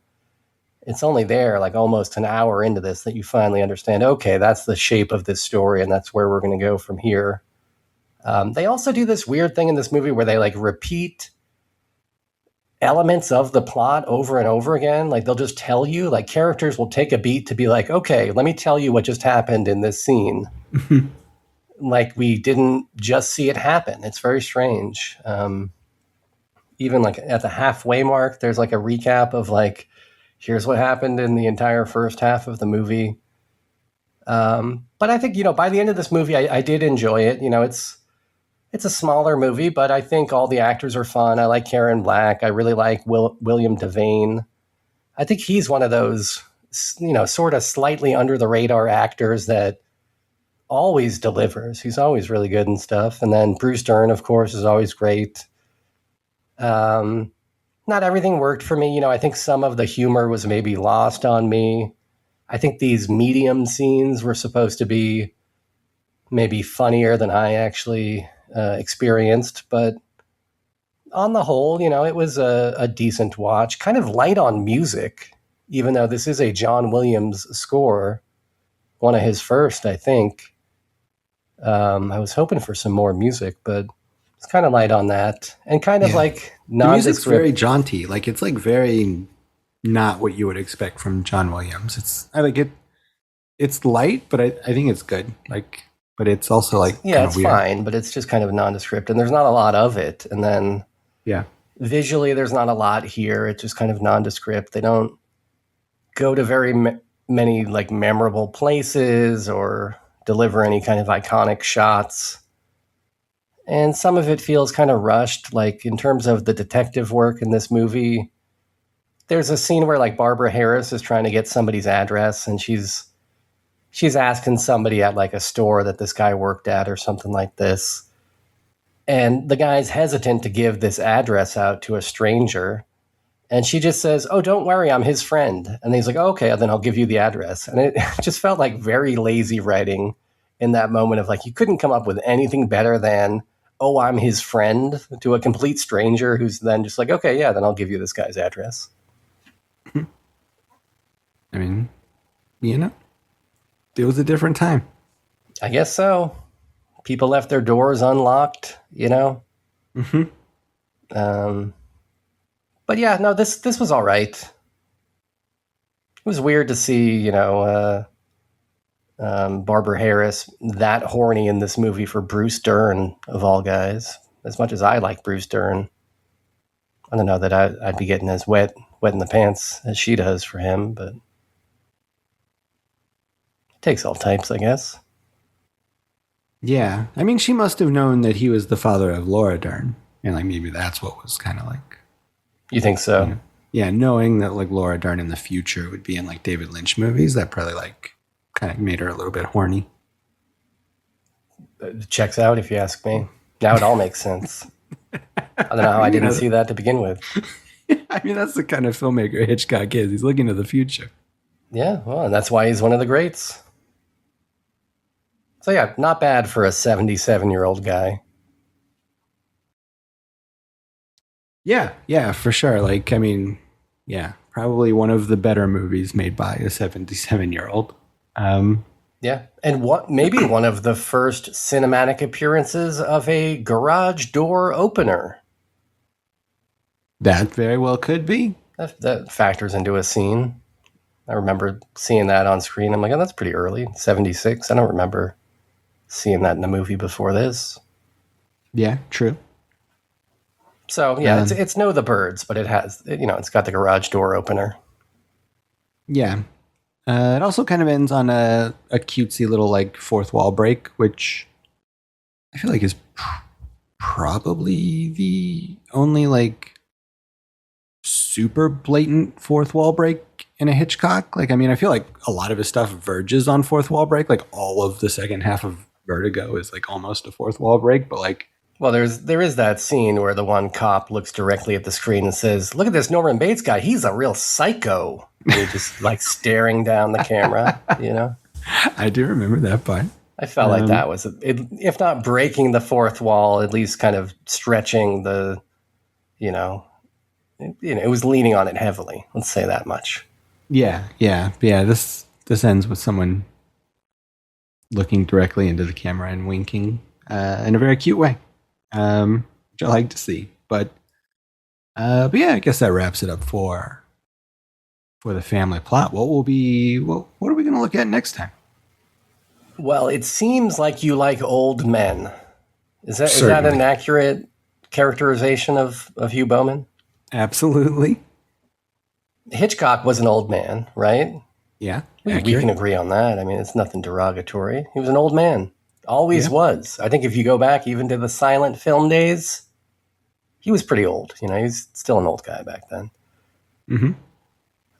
it's only there like almost an hour into this that you finally understand, okay, that's the shape of this story and that's where we're going to go from here. They also do this weird thing in this movie where they like repeat elements of the plot over and over again. Like they'll just tell you, like characters will take a beat to be like, okay, let me tell you what just happened in this scene. Like we didn't just see it happen. It's very strange. Even like at the halfway mark, there's like a recap of like, here's what happened in the entire first half of the movie. But I think, by the end of this movie, I did enjoy it. It's a smaller movie, but I think all the actors are fun. I like Karen Black. I really like William Devane. I think he's one of those, sort of slightly under the radar actors that always delivers. He's always really good and stuff. And then Bruce Dern, of course, is always great. Not everything worked for me. I think some of the humor was maybe lost on me. I think these medium scenes were supposed to be maybe funnier than I actually experienced. But on the whole, it was a decent watch. Kind of light on music, even though this is a John Williams score. One of his first, I think. I was hoping for some more music, but it's kind of light on that. And kind of like the music's very jaunty. Like, it's like very not what you would expect from John Williams. I like it. It's light, but I think it's good. Like, but it's also like it's weird. Fine, but it's just kind of nondescript, and there's not a lot of it. And then visually, there's not a lot here. It's just kind of nondescript. They don't go to very many like memorable places or deliver any kind of iconic shots. And some of it feels kind of rushed, like in terms of the detective work in this movie. There's a scene where like Barbara Harris is trying to get somebody's address, and she's asking somebody at like a store that this guy worked at or something like this. And the guy's hesitant to give this address out to a stranger. And she just says, "Oh, don't worry, I'm his friend." And he's like, "Oh, okay, then I'll give you the address." And it just felt like very lazy writing in that moment of like, you couldn't come up with anything better than, "Oh, I'm his friend," to a complete stranger who's then just like, "Okay, yeah, then I'll give you this guy's address." I mean, it was a different time. I guess so. People left their doors unlocked, Mm-hmm. But yeah, no, this was all right. It was weird to see, Barbara Harris that horny in this movie for Bruce Dern, of all guys. As much as I like Bruce Dern, I don't know that I'd be getting as wet in the pants as she does for him, but it takes all types, I guess. Yeah. I mean, she must have known that he was the father of Laura Dern. And like, maybe that's what was kind of like. You think so? Yeah. Knowing that like Laura Dern in the future would be in like David Lynch movies, that probably like kind of made her a little bit horny. Checks out, if you ask me. Now it all makes sense. I don't know how I didn't see that to begin with. I mean, that's the kind of filmmaker Hitchcock is. He's looking to the future. Yeah, well, and that's why he's one of the greats. So yeah, not bad for a 77-year-old guy. Yeah, for sure. Like, I mean, yeah, probably one of the better movies made by a 77-year-old. Yeah, and maybe one of the first cinematic appearances of a garage door opener. That very well could be. That factors into a scene. I remember seeing that on screen. I'm like, oh, that's pretty early, 76. I don't remember seeing that in a movie before this. Yeah, true. So yeah, it's Know the Birds, but it has, it's got the garage door opener. Yeah. It also kind of ends on a cutesy little like fourth wall break, which I feel like is probably the only like super blatant fourth wall break in a Hitchcock. Like, I mean, I feel like a lot of his stuff verges on fourth wall break. Like all of the second half of Vertigo is like almost a fourth wall break, but like, well, there is that scene where the one cop looks directly at the screen and says, "Look at this Norman Bates guy. He's a real psycho." And he's just like staring down the camera, I do remember that part. I felt like that was, if not breaking the fourth wall, at least kind of stretching the, it was leaning on it heavily. Let's say that much. Yeah. This ends with someone looking directly into the camera and winking in a very cute way, which I like to see. But yeah, I guess that wraps it up for the family plot. What are we going to look at next time? Well, it seems like you like old men. Is that an accurate characterization of Hugh Bowman? Absolutely. Hitchcock was an old man, right? Yeah. We can agree on that. I mean, it's nothing derogatory. He was an old man. Always was. I think if you go back even to the silent film days, he was pretty old. He was still an old guy back then. Mm-hmm.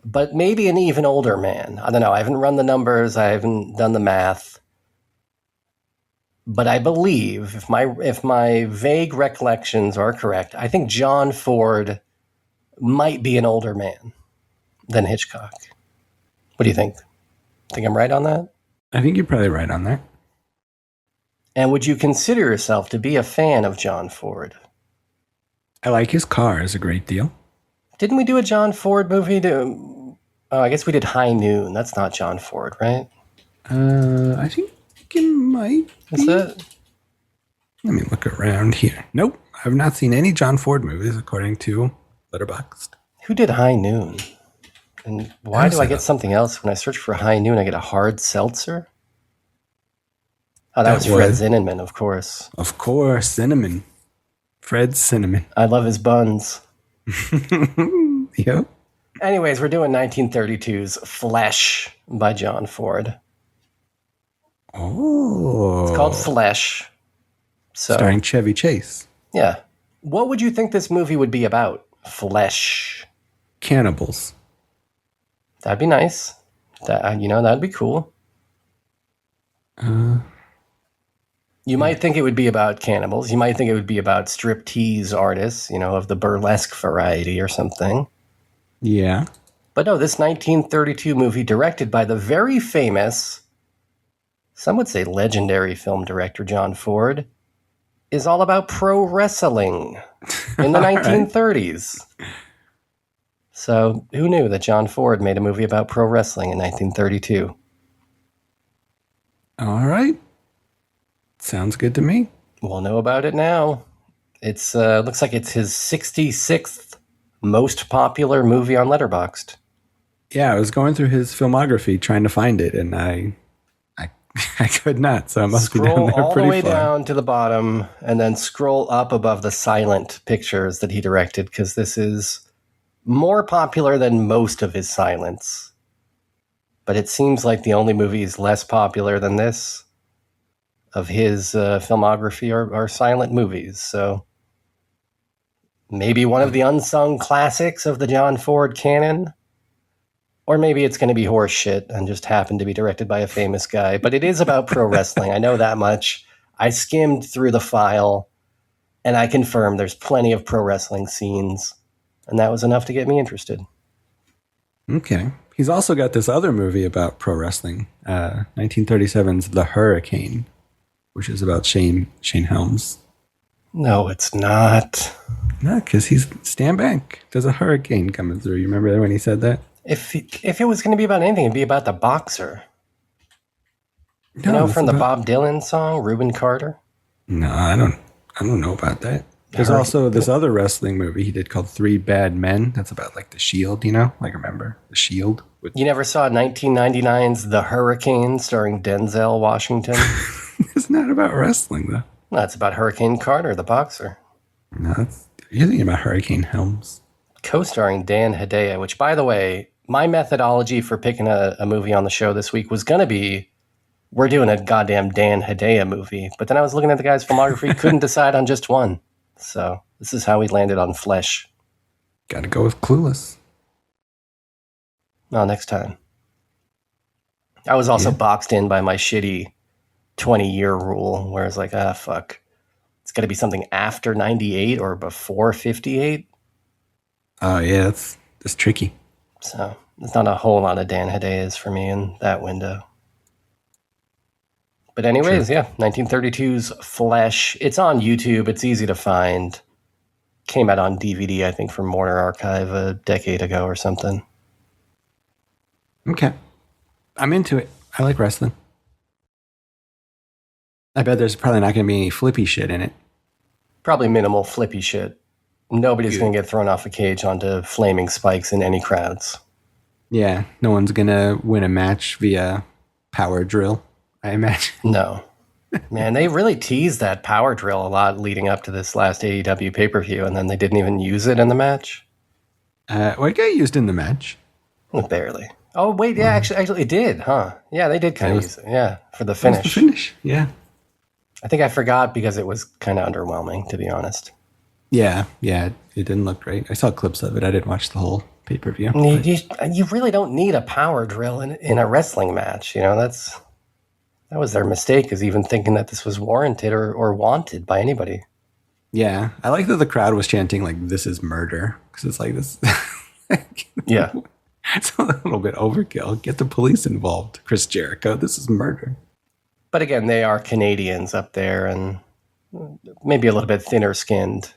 But maybe an even older man. I don't know. I haven't run the numbers. I haven't done the math. But I believe, if my vague recollections are correct, I think John Ford might be an older man than Hitchcock. What do you think? Think I'm right on that? I think you're probably right on that. And would you consider yourself to be a fan of John Ford? I like his cars a great deal. Didn't we do a John Ford movie? I guess we did High Noon. That's not John Ford, right? I think it might be. Is that? Let me look around here. Nope. I've not seen any John Ford movies according to Letterboxd. Who did High Noon? And why do I get something else? When I search for High Noon, I get a hard seltzer? Oh, that was Fred Zinnemann, of course. Of course, Cinnamon. Fred Cinnamon. I love his buns. Yep. Anyways, we're doing 1932's Flesh by John Ford. Oh. It's called Flesh. So, starring Chevy Chase. Yeah. What would you think this movie would be about? Flesh. Cannibals. That'd be nice. That'd be cool. You might think it would be about cannibals. You might think it would be about striptease artists, of the burlesque variety or something. Yeah. But no, this 1932 movie, directed by the very famous, some would say legendary film director John Ford, is all about pro wrestling in the 1930s. So who knew that John Ford made a movie about pro wrestling in 1932? All right. Sounds good to me. We'll know about it now. It's looks like it's his 66th most popular movie on Letterboxd. Yeah, I was going through his filmography trying to find it, and I could not, so I must be down there pretty far. Scroll all the way down to the bottom, and then scroll up above the silent pictures that he directed, because this is more popular than most of his silents. But it seems like the only movies less popular than this of his filmography are silent movies. So maybe one of the unsung classics of the John Ford canon, or maybe it's going to be horse shit and just happened to be directed by a famous guy. But it is about pro wrestling. I know that much. I skimmed through the file, and I confirmed there's plenty of pro wrestling scenes, and that was enough to get me interested. Okay. He's also got this other movie about pro wrestling, 1937's The Hurricane, which is about Shane Helms. No, it's not. No, because he's stand back. There's a hurricane coming through. You remember when he said that? If it was going to be about anything, it'd be about the boxer. No, from the Bob Dylan song, Reuben Carter? No, I don't know about that. There's also this other wrestling movie he did called Three Bad Men. That's about like the Shield, Like remember the Shield? You never saw 1999's The Hurricane starring Denzel Washington? It's not about wrestling, though. No, it's about Hurricane Carter, the boxer. No, you're thinking about Hurricane Helms. Co-starring Dan Hedaya, which, by the way, my methodology for picking a movie on the show this week was going to be, we're doing a goddamn Dan Hedaya movie. But then I was looking at the guy's filmography, couldn't decide on just one. So this is how we landed on Flesh. Gotta go with Clueless. Well, next time. I was also boxed in by my shitty 20-year rule, where it's like, fuck. It's got to be something after 98 or before 58. Oh, yeah, that's tricky. So there's not a whole lot of Dan Hedayas for me in that window. But anyways, yeah, 1932's Flesh. It's on YouTube. It's easy to find. Came out on DVD, I think, from Warner Archive a decade ago or something. Okay. I'm into it. I like wrestling. I bet there's probably not going to be any flippy shit in it. Probably minimal flippy shit. Nobody's going to get thrown off a cage onto flaming spikes in any crowds. Yeah, no one's going to win a match via power drill, I imagine. No. Man, they really teased that power drill a lot leading up to this last AEW pay-per-view, and then they didn't even use it in the match. Well, it got used in the match. Barely. Oh, wait, yeah, actually it did, huh? Yeah, they did kind of use it, yeah, for the finish. The finish, yeah. I think I forgot because it was kind of underwhelming, to be honest. Yeah, it didn't look great. I saw clips of it. I didn't watch the whole pay-per-view. You really don't need a power drill in a wrestling match. That was their mistake, is even thinking that this was warranted or wanted by anybody. Yeah, I like that the crowd was chanting like "This is murder" because it's like this. Yeah, it's a little bit overkill. Get the police involved, Chris Jericho. This is murder. but again, they are Canadians up there, and maybe a little bit thinner skinned.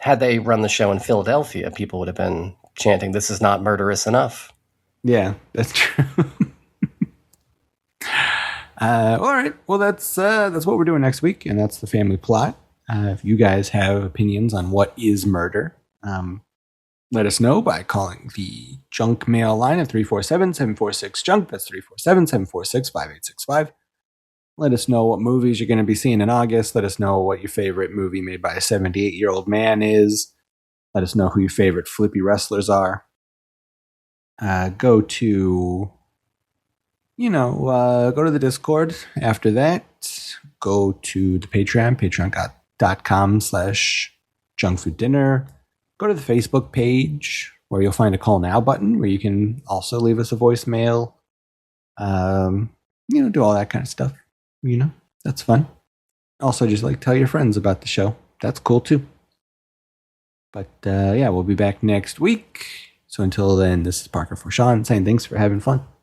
Had they run the show in Philadelphia, people would have been chanting, "This is not murderous enough." Yeah, that's true. All right. Well, that's what we're doing next week, and that's the family plot. If you guys have opinions on what is murder, let us know by calling the junk mail line at 347-746-JUNK. That's 347-746-5865. Let us know what movies you're going to be seeing in August. Let us know what your favorite movie made by a 78-year-old man is. Let us know who your favorite flippy wrestlers are. Go to the Discord. After that, go to the Patreon, patreon.com/junkfooddinner. Go to the Facebook page where you'll find a call now button where you can also leave us a voicemail. Do all that kind of stuff. That's fun. Also, just tell your friends about the show. That's cool too. But we'll be back next week. So until then, this is Parker for Sean saying thanks for having fun.